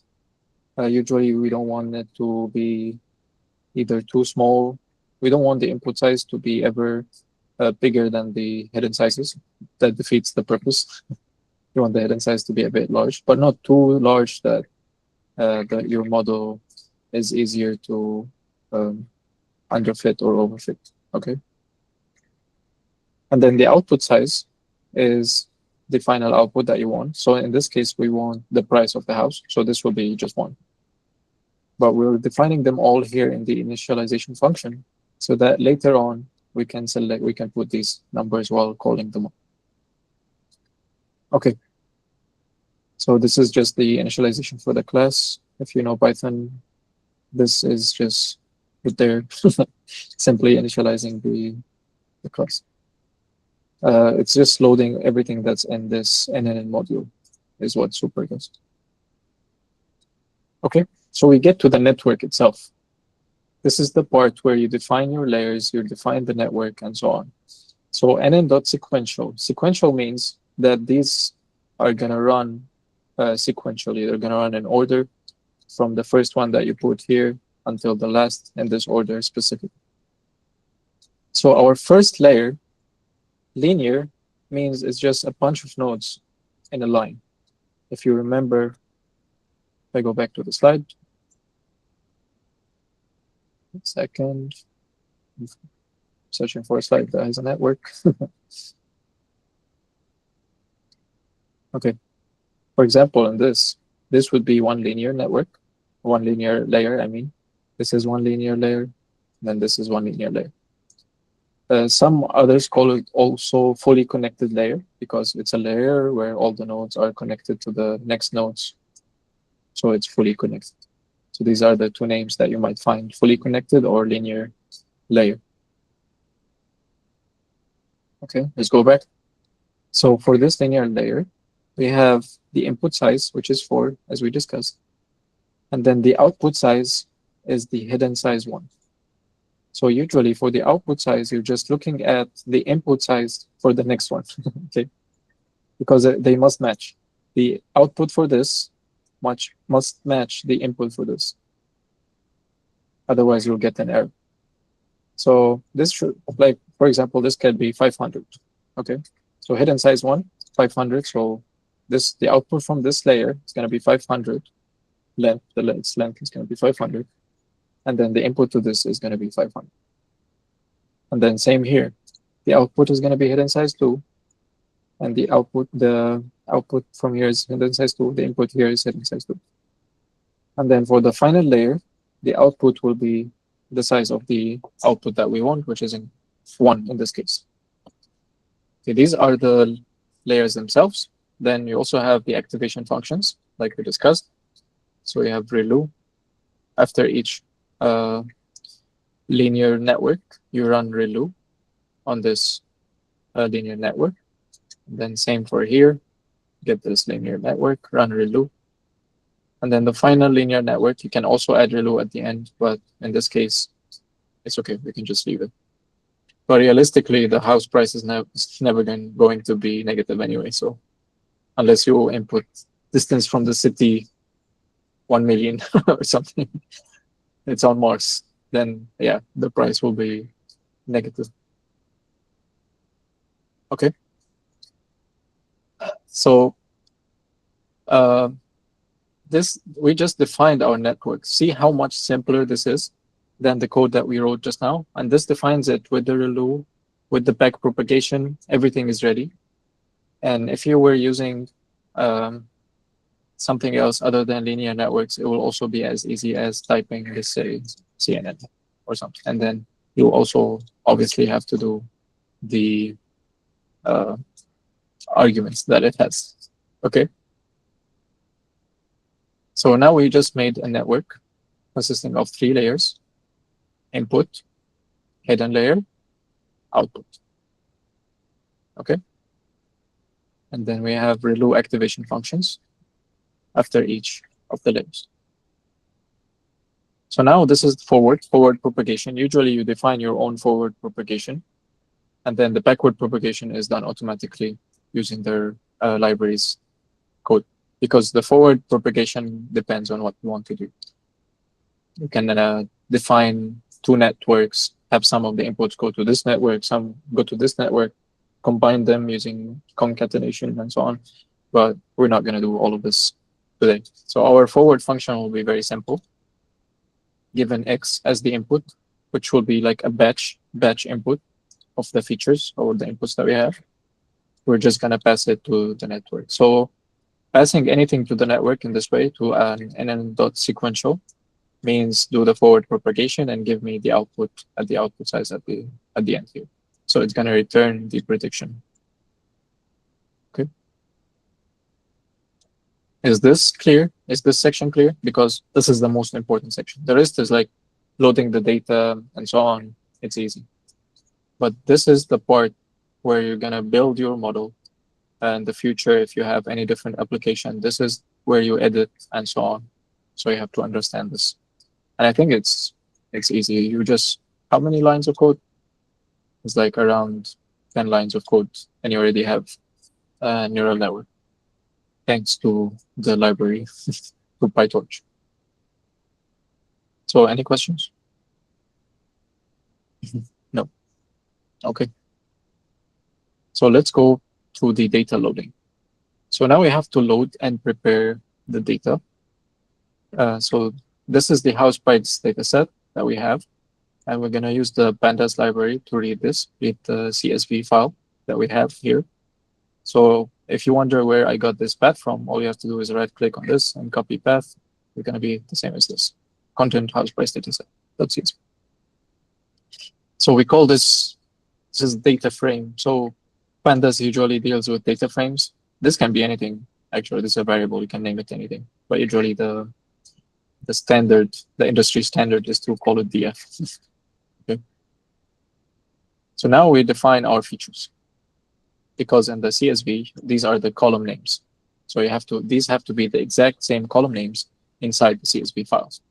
S2: Usually, we don't want it to be either too small. We don't want the input size to be ever bigger than the hidden sizes. That defeats the purpose. You want the hidden size to be a bit large, but not too large that your model is easier to underfit or overfit. Okay. And then the output size is the final output that you want. So in this case, we want the price of the house. So this will be just 1. But we're defining them all here in the initialization function, so that later on we can put these numbers while calling them. Okay. So this is just the initialization for the class. If you know Python, this is just there, simply initializing the class. It's just loading everything that's in this NNN module is what super does. Okay, so we get to the network itself. This is the part where you define your layers, you define the network, and so on. So nn.sequential. Sequential means that these are going to run sequentially. They're going to run in order from the first one that you put here until the last in this order specifically. So our first layer, linear, means it's just a bunch of nodes in a line. If you remember, if I go back to the slide, a second, I'm searching for a slide that has a network. Okay, for example, in this would be one linear network, one linear layer, I mean. This is one linear layer, then this is one linear layer. Some others call it also fully connected layer, because it's a layer where all the nodes are connected to the next nodes. So it's fully connected. So these are the two names that you might find, fully connected or linear layer. Okay, let's go back. So for this linear layer, we have the input size, which is 4, as we discussed. And then the output size is the hidden size 1. So usually for the output size, you're just looking at the input size for the next one, okay? Because they must match. The output for this must match the input for this. Otherwise, you'll get an error. So this should, like, for example, this can be 500, okay? So hidden size 1, 500. So the output from this layer is going to be 500. Its length is going to be 500. And then the input to this is going to be 500. And then same here. The output is going to be hidden size 2. And the output from here is hidden size 2. The input here is hidden size 2. And then for the final layer, the output will be the size of the output that we want, which is 1 in this case. Okay, these are the layers themselves. Then you also have the activation functions, like we discussed. So you have ReLU. After each linear network, you run ReLU on this linear network. And then same for here, get this linear network, run ReLU. And then the final linear network, you can also add ReLU at the end, but in this case, it's okay, we can just leave it. But realistically, the house price is never going to be negative anyway. So unless you input distance from the city 1 million or something, it's on Mars, then yeah, the price will be negative. Okay. So we just defined our network. See how much simpler this is than the code that we wrote just now. And this defines it with the ReLU, with the back propagation, everything is ready. And if you were using something else other than linear networks, it will also be as easy as typing, let's say, CNN or something. And then you also obviously have to do the arguments that it has. Okay. So now we just made a network consisting of 3 layers: input, hidden layer, output. Okay. And then we have ReLU activation functions after each of the layers. So now this is forward propagation. Usually you define your own forward propagation, and then the backward propagation is done automatically using their libraries code, because the forward propagation depends on what you want to do. You can define 2 networks, have some of the inputs go to this network, some go to this network, combine them using concatenation and so on. But we're not going to do all of this today. So our forward function will be very simple. Given X as the input, which will be like a batch input of the features or the inputs that we have, we're just going to pass it to the network. So passing anything to the network in this way to an nn.sequential means do the forward propagation and give me the output at the output size at the end here. So it's going to return the prediction. Okay. Is this clear? Is this section clear? Because this is the most important section. The rest is like loading the data and so on. It's easy. But this is the part where you're going to build your model. And in the future, if you have any different application, this is where you edit and so on. So you have to understand this. And I think it's easy. You just, how many lines of code? It's like around 10 lines of code, and you already have a neural network, thanks to the library, to PyTorch. So any questions? No. Okay. So let's go to the data loading. So now we have to load and prepare the data. So this is the house price data set that we have. And we're going to use the pandas library to read the CSV file that we have here. So if you wonder where I got this path from, all you have to do is right click on this and copy path. It's going to be the same as this. Content house price data set. .csv. So we call this is data frame. So pandas usually deals with data frames. This can be anything. Actually, this is a variable. You can name it anything. But usually the standard, the industry standard is to call it DF. Okay. So now we define our features, because in the CSV, these are the column names. So these have to be the exact same column names inside the CSV files.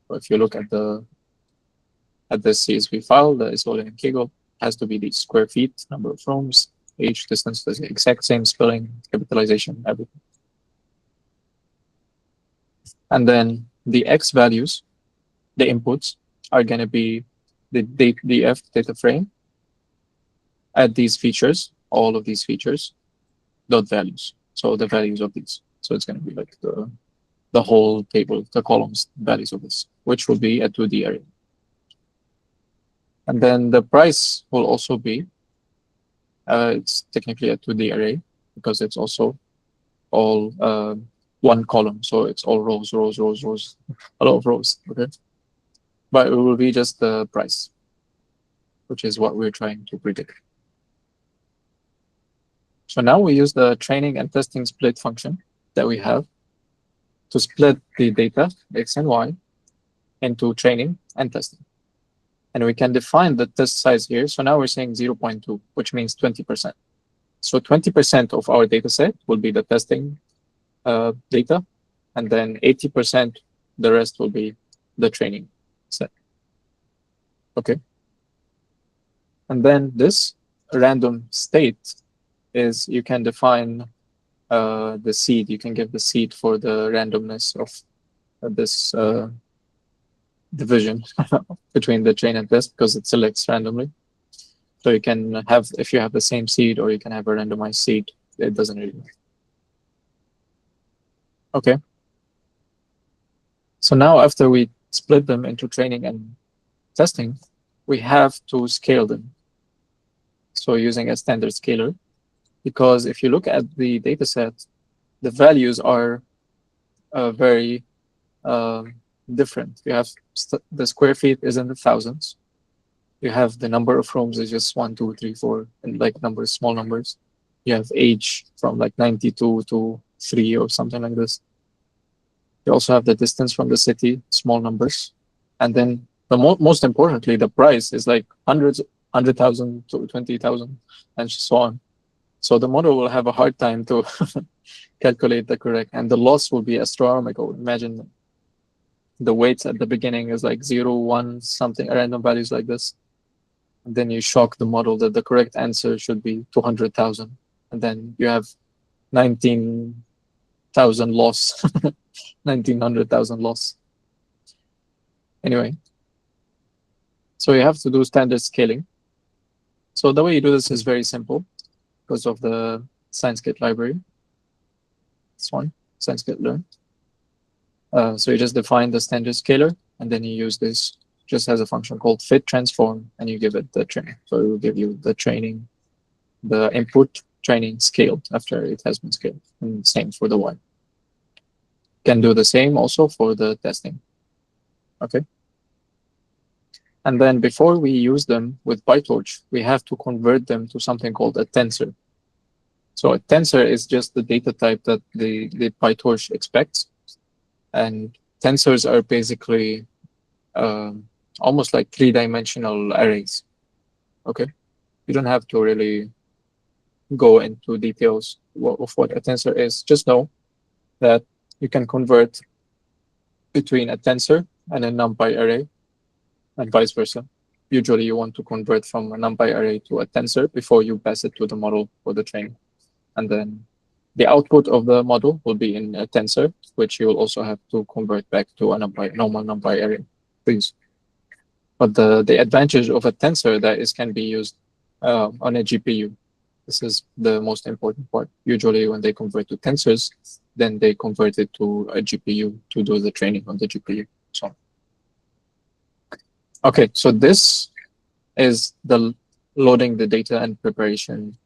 S2: So if you look at this CSV file that is loaded in GDGoC, has to be the square feet, number of rooms, age, distance, the exact same spelling, capitalization, everything. And then the X values, the inputs, are going to be the DF data frame at these features, all of these features, dot values. So the values of these. So it's going to be like the whole table, the columns, values of this, which will be a 2D array. And then the price will also be, it's technically a 2D array because it's also all one column. So it's all rows, rows, rows, rows, a lot of rows. Okay. But it will be just the price, which is what we're trying to predict. So now we use the training and testing split function that we have to split the data, X and Y, into training and testing. And we can define the test size here. So now we're saying 0.2, which means 20%. So 20% of our data set will be the testing data, and then 80%, the rest will be the training set. Okay. And then this random state is you can define the seed. You can give the seed for the randomness of this division between the train and test because it selects randomly. So you can have, if you have the same seed, or you can have a randomized seed. It doesn't really matter. Okay. So now after we split them into training and testing, we have to scale them. So using a standard scaler, because if you look at the data set, the values are very different. You have the square feet is in the thousands. You have the number of rooms is just 1, 2, 3, 4, and like numbers, small numbers. You have age from like 92 to 3 or something like this. You also have the distance from the city, small numbers. And then the most importantly, the price is like 100,000 to 20,000 and so on. So the model will have a hard time to calculate the correct, and the loss will be astronomical. Imagine the weights at the beginning is like 0, 1, something, random values like this. And then you shock the model that the correct answer should be 200,000. And then you have 19,000 loss, 1900,000 loss. Anyway, so you have to do standard scaling. So the way you do this is very simple because of the ScienceKit library. This one, ScienceKit Learn. So you just define the standard scaler, and then you use this just as a function called fit transform, and you give it the training. So it will give you the training, the input training scaled after it has been scaled, and same for the Y. Can do the same also for the testing. Okay. And then before we use them with PyTorch, we have to convert them to something called a tensor. So a tensor is just the data type that the PyTorch expects. And tensors are basically almost like 3-dimensional arrays. Okay. You don't have to really go into details of what a tensor is. Just know that you can convert between a tensor and a NumPy array, and vice versa. Usually you want to convert from a NumPy array to a tensor before you pass it to the model for the training. And then the output of the model will be in a tensor, which you will also have to convert back to a normal NumPy array, please. But the advantage of a tensor that is can be used on a GPU. This is the most important part. Usually when they convert to tensors, then they convert it to a GPU to do the training on the GPU. So, okay, so this is the loading the data and preparation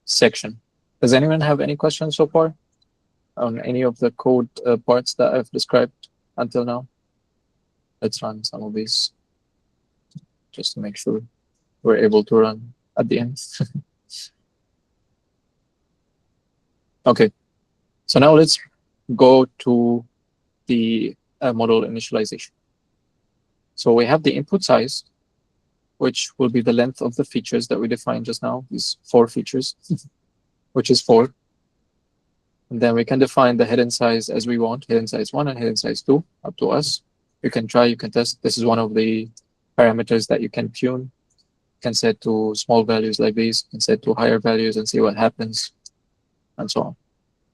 S2: section. Does anyone have any questions so far on any of the code parts that I've described until now? Let's run some of these just to make sure we're able to run at the end. Okay, so now let's go to the model initialization. So we have the input size, which will be the length of the features that we defined just now, these 4 features, which is 4. And then we can define the hidden size as we want, hidden size 1 and hidden size 2, up to us. You can try, you can test. This is one of the parameters that you can tune. You can set to small values like these, you can set to higher values and see what happens, and so on.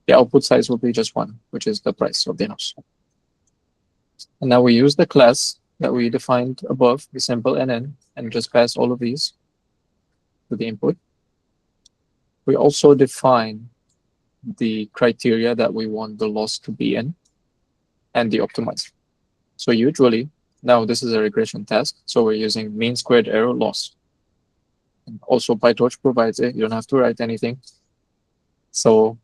S2: The output size will be just 1, which is the price of the house. And now we use the class that we defined above, the simple NN, and just pass all of these to the input. We also define the criteria that we want the loss to be in and the optimizer. So usually, now this is a regression task, so we're using mean squared error loss. And also PyTorch provides it, you don't have to write anything. So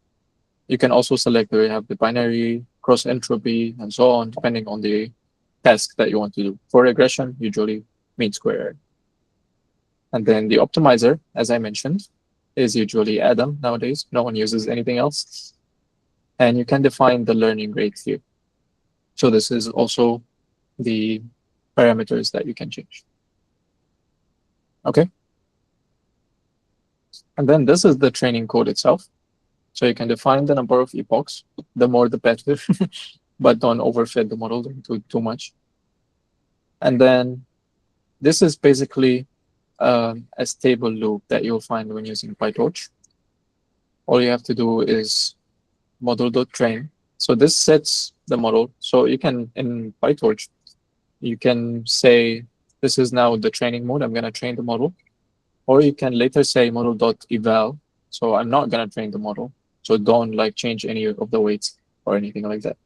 S2: you can also select where you have the binary, cross entropy, and so on, depending on the task that you want to do. For regression, usually mean square error. And then the optimizer, as I mentioned, is usually Adam nowadays. No one uses anything else. And you can define the learning rate here. So this is also the parameters that you can change. Okay. And then this is the training code itself. So you can define the number of epochs, the more the better, but don't overfit the model too much. And then this is basically a stable loop that you'll find when using PyTorch. All you have to do is model.train. So this sets the model. So you can, in PyTorch, you can say, this is now the training mode, I'm going to train the model. Or you can later say model.eval. So I'm not going to train the model. So don't like change any of the weights or anything like that.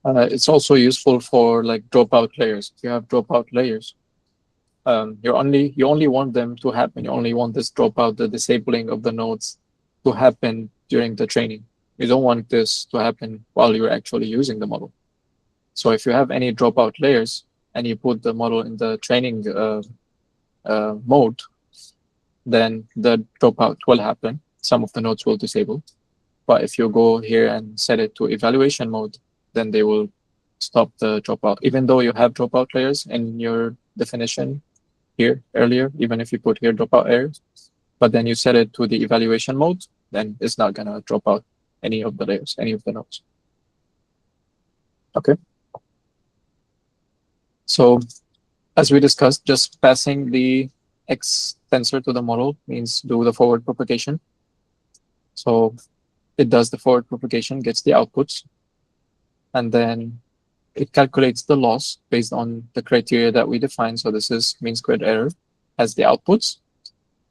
S2: It's also useful for like dropout layers. If you have dropout layers, you only want them to happen. You only want this dropout, the disabling of the nodes, to happen during the training. You don't want this to happen while you're actually using the model. So if you have any dropout layers and you put the model in the training mode, then the dropout will happen. Some of the nodes will disable. But if you go here and set it to evaluation mode, then they will stop the dropout. Even though you have dropout layers in your definition here earlier, even if you put here dropout errors, but then you set it to the evaluation mode, then it's not going to drop out any of the layers, any of the nodes. Okay. So as we discussed, just passing the X tensor to the model means do the forward propagation. So it does the forward propagation, gets the outputs, and then it calculates the loss based on the criteria that we define. So this is mean squared error as the outputs,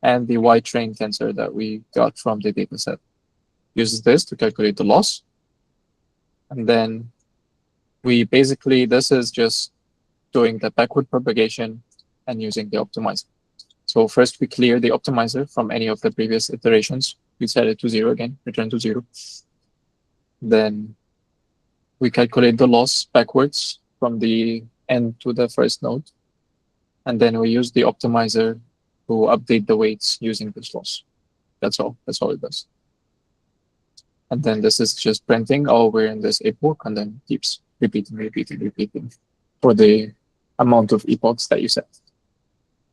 S2: and the Y-train tensor that we got from the dataset. Uses this to calculate the loss. And then we basically, this is just doing the backward propagation and using the optimizer. So first we clear the optimizer from any of the previous iterations. We set it to 0 again, return to 0. Then we calculate the loss backwards from the end to the first node. And then we use the optimizer to update the weights using this loss. That's all. That's all it does. And then this is just printing, oh, we're in this epoch, and then keeps repeating for the amount of epochs that you set.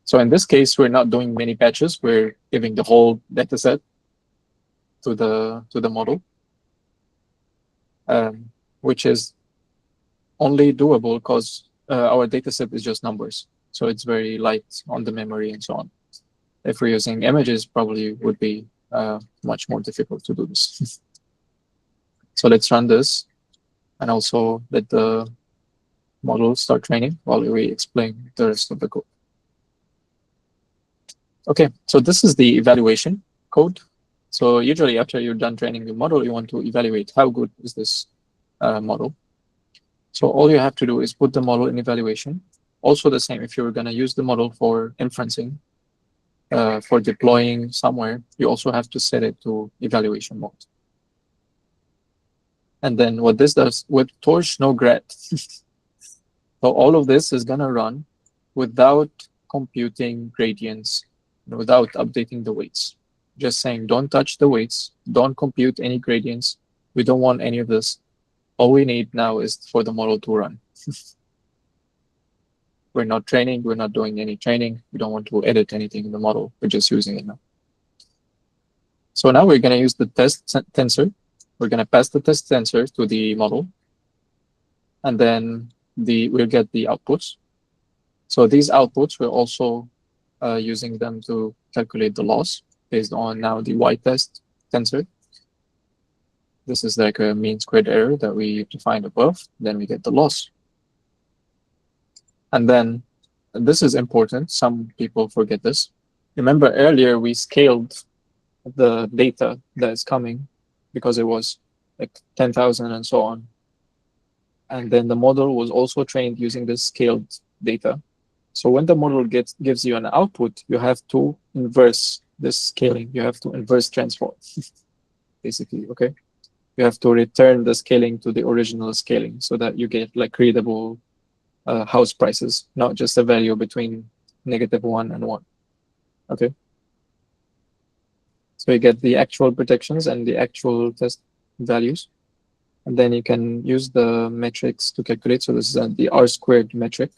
S2: So in this case, we're not doing many patches. We're giving the whole dataset to the model, which is only doable because our dataset is just numbers. So it's very light on the memory and so on. If we're using images, probably would be much more difficult to do this. So let's run this and also let the model start training while we explain the rest of the code. Okay, so this is the evaluation code. So usually after you're done training the model, you want to evaluate how good is this model. So all you have to do is put the model in evaluation. Also the same, if you're going to use the model for inferencing, for deploying somewhere, you also have to set it to evaluation mode. And then what this does, with Torch, no grad. So all of this is going to run without computing gradients, without updating the weights. Just saying, don't touch the weights, don't compute any gradients. We don't want any of this. All we need now is for the model to run. We're not training, we're not doing any training. We don't want to edit anything in the model. We're just using it now. So now we're going to use the test tensor. We're going to pass the test tensor to the model, and then we'll get the outputs. So these outputs, we're also using them to calculate the loss based on now the y-test tensor. This is like a mean squared error that we defined above. Then we get the loss. And then this is important. Some people forget this. Remember earlier we scaled the data that is coming because it was like 10,000 and so on. And then the model was also trained using this scaled data. So when the model gives you an output, you have to inverse this scaling. You have to inverse transform, basically, okay? You have to return the scaling to the original scaling so that you get like readable house prices, not just a value between -1 and 1, okay? So you get the actual predictions and the actual test values. And then you can use the metrics to calculate. So this is the R-squared metric.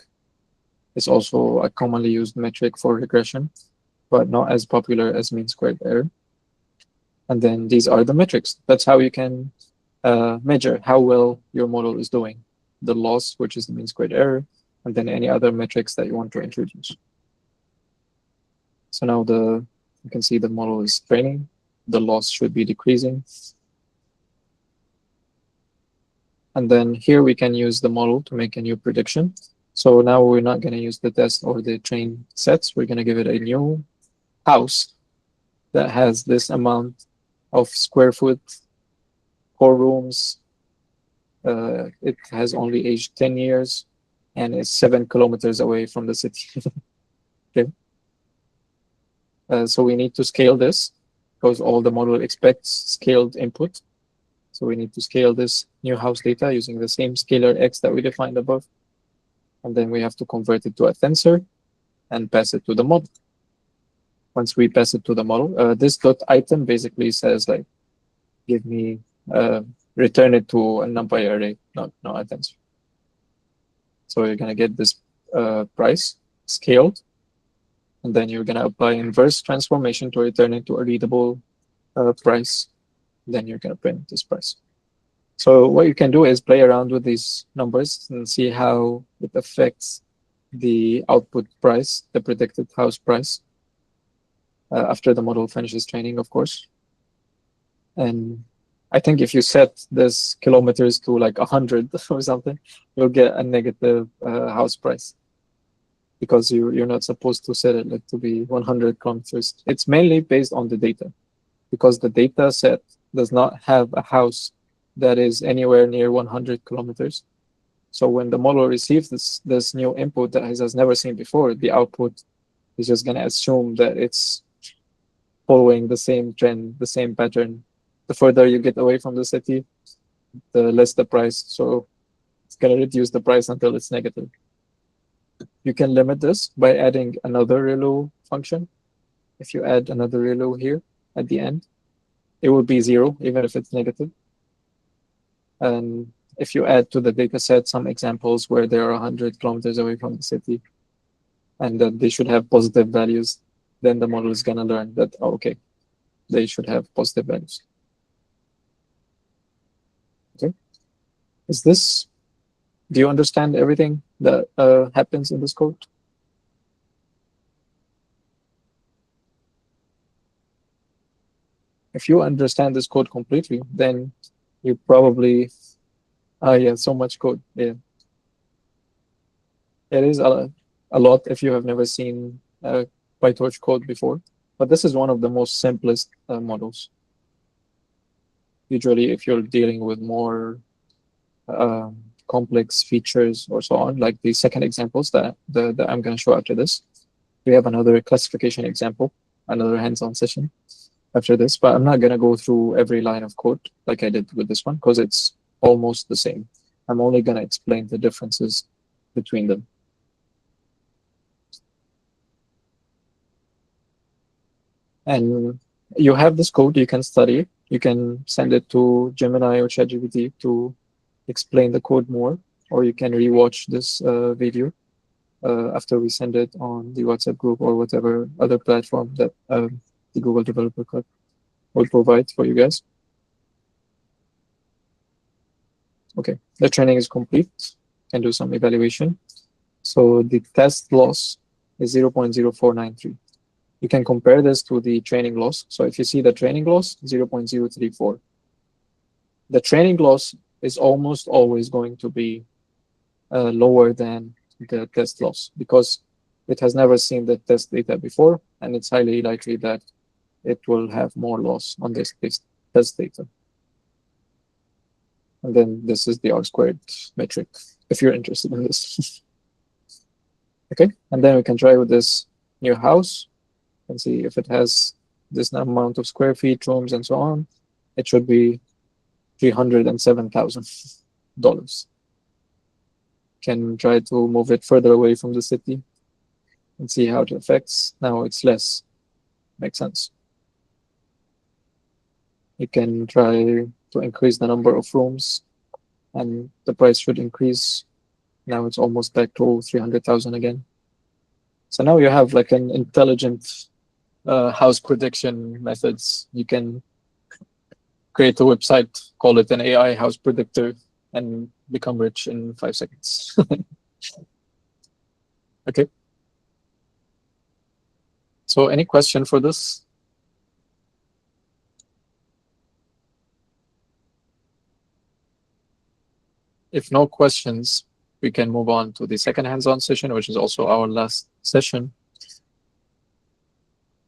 S2: It's also a commonly used metric for regression, but not as popular as mean squared error. And then these are the metrics. That's how you can measure how well your model is doing. The loss, which is the mean squared error, and then any other metrics that you want to introduce. So now you can see the model is training. The loss should be decreasing. And then here we can use the model to make a new prediction. So now we're not going to use the test or the train sets. We're going to give it a new house that has this amount of square foot, 4 rooms. It has only aged 10 years and is 7 kilometers away from the city. Okay. So we need to scale this because all the model expects scaled input. So we need to scale this new house data using the same scalar x that we defined above. And then we have to convert it to a tensor and pass it to the model. Once we pass it to the model, this dot item basically says like, give me, return it to a numpy array, not a tensor. So you're going to get this price scaled. And then you're going to apply inverse transformation to return it to a readable price. Then you're going to print this price. So what you can do is play around with these numbers and see how it affects the output price, the predicted house price, after the model finishes training, of course. And I think if you set this kilometers to like 100 or something, you'll get a negative house price because you're not supposed to set it like to be 100 kilometers. It's mainly based on the data because the data set does not have a house that is anywhere near 100 kilometers. So when the model receives this new input that it has never seen before, the output is just going to assume that it's following the same trend, the same pattern. The further you get away from the city, the less the price. So it's going to reduce the price until it's negative. You can limit this by adding another ReLU function. If you add another ReLU here at the end, it will be 0, even if it's negative. And if you add to the data set some examples where they are 100 kilometers away from the city and that they should have positive values, then the model is going to learn that, oh, okay, they should have positive values. Okay. Do you understand everything that happens in this code? If you understand this code completely, then you probably, yeah, so much code, yeah. It is a lot if you have never seen PyTorch code before, but this is one of the most simplest models. Usually, if you're dealing with more complex features or so on, like the second examples that I'm going to show after this, we have another classification example, another hands-on session after this, but I'm not going to go through every line of code like I did with this one because it's almost the same. I'm only going to explain the differences between them. And you have this code, you can study, you can send it to Gemini or ChatGPT to explain the code more, or you can rewatch this video after we send it on the WhatsApp group or whatever other platform that the Google Developer Club. will provide for you guys. Okay, the training is complete. Can do some evaluation. So the test loss is 0.0493. You can compare this to the training loss. So if you see the training loss, 0.034. The training loss is almost always going to be lower than the test loss because it has never seen the test data before, and it's highly likely that it will have more loss on this test data. And then this is the R-squared metric, if you're interested in this. Okay, and then we can try with this new house and see if it has this amount of square feet, rooms, and so on. It should be $307,000. Can try to move it further away from the city and see how it affects. Now it's less. Makes sense. You can try to increase the number of rooms and the price should increase. Now it's almost back to 300,000 again. So now you have like an intelligent house prediction methods. You can create a website, call it an AI house predictor, and become rich in 5 seconds. Okay. So any question for this? If no questions, we can move on to the second hands-on session, which is also our last session.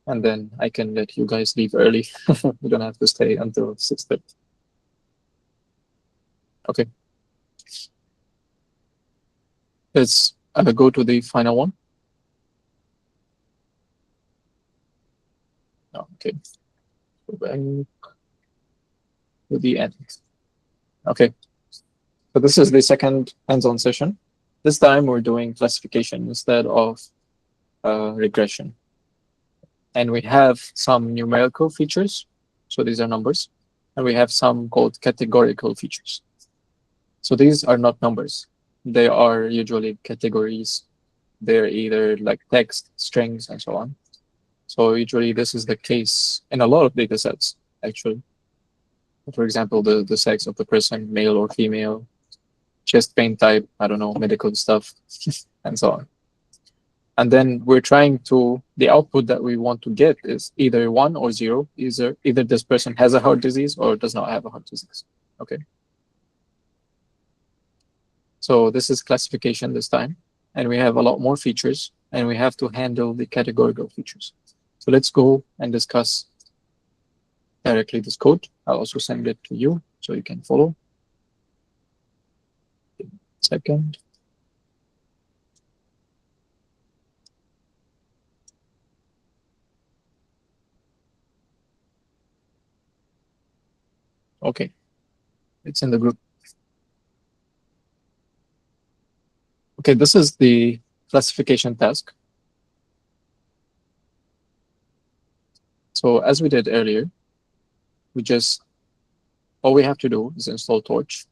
S2: And then I can let you guys leave early. You don't have to stay until 6:30. Okay. Let's go to the final one. Okay. Go back to the end. Okay. So this is the second hands-on session. This time we're doing classification instead of regression. And we have some numerical features. So these are numbers. And we have some called categorical features. So these are not numbers. They are usually categories. They're either like text, strings, and so on. So usually this is the case in a lot of data sets, actually. For example, the sex of the person, male or female, chest pain type, I don't know, medical stuff, and so on. And then we're trying to, the output that we want to get is either 1 or 0. Either this person has a heart disease or does not have a heart disease. Okay. So this is classification this time. And we have a lot more features, and we have to handle the categorical features. So let's go and discuss directly this code. I'll also send it to you so you can follow. Second. Okay, it's in the group. Okay, this is the classification task. So as we did earlier, all we have to do is install Torch,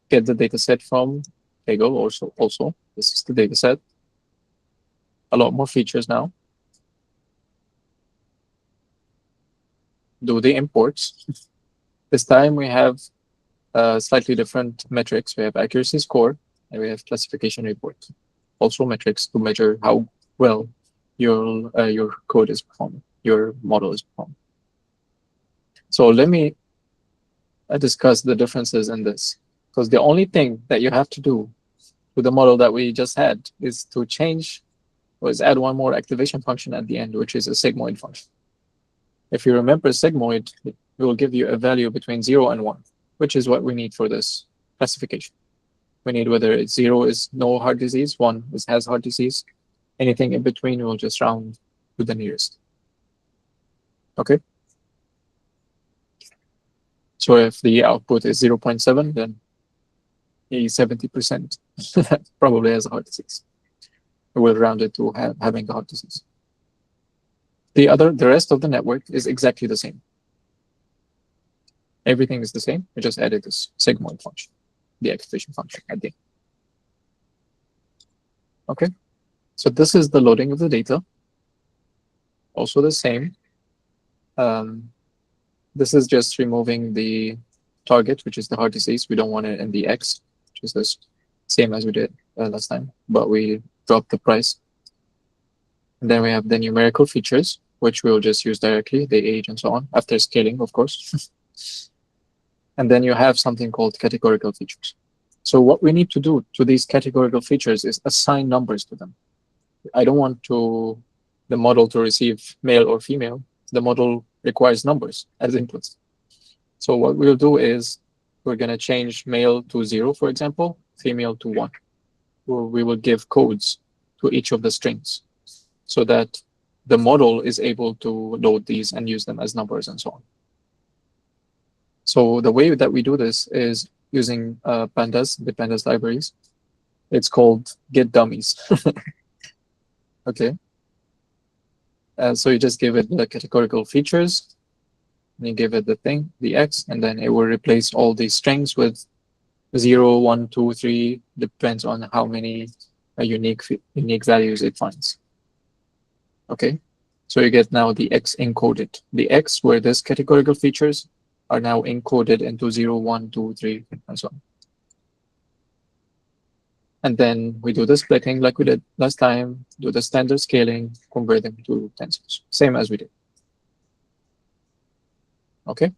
S2: get the data set from Kaggle also. This is the data set. A lot more features now. Do the imports. This time we have slightly different metrics. We have accuracy score and we have classification report. Also metrics to measure how well your code is performing, your model is performing. So let me discuss the differences in this, because the only thing that you have to do with the model that we just had is to add one more activation function at the end, which is a sigmoid function. If you remember sigmoid, it will give you a value between 0 and 1, which is what we need for this classification. We need whether it's 0 is no heart disease, 1 has heart disease. Anything in between, we'll just round to the nearest. Okay. So if the output is 0.7, then 70% probably has a heart disease. We'll round it to having the heart disease. The rest of the network is exactly the same. Everything is the same. We just added this sigmoid function, the activation function at the end. Okay. So this is the loading of the data. Also the same. This is just removing the target, which is the heart disease. We don't want it in the X, which is the same as we did last time, but we dropped the price. And then we have the numerical features, which we'll just use directly, the age and so on, after scaling, of course. And then you have something called categorical features. So what we need to do to these categorical features is assign numbers to them. I don't want the model to receive male or female. The model requires numbers as inputs. So what we'll do is we're going to change male to 0, for example, female to 1. We will give codes to each of the strings so that the model is able to load these and use them as numbers and so on. So the way that we do this is using pandas, the pandas libraries. It's called get dummies. Okay. So you just give it the categorical features, and you give it the thing, the X, and then it will replace all these strings with 0, 1, 2, 3, depends on how many unique values it finds. Okay, so you get now the X encoded. The X, where this categorical features are now encoded into 0, 1, 2, 3, and so on. And then we do the splitting like we did last time, do the standard scaling, convert them to tensors, same as we did. Okay.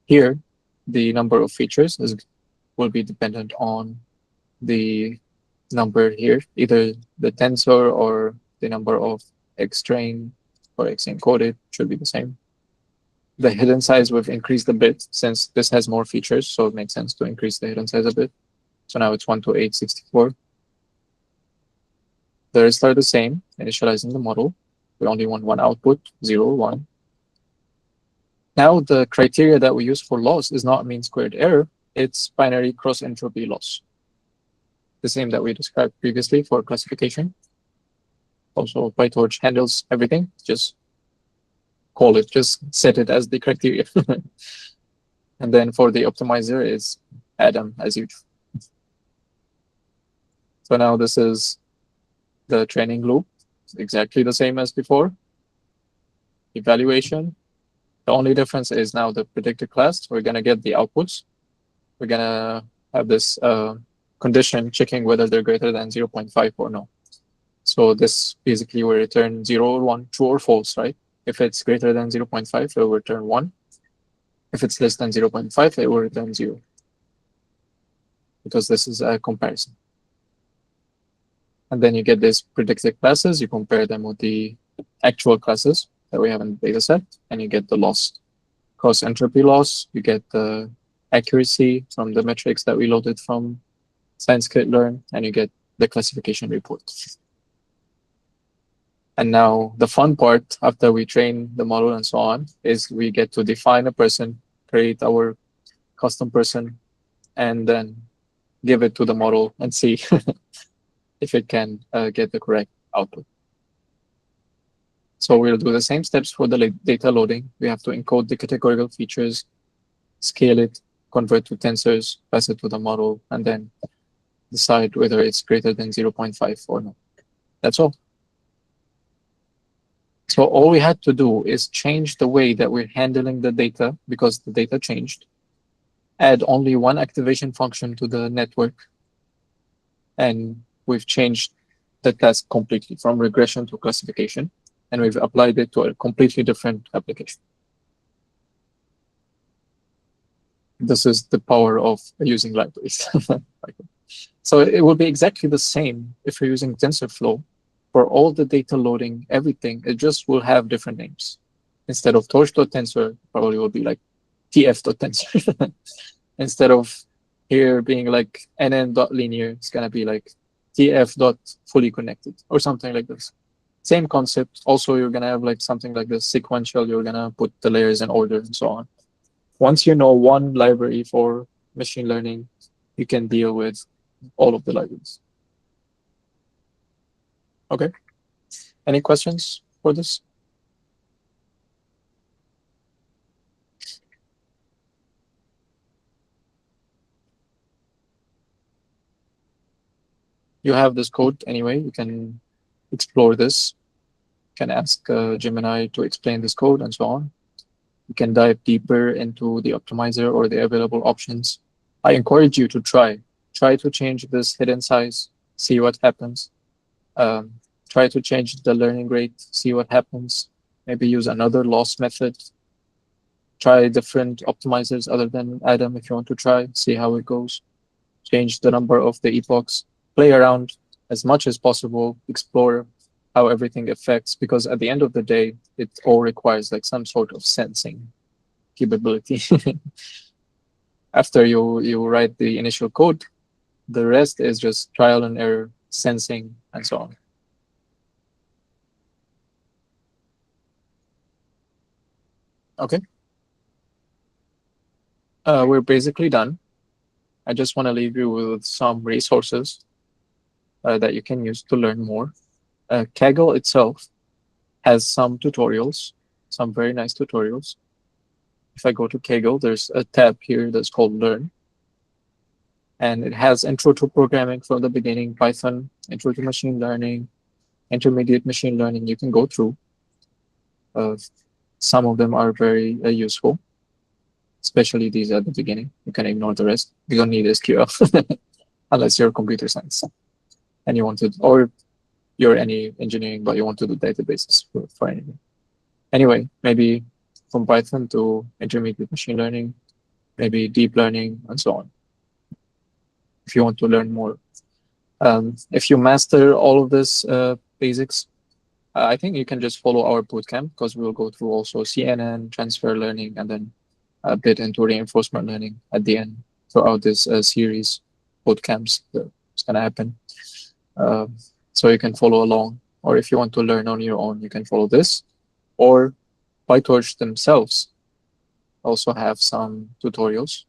S2: Here, the number of features will be dependent on the number here, either the tensor or the number of X trained or X encoded should be the same. The hidden size we've increased a bit since this has more features, so it makes sense to increase the hidden size a bit. So now it's 1 to 864. The rest are the same, initializing the model. We only want one output, 0, 1. Now the criteria that we use for loss is not mean squared error, it's binary cross entropy loss. The same that we described previously for classification. Also, PyTorch handles everything, just call it, just set it as the criteria. And then for the optimizer is Adam as usual. So now this is the training loop. It's exactly the same as before. Evaluation. The only difference is now the predicted class. We're going to get the outputs. We're going to have this condition checking whether they're greater than 0.5 or no. So this basically will return 0 or 1, true or false, right? If it's greater than 0.5, it will return 1. If it's less than 0.5, it will return 0. Because this is a comparison. And then you get these predicted classes. You compare them with the actual classes that we have in the data set, and you get the loss. Cross entropy loss, you get the accuracy from the metrics that we loaded from scikit-learn, and you get the classification report. And now the fun part, after we train the model and so on, is we get to define a person, create our custom person, and then give it to the model and see if it can get the correct output. So we'll do the same steps for the data loading. We have to encode the categorical features, scale it, convert to tensors, pass it to the model, and then decide whether it's greater than 0.5 or not. That's all. So all we had to do is change the way that we're handling the data because the data changed. Add only one activation function to the network. And we've changed the task completely from regression to classification. And we've applied it to a completely different application. This is the power of using libraries. So it will be exactly the same if you're using TensorFlow. For all the data loading, everything, it just will have different names. Instead of torch.tensor, probably will be like tf.tensor. Instead of here being like nn.linear, it's going to be like tf.fully connected or something like this. Same concept. Also, you're going to have like something like this sequential. You're going to put the layers in order and so on. Once you know one library for machine learning, you can deal with all of the libraries. Okay. Any questions for this? You have this code anyway. You can explore this. You can ask Gemini to explain this code and so on. You can dive deeper into the optimizer or the available options. I encourage you to try to change this hidden size, see what happens. Um, Try to change the learning rate, see what happens. Maybe use another loss method. Try different optimizers other than Adam if you want to try, see how it goes. Change the number of the epochs, play around as much as possible, explore how everything affects, because at the end of the day, it all requires like some sort of sensing capability. After you write the initial code, the rest is just trial and error, sensing, and so on. Okay. We're basically done. I just want to leave you with some resources that you can use to learn more. Kaggle itself has some tutorials, some very nice tutorials. If I go to Kaggle, there's a tab here that's called Learn. And it has intro to programming from the beginning, Python, intro to machine learning, intermediate machine learning you can go through. Some of them are very useful, especially these at the beginning. You can ignore the rest. You don't need SQL unless you're computer science and you want to, or you're any engineering, but you want to do databases for anything. Anyway, maybe from Python to intermediate machine learning, maybe deep learning, and so on, if you want to learn more. If you master all of this basics, I think you can just follow our bootcamp, because we'll go through also CNN, transfer learning, and then a bit into reinforcement learning at the end throughout this series bootcamps that's going to happen. So you can follow along, or if you want to learn on your own, you can follow this, or PyTorch themselves also have some tutorials.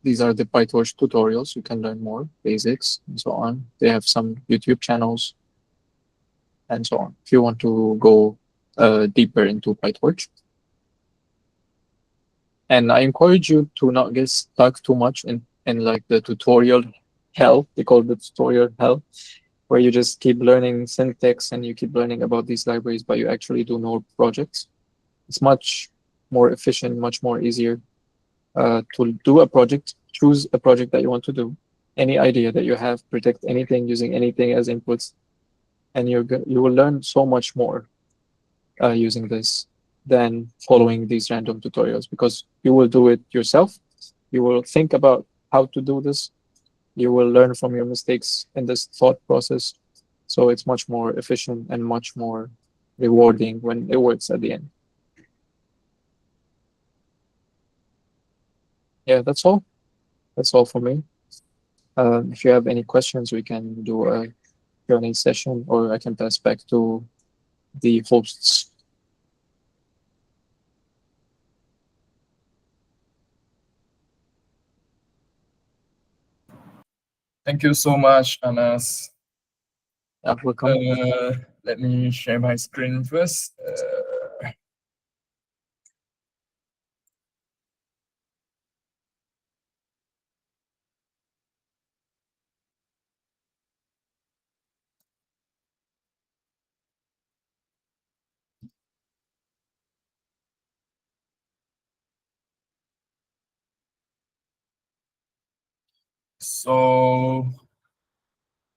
S2: These are the PyTorch tutorials. You can learn more basics and so on. They have some YouTube channels and so on, if you want to go deeper into PyTorch. And I encourage you to not get stuck too much in like the tutorial hell. They call it tutorial hell, where you just keep learning syntax and you keep learning about these libraries, but you actually do no projects. It's much more efficient, much more easier to do a project. Choose a project that you want to do, any idea that you have, predict anything using anything as inputs, and you will learn so much more using this than following these random tutorials, because you will do it yourself. You will think about how to do this. You will learn from your mistakes in this thought process. So it's much more efficient and much more rewarding when it works at the end. Yeah, that's all. That's all for me. If you have any questions, we can do a Q&A session, or I can pass back to the hosts.
S6: Thank you so much, Anas.
S2: Welcome.
S6: Let me share my screen first. So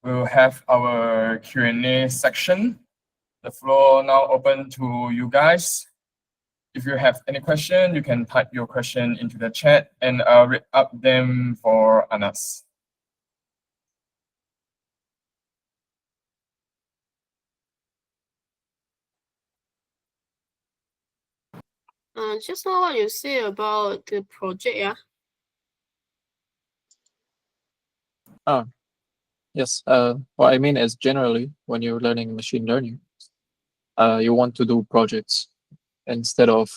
S6: we'll have our Q&A section. The floor now open to you guys. If you have any question, you can type your question into the chat and I'll read up them for Anas.
S7: Just now what you say about the project, yeah?
S2: Yes. What I mean is, generally, when you're learning machine learning, you want to do projects instead of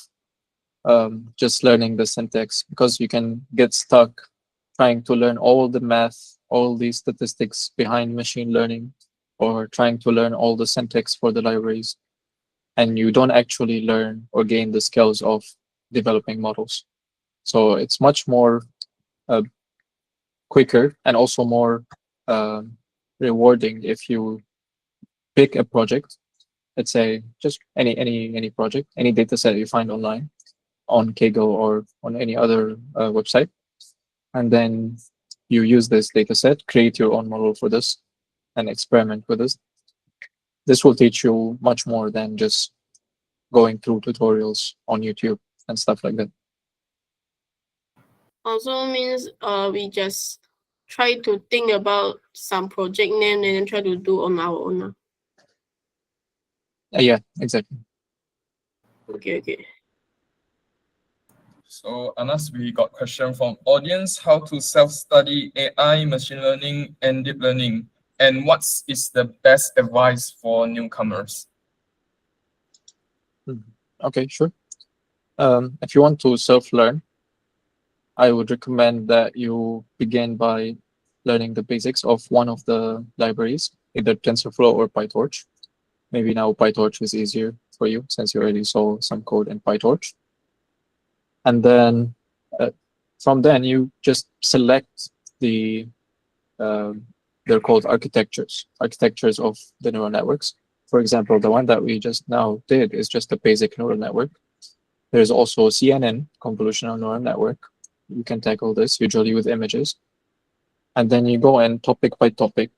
S2: just learning the syntax, because you can get stuck trying to learn all the math, all the statistics behind machine learning, or trying to learn all the syntax for the libraries, and you don't actually learn or gain the skills of developing models. So it's much more quicker and also more rewarding if you pick a project let's say just any project, any data set you find online on Kaggle or on any other website, and then you use this data set, create your own model for this, and experiment with this. This will teach you much more than just going through tutorials on YouTube and stuff like that.
S7: Also means we just try to think about some project name and then try to do on our own.
S2: Yeah, exactly.
S7: Okay.
S6: So Anas, we got question from audience: how to self-study AI, machine learning, and deep learning, and what is the best advice for newcomers?
S2: Okay, sure. If you want to self-learn, I would recommend that you begin by learning the basics of one of the libraries, either TensorFlow or PyTorch. Maybe now PyTorch is easier for you since you already saw some code in PyTorch. And then from then you just select the, they're called architectures of the neural networks. For example, the one that we just now did is just a basic neural network. There's also CNN, convolutional neural network. You can tackle this usually with images. And then you go and topic by topic,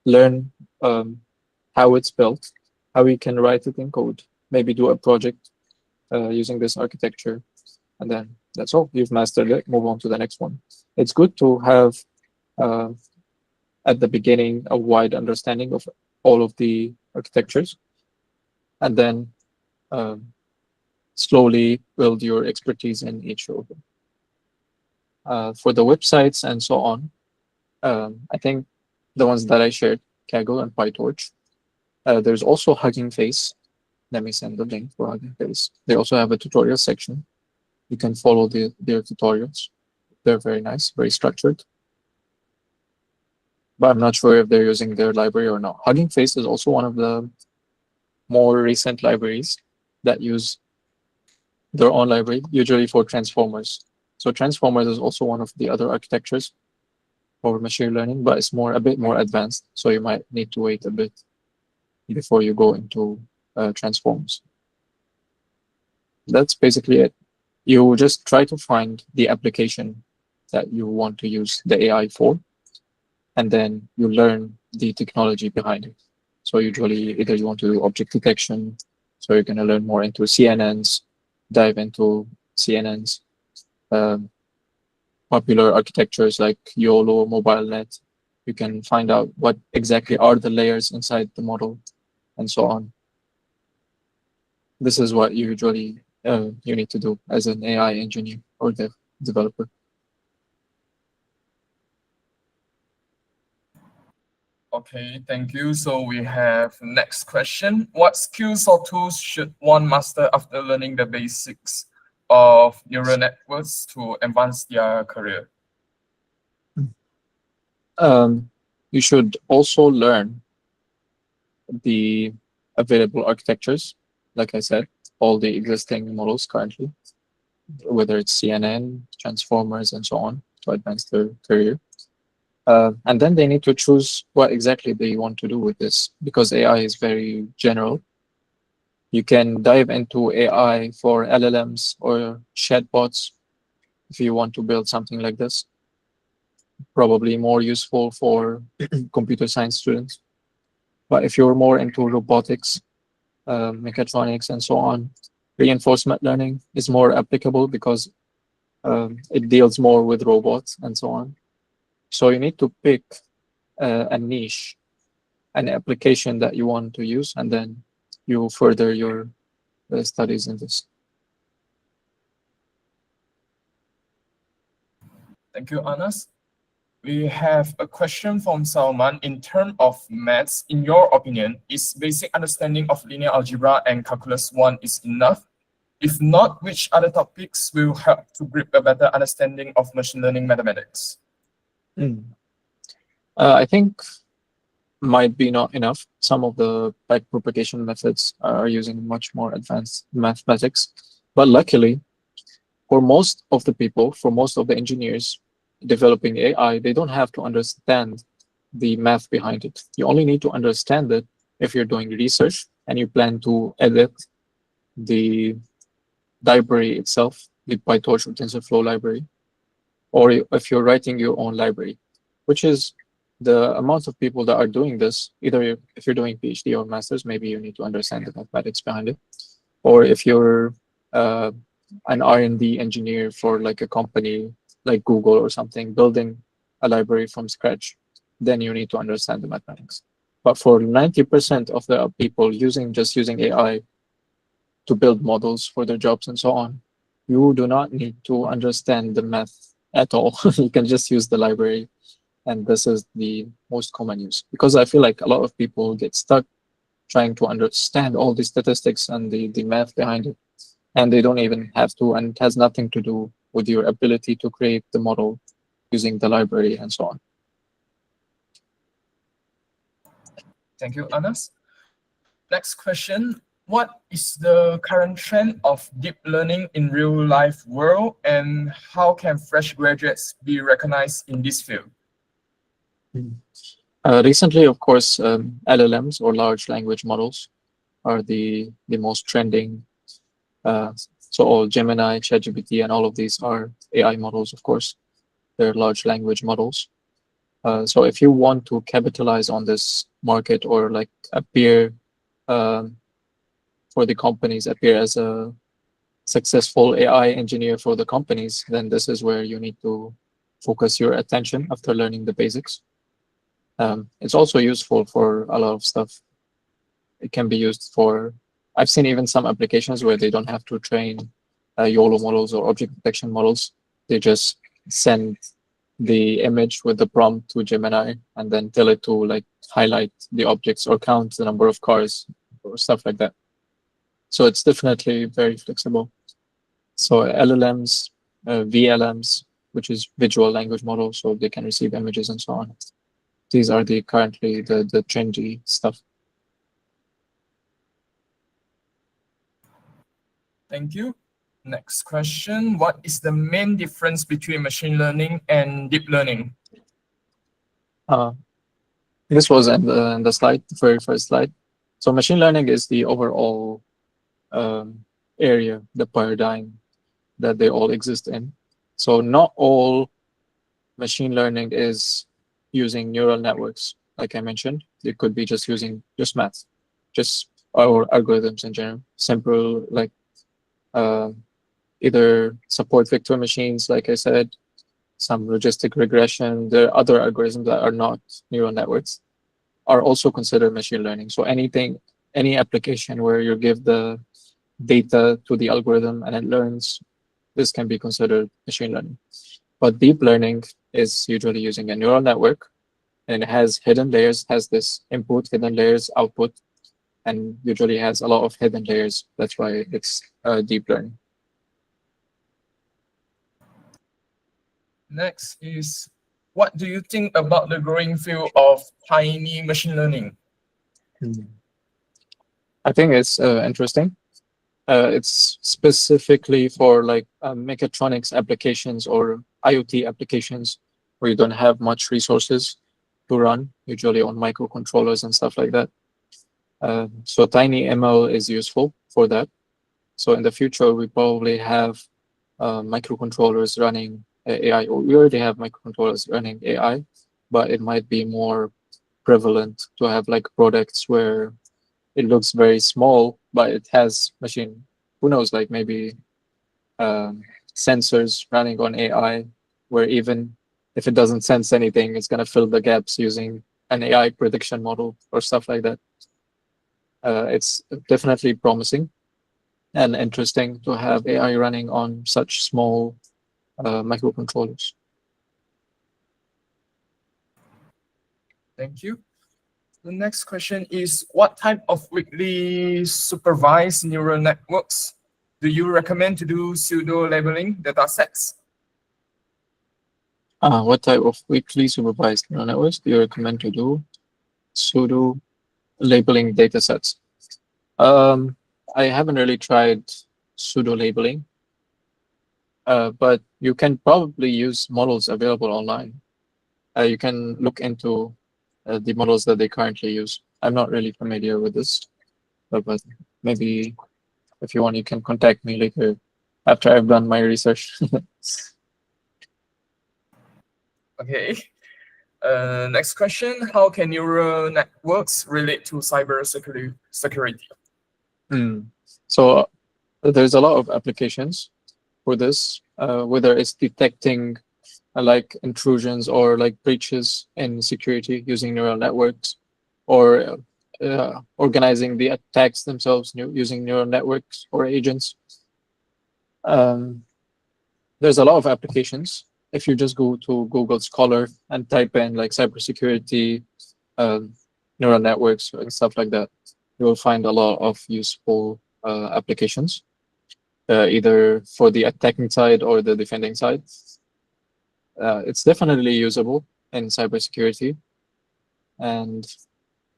S2: learn how it's built, how you can write it in code, maybe do a project using this architecture. And then that's all. You've mastered it. Move on to the next one. It's good to have, at the beginning, a wide understanding of all of the architectures. And then slowly build your expertise in each of them. For the websites and so on, I think the ones that I shared, Kaggle and PyTorch. There's also Hugging Face. Let me send the link for Hugging Face. They also have a tutorial section. You can follow their tutorials. They're very nice, very structured. But I'm not sure if they're using their library or not. Hugging Face is also one of the more recent libraries that use their own library, usually for transformers. So transformers is also one of the other architectures for machine learning, but it's a bit more advanced. So you might need to wait a bit before you go into transformers. That's basically it. You just try to find the application that you want to use the AI for, and then you learn the technology behind it. So usually either you want to do object detection, so you're going to learn more into CNNs, dive into CNNs, popular architectures like YOLO, MobileNet. You can find out what exactly are the layers inside the model, and so on. This is what usually you need to do as an AI engineer or developer.
S6: Okay, thank you. So we have next question. What skills or tools should one master after learning the basics of neural networks to advance their career?
S2: You should also learn the available architectures, like I said, all the existing models currently, whether it's CNN, transformers, and so on, to advance their career. And then they need to choose what exactly they want to do with this, because AI is very general. You can dive into AI for LLMs or chatbots if you want to build something like this. Probably more useful for computer science students. But if you're more into robotics, mechatronics, and so on, reinforcement learning is more applicable because it deals more with robots and so on. So you need to pick a niche, an application that you want to use, and then you further your studies in this.
S6: Thank you, Anas. We have a question from Salman. In terms of maths, in your opinion, is basic understanding of linear algebra and calculus 1 is enough? If not, which other topics will help to grip a better understanding of machine learning mathematics?
S2: I think might be not enough. Some of the backpropagation methods are using much more advanced mathematics. But luckily, for most of the people, for most of the engineers developing AI, they don't have to understand the math behind it. You only need to understand it if you're doing research and you plan to edit the library itself, the PyTorch or TensorFlow library, or if you're writing your own library, which is the amount of people that are doing this, either if you're doing PhD or master's, maybe you need to understand the mathematics behind it, or if you're an R&D engineer for like a company like Google or something, building a library from scratch, then you need to understand the mathematics. But for 90% of the people just using AI to build models for their jobs and so on, you do not need to understand the math at all. You can just use the library. And this is the most common use, because I feel like a lot of people get stuck trying to understand all the statistics and the math behind it, and they don't even have to, and it has nothing to do with your ability to create the model using the library and so on.
S6: Thank you, Anas. Next question. What is the current trend of deep learning in real life world, and how can fresh graduates be recognized in this field?
S2: Recently, of course, LLMs or large language models are the most trending. So all Gemini, ChatGPT, and all of these are AI models, of course. They're large language models. So if you want to capitalize on this market or like appear for the companies, appear as a successful AI engineer for the companies, then this is where you need to focus your attention after learning the basics. It's also useful for a lot of stuff. It can be used for, I've seen even some applications where they don't have to train YOLO models or object detection models. They just send the image with the prompt to Gemini and then tell it to like highlight the objects or count the number of cars or stuff like that. So it's definitely very flexible. So LLMs, VLMs, which is visual language models, so they can receive images and so on. These are currently the trendy stuff.
S6: Thank you. Next question. What is the main difference between machine learning and deep learning?
S2: This was in the slide, the very first slide. So machine learning is the overall area, the paradigm that they all exist in. So not all machine learning is using neural networks, like I mentioned. It could be just using just math, just or algorithms in general, simple like either support vector machines, like I said, some logistic regression. There are other algorithms that are not neural networks are also considered machine learning. So any application where you give the data to the algorithm and it learns, this can be considered machine learning. But deep learning is usually using a neural network, and it has hidden layers, has this input, hidden layers, output, and usually has a lot of hidden layers. That's why it's deep learning.
S6: Next is, what do you think about the growing field of tiny machine learning?
S2: I think it's interesting. It's specifically for like mechatronics applications or IoT applications where you don't have much resources to run, usually on microcontrollers and stuff like that. So tiny ML is useful for that. So in the future, we probably have microcontrollers running AI. We already have microcontrollers running AI, but it might be more prevalent to have like products where it looks very small, but it has machine, who knows, like maybe sensors running on AI, where even if it doesn't sense anything, it's going to fill the gaps using an AI prediction model or stuff like that. It's definitely promising and interesting to have AI running on such small microcontrollers.
S6: Thank you. The next question is, what type of weakly supervised neural networks do you recommend to do pseudo-labeling datasets?
S2: What type of weakly supervised neural networks do you recommend to do pseudo-labeling datasets? I haven't really tried pseudo-labeling, but you can probably use models available online. You can look into the models that they currently use. I'm not really familiar with this. But maybe if you want, you can contact me later after I've done my research.
S6: Okay. Next question: how can neural networks relate to cyber security?
S2: So there's a lot of applications for this, whether it's detecting like intrusions or like breaches in security using neural networks, or organizing the attacks themselves using neural networks or agents. There's a lot of applications. If you just go to Google Scholar and type in like cybersecurity, neural networks and stuff like that, you will find a lot of useful applications, either for the attacking side or the defending side. It's definitely usable in cybersecurity, and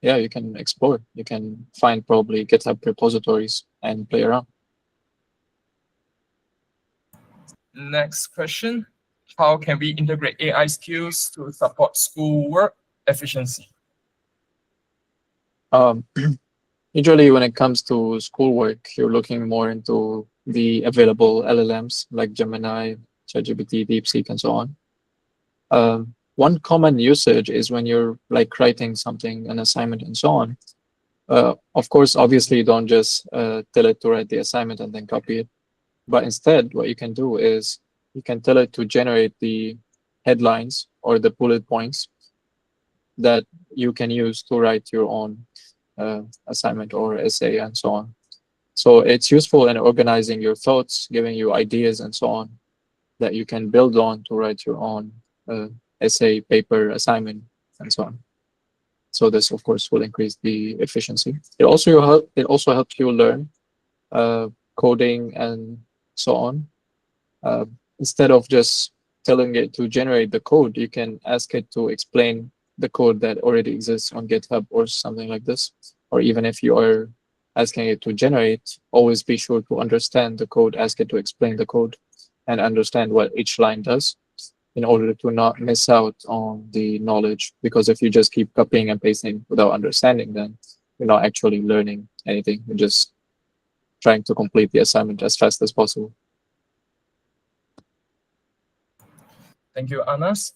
S2: yeah, you can explore. You can find probably GitHub repositories and play around.
S6: Next question: how can we integrate AI skills to support schoolwork efficiency?
S2: Usually when it comes to schoolwork, you're looking more into the available LLMs like Gemini, ChatGPT, DeepSeek, and so on. One common usage is when you're like writing something, an assignment, and so on. Of course, obviously, you don't just tell it to write the assignment and then copy it. But instead, what you can do is you can tell it to generate the headlines or the bullet points that you can use to write your own assignment or essay and so on. So it's useful in organizing your thoughts, giving you ideas and so on that you can build on to write your own essay, paper, assignment, and so on. So this, of course, will increase the efficiency. It also helps you learn coding and so on. Instead of just telling it to generate the code, you can ask it to explain the code that already exists on GitHub or something like this. Or even if you are asking it to generate, always be sure to understand the code, ask it to explain the code and understand what each line does in order to not miss out on the knowledge. Because if you just keep copying and pasting without understanding, then you're not actually learning anything. You're just trying to complete the assignment as fast as possible.
S6: Thank you, Anas.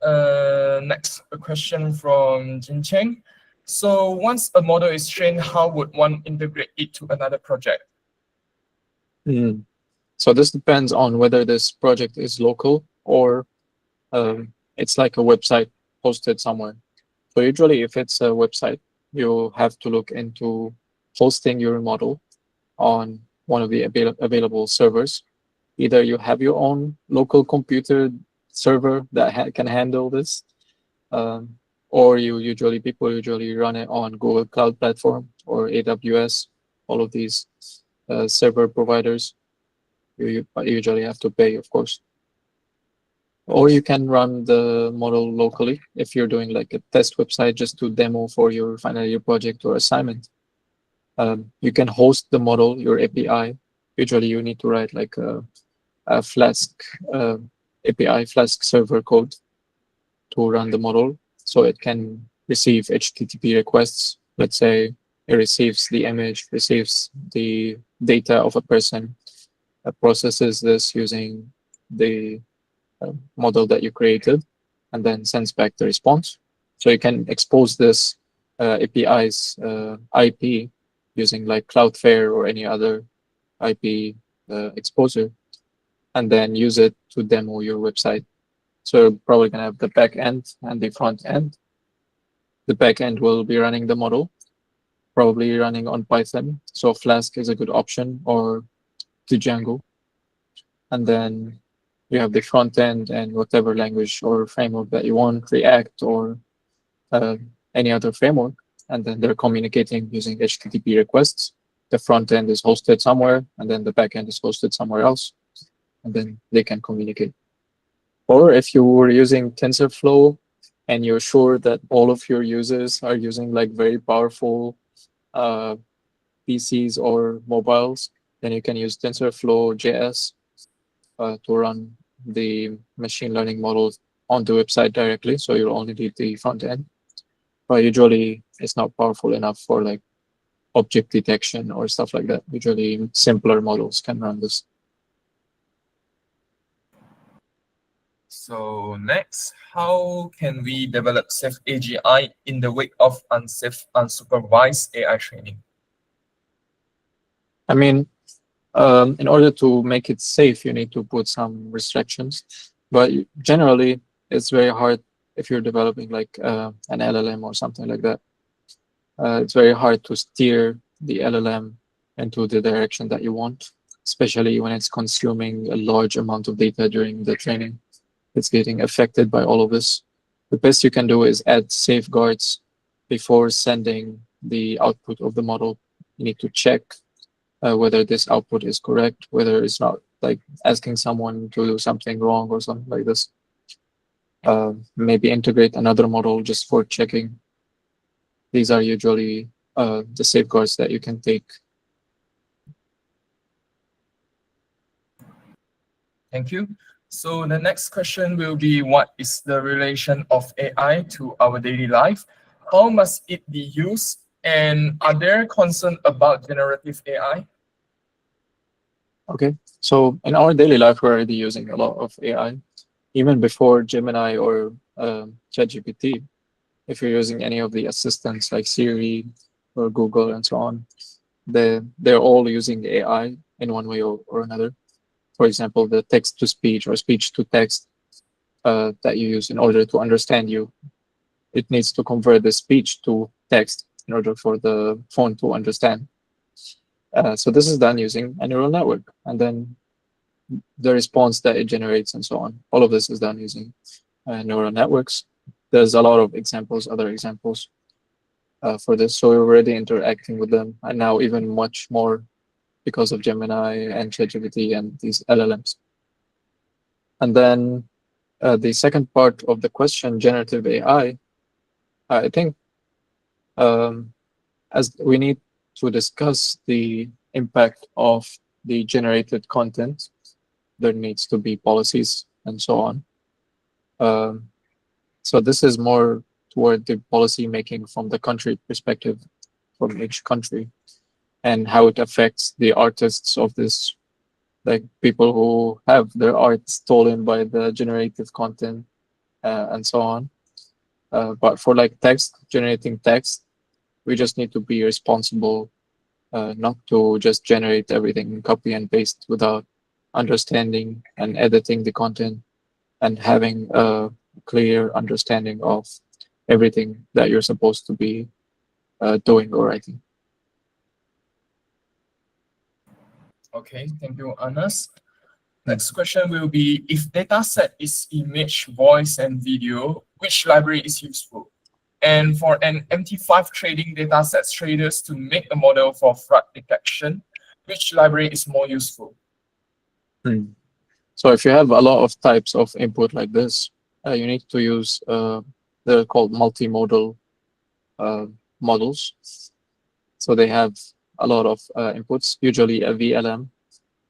S6: Next, a question from Jin Cheng. So once a model is trained, how would one integrate it to another project?
S2: So this depends on whether this project is local or it's like a website hosted somewhere. So usually if it's a website, you have to look into hosting your model on one of the available servers. Either you have your own local computer server that can handle this, or people usually run it on Google Cloud Platform or AWS, all of these server providers. You usually have to pay, of course. Or you can run the model locally if you're doing like a test website just to demo for your final year project or assignment. You can host the model, your API. Usually you need to write like a Flask API, Flask server code to run the model so it can receive HTTP requests. Let's say it receives the image, receives the data of a person, processes this using the model that you created, and then sends back the response. So you can expose this API's IP using like Cloudflare or any other IP exposure, and then use it to demo your website. So you're probably going to have the back end and the front end. The back end will be running the model, probably running on Python. So Flask is a good option, or Django. And then you have the front end and whatever language or framework that you want, React or any other framework. And then they're communicating using HTTP requests. The front end is hosted somewhere, and then the back end is hosted somewhere else. And then they can communicate. Or if you were using TensorFlow and you're sure that all of your users are using like very powerful PCs or mobiles, then you can use TensorFlow JS to run the machine learning models on the website directly. So you'll only need the front end. But usually it's not powerful enough for like object detection or stuff like that. Usually simpler models can run this.
S6: So next, how can we develop safe AGI in the wake of unsafe, unsupervised AI training?
S2: I mean, in order to make it safe, you need to put some restrictions. But generally, it's very hard if you're developing like an LLM or something like that. It's very hard to steer the LLM into the direction that you want, especially when it's consuming a large amount of data during the training. It's getting affected by all of this. The best you can do is add safeguards before sending the output of the model. You need to check whether this output is correct, whether it's not like asking someone to do something wrong or something like this. Maybe integrate another model just for checking. These are usually the safeguards that you can take.
S6: Thank you. So the next question will be, what is the relation of AI to our daily life? How must it be used? And are there concerns about generative AI?
S2: Okay, so in our daily life, we're already using a lot of AI. Even before Gemini or ChatGPT, if you're using any of the assistants like Siri or Google and so on, they're all using AI in one way or another. For example, the text-to-speech or speech-to-text that you use in order to understand you, it needs to convert the speech to text in order for the phone to understand. So this is done using a neural network, and then the response that it generates and so on. All of this is done using neural networks. There's a lot of examples, other examples for this. So we're already interacting with them, and now even much more because of Gemini and ChatGPT and these LLMs. And then the second part of the question, generative AI, I think as we need to discuss the impact of the generated content, there needs to be policies and so on. So this is more toward the policy making from the country perspective, from each country, and how it affects the artists of this, like people who have their art stolen by the generative content and so on. But for like generating text, we just need to be responsible, not to just generate everything, copy and paste without understanding and editing the content and having a clear understanding of everything that you're supposed to be doing or writing.
S6: Okay, thank you, Anas. Next question will be, if data set is image, voice, and video, which library is useful? And for an MT5 trading data sets traders to make a model for fraud detection, which library is more useful?
S2: So if you have a lot of types of input like this, you need to use, they're called multimodal models. So they have a lot of inputs, usually a VLM.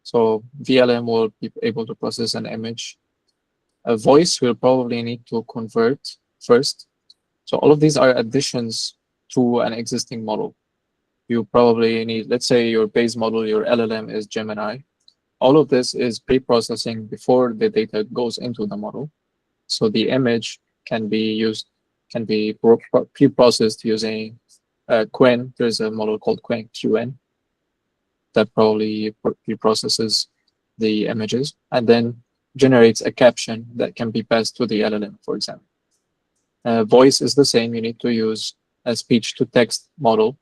S2: So VLM will be able to process an image. A voice will probably need to convert first. So all of these are additions to an existing model. You probably need, let's say your base model, your LLM is Gemini. All of this is pre-processing before the data goes into the model. So the image can be used, can be pre-processed using Qwen. There's a model called QN that probably pre-processes the images and then generates a caption that can be passed to the LLM, for example. Voice is the same. You need to use a speech-to-text model,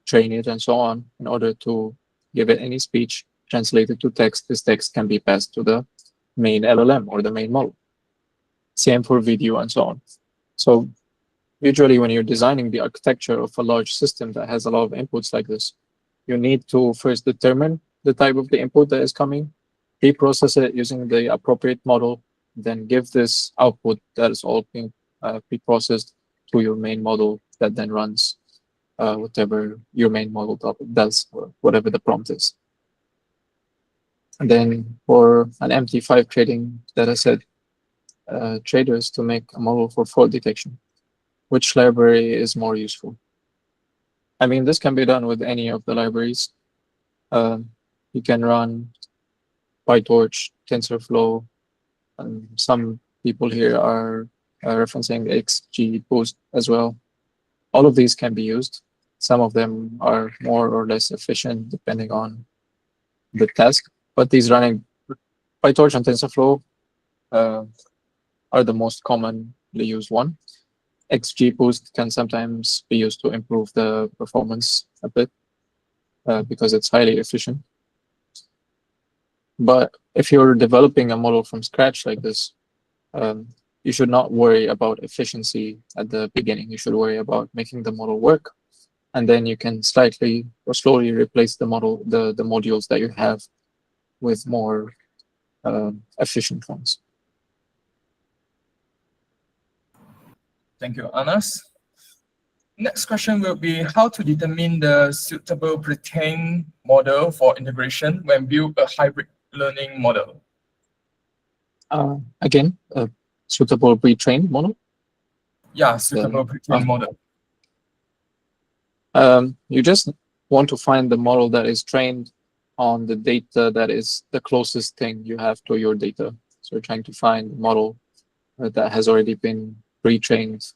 S2: train it, and so on in order to give it any speech, translate it to text. This text can be passed to the main LLM or the main model. Same for video and so on. So usually when you're designing the architecture of a large system that has a lot of inputs like this, you need to first determine the type of the input that is coming, pre-process it using the appropriate model, then give this output that is all being pre-processed to your main model that then runs whatever your main model does or whatever the prompt is. And then for an MT5 trading dataset, traders to make a model for fraud detection, which library is more useful? I mean, this can be done with any of the libraries. You can run PyTorch, TensorFlow, and some people here are referencing XGBoost as well. All of these can be used. Some of them are more or less efficient depending on the task, but these running PyTorch and TensorFlow are the most commonly used one. XGBoost can sometimes be used to improve the performance a bit because it's highly efficient. But if you're developing a model from scratch like this, you should not worry about efficiency at the beginning. You should worry about making the model work, and then you can slightly or slowly replace the model, the modules that you have with more efficient ones.
S6: Thank you, Anas. Next question will be how to determine the suitable pre-trained model for integration when build a hybrid learning model.
S2: Again, a suitable pre-trained model?
S6: Yeah, suitable pre-trained model.
S2: You just want to find the model that is trained on the data that is the closest thing you have to your data. So you're trying to find a model that has already been pre-trained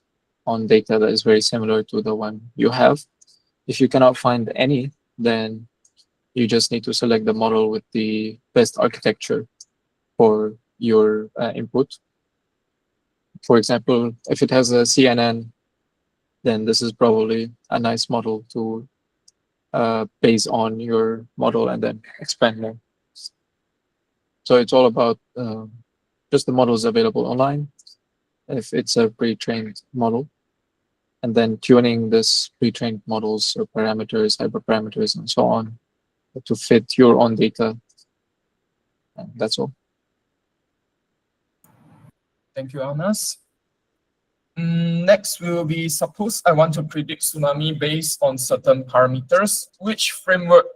S2: on data that is very similar to the one you have. If you cannot find any, then you just need to select the model with the best architecture for your input. For example, if it has a CNN, then this is probably a nice model to base on your model and then expand more. So it's all about just the models available online, if it's a pre-trained model, and then tuning this pre-trained models or parameters, hyperparameters, and so on to fit your own data. And that's all.
S6: Thank you, Anas. Next will be, suppose I want to predict tsunami based on certain parameters. Which framework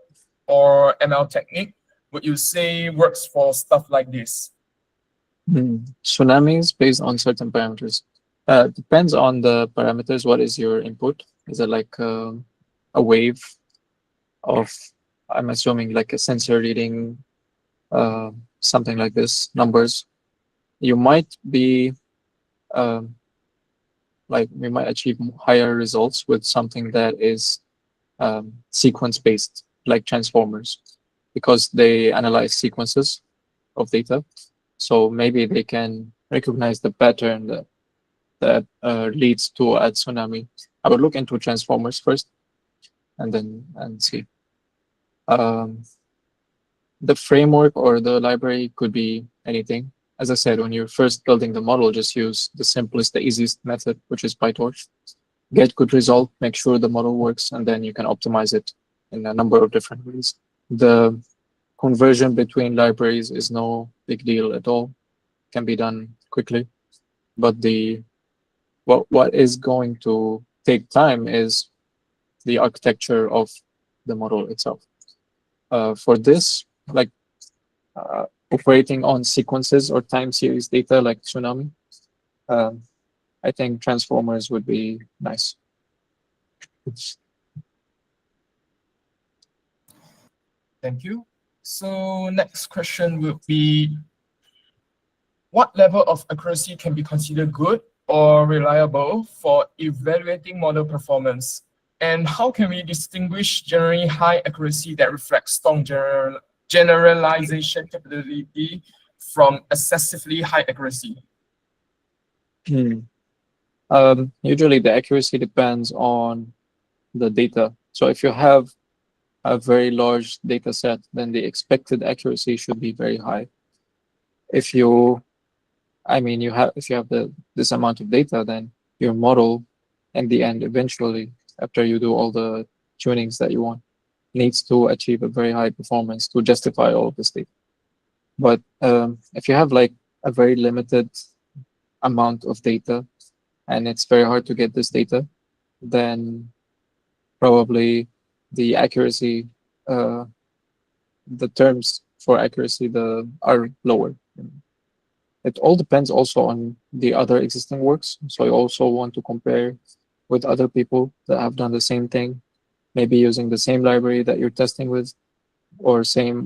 S6: or ML technique would you say works for stuff like this?
S2: Tsunamis based on certain parameters. Depends on the parameters. What is your input? Is it like a wave of, I'm assuming like a sensor reading, something like this, numbers? You might be like we might achieve higher results with something that is sequence-based, like transformers, because they analyze sequences of data. So maybe they can recognize the pattern that leads to a tsunami. I would look into transformers first, and then see. The framework or the library could be anything. As I said, when you're first building the model, just use the simplest, the easiest method, which is PyTorch. Get good result, make sure the model works, and then you can optimize it in a number of different ways. The conversion between libraries is no big deal at all. Can be done quickly. But what is going to take time is the architecture of the model itself. For this, like operating on sequences or time series data like tsunami, I think transformers would be nice.
S6: Thank you. So next question will be, what level of accuracy can be considered good or reliable for evaluating model performance? And how can we distinguish generally high accuracy that reflects strong generalization capability from excessively high accuracy?
S2: Usually the accuracy depends on the data. So if you have a very large data set, then the expected accuracy should be very high. If you have this amount of data, then your model in the end, eventually, after you do all the tunings that you want, needs to achieve a very high performance to justify all of this data. But if you have like a very limited amount of data and it's very hard to get this data, then probably the accuracy, the terms for accuracy are lower. It all depends also on the other existing works. So you also want to compare with other people that have done the same thing maybe using the same library that you're testing with or same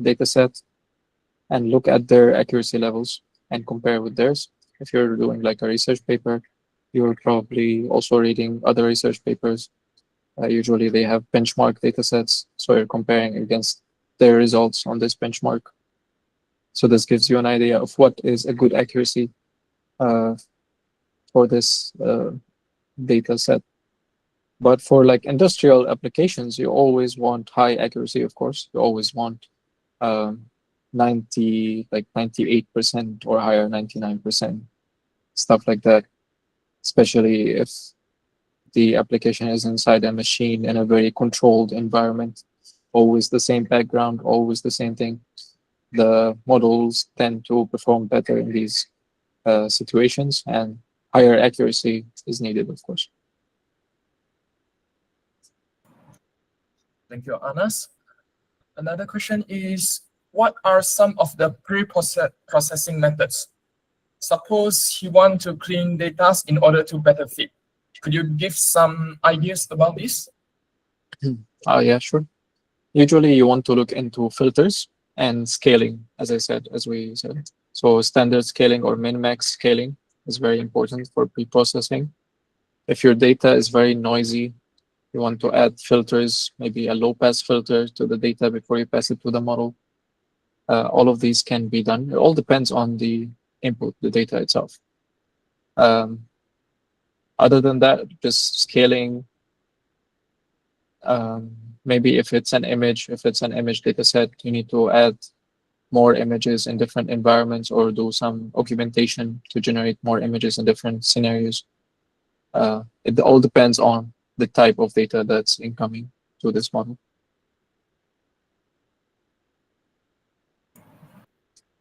S2: data set, and look at their accuracy levels and compare with theirs. If you're doing like a research paper, you're probably also reading other research papers. Usually they have benchmark data sets, so you're comparing against their results on this benchmark. So this gives you an idea of what is a good accuracy for this data set. But for like industrial applications, you always want high accuracy, of course. You always want 98% or higher, 99%, stuff like that, especially if the application is inside a machine in a very controlled environment, always the same background, always the same thing. The models tend to perform better in these situations, and higher accuracy is needed, of course.
S6: Thank you, Anas. Another question is, what are some of the pre-processing methods? Suppose you want to clean data in order to better fit. Could you give some ideas about this?
S2: Yeah, sure. Usually you want to look into filters and scaling, as we said. So standard scaling or min-max scaling is very important for pre-processing. If your data is very noisy, you want to add filters, maybe a low-pass filter to the data before you pass it to the model. All of these can be done. It all depends on the input, the data itself. Other than that, just scaling, maybe if it's an image data set, you need to add more images in different environments or do some augmentation to generate more images in different scenarios. It all depends on the type of data that's incoming to this model.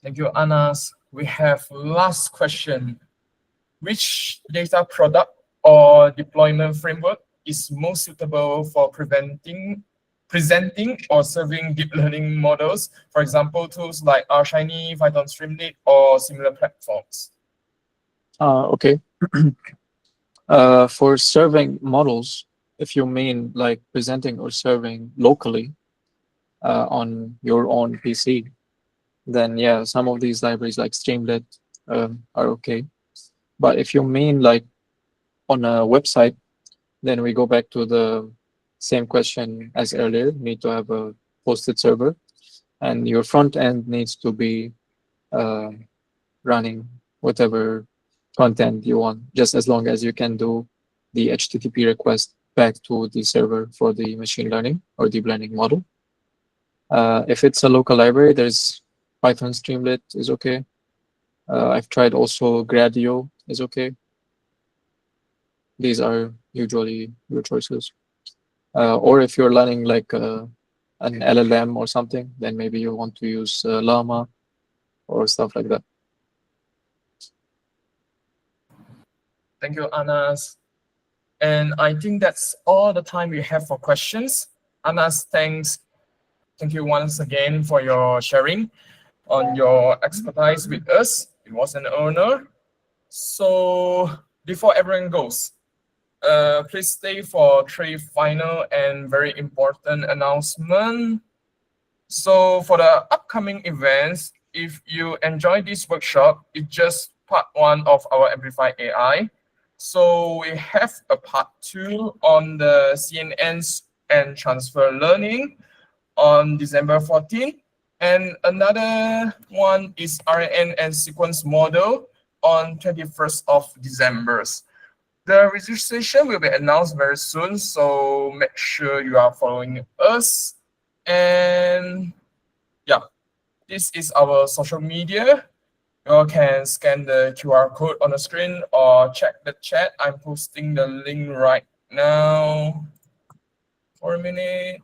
S6: Thank you, Anas. We have last question. Which data product or deployment framework is most suitable for presenting or serving deep learning models? For example, tools like RShiny, Python Streamlit, or similar platforms.
S2: Okay. For serving models, if you mean like presenting or serving locally on your own PC, then yeah, some of these libraries like Streamlit are okay. But if you mean like on a website, then we go back to the same question as earlier. You need to have a hosted server, and your front end needs to be running whatever content you want, just as long as you can do the HTTP request back to the server for the machine learning or deep learning model. If it's a local library, there's Python Streamlit is okay. I've tried also Gradio is okay. These are usually your choices. Or if you're learning like an LLM or something, then maybe you want to use Llama or stuff like that.
S6: Thank you, Anas. And I think that's all the time we have for questions. Anas, thank you once again for your sharing on your expertise with us. It was an honor. So before everyone goes, please stay for 3 final and very important announcement. So for the upcoming events, if you enjoy this workshop, it's just part 1 of our AmplifAI. So we have a part 2 on the CNNs and transfer learning on December 14th. And another one is RNN and sequence model on 21st of December. The registration will be announced very soon, so make sure you are following us. And yeah, this is our social media. You can scan the QR code on the screen or check the chat. I'm posting the link right now. For a minute.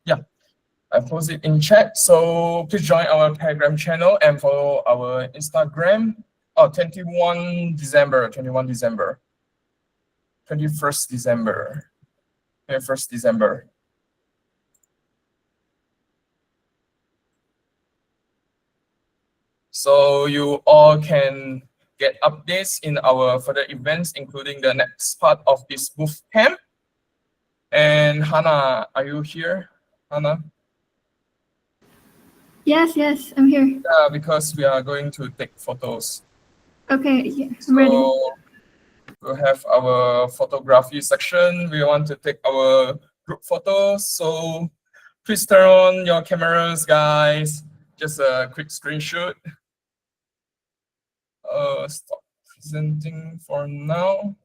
S6: Yeah, I posted in chat. So please join our Telegram channel and follow our Instagram. Oh, 21st December. 21st December. So you all can get updates in our further events, including the next part of this booth camp. And Hannah, are you here? Hannah?
S8: Yes, I'm here.
S6: Yeah, because we are going to take photos.
S8: Okay, yeah, I'm ready.
S6: So we'll have our photography section. We want to take our group photos. So please turn on your cameras, guys. Just a quick screenshot. Stop presenting for now.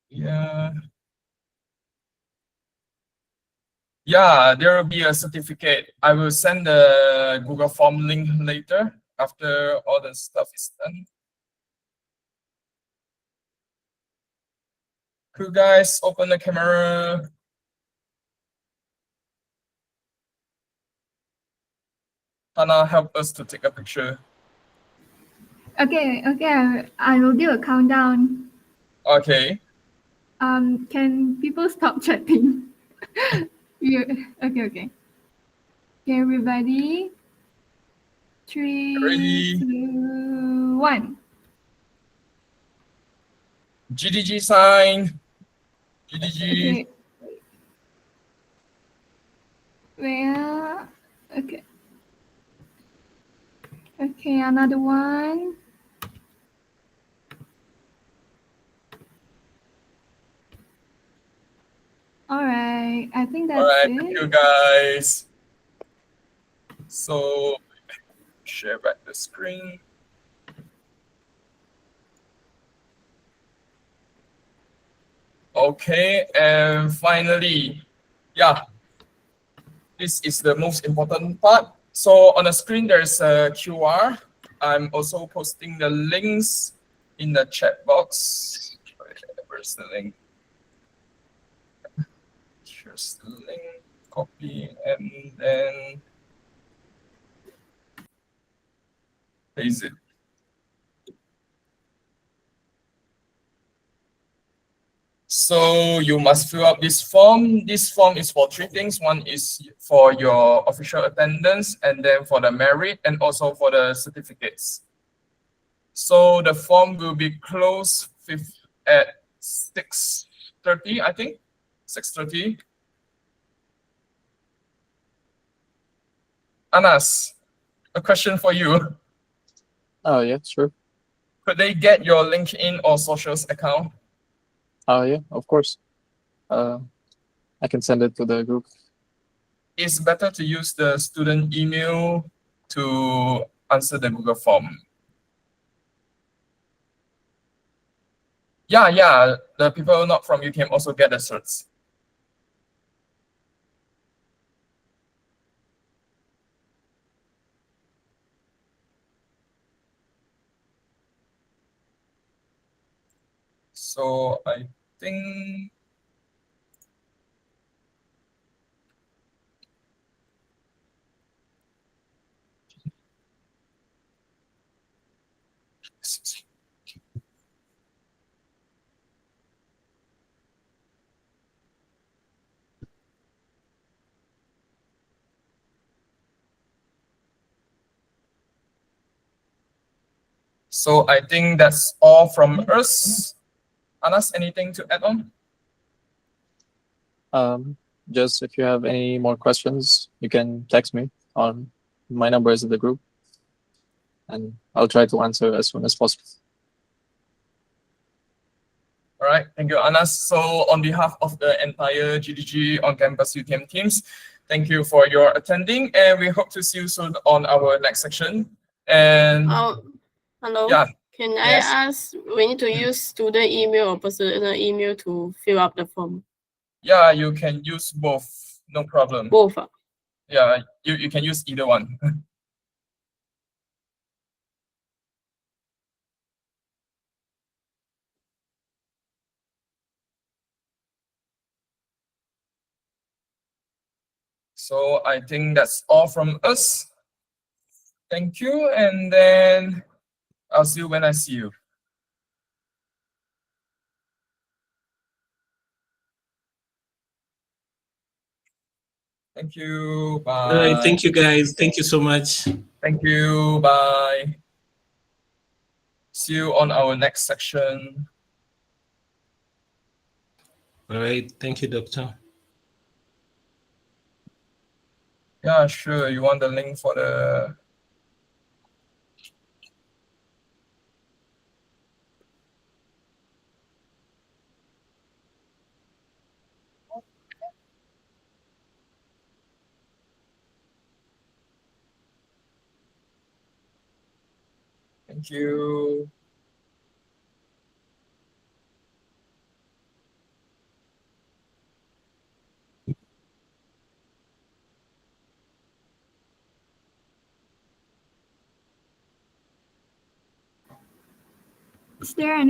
S6: Yeah. Yeah, there will be a certificate. I will send the Google Form link later after all the stuff is done. Could you guys open the camera? Hannah, help us to take a picture.
S8: Okay, I will do a countdown.
S6: Okay.
S8: Can people stop chatting? Yeah, okay. Okay, everybody. 3,
S6: Ready.
S8: 2, 1.
S6: GDG sign. GDG.
S8: Okay. Where? Okay. Okay, another one. All right, I think that's
S6: All right,
S8: it.
S6: thank you guys. So share back the screen. Okay, and finally, yeah, this is the most important part. So on the screen, there's a QR. I'm also posting the links in the chat box. Where's the link? Here's the link, copy, and then paste it. So you must fill out this form. This form is for 3 things. One is for your official attendance, and then for the merit, and also for the certificates. So the form will be closed at 6:30, I think. 6:30. Anas, a question for you.
S2: Oh, yeah, sure.
S6: Could they get your LinkedIn or socials account?
S2: Yeah, of course. I can send it to the group.
S6: It's better to use the student email to answer the Google form. Yeah, the people not from UTM also get the certs. So I think that's all from us. Anas, anything to add on?
S2: Just if you have any more questions, you can text me on my number is in the group, and I'll try to answer as soon as possible.
S6: All right, thank you, Anas. So on behalf of the entire GDG on-campus UTM teams, thank you for your attending, and we hope to see you soon on our next section. And
S7: hello.
S6: yeah,
S7: Can I ask, we need to use student email or personal email to fill up the form?
S6: yeah, you can use both, no problem.
S7: Both.
S6: Yeah, you can use either one. So I think that's all from us. Thank you, and then I'll see you when I see you. Thank you. Bye.
S9: All right. Thank you, guys. Thank you so much.
S6: Thank you. Bye. See you on our next section.
S9: All right. Thank you, Doctor.
S6: Yeah, sure. You want the link for the... Thank you.
S8: Is there any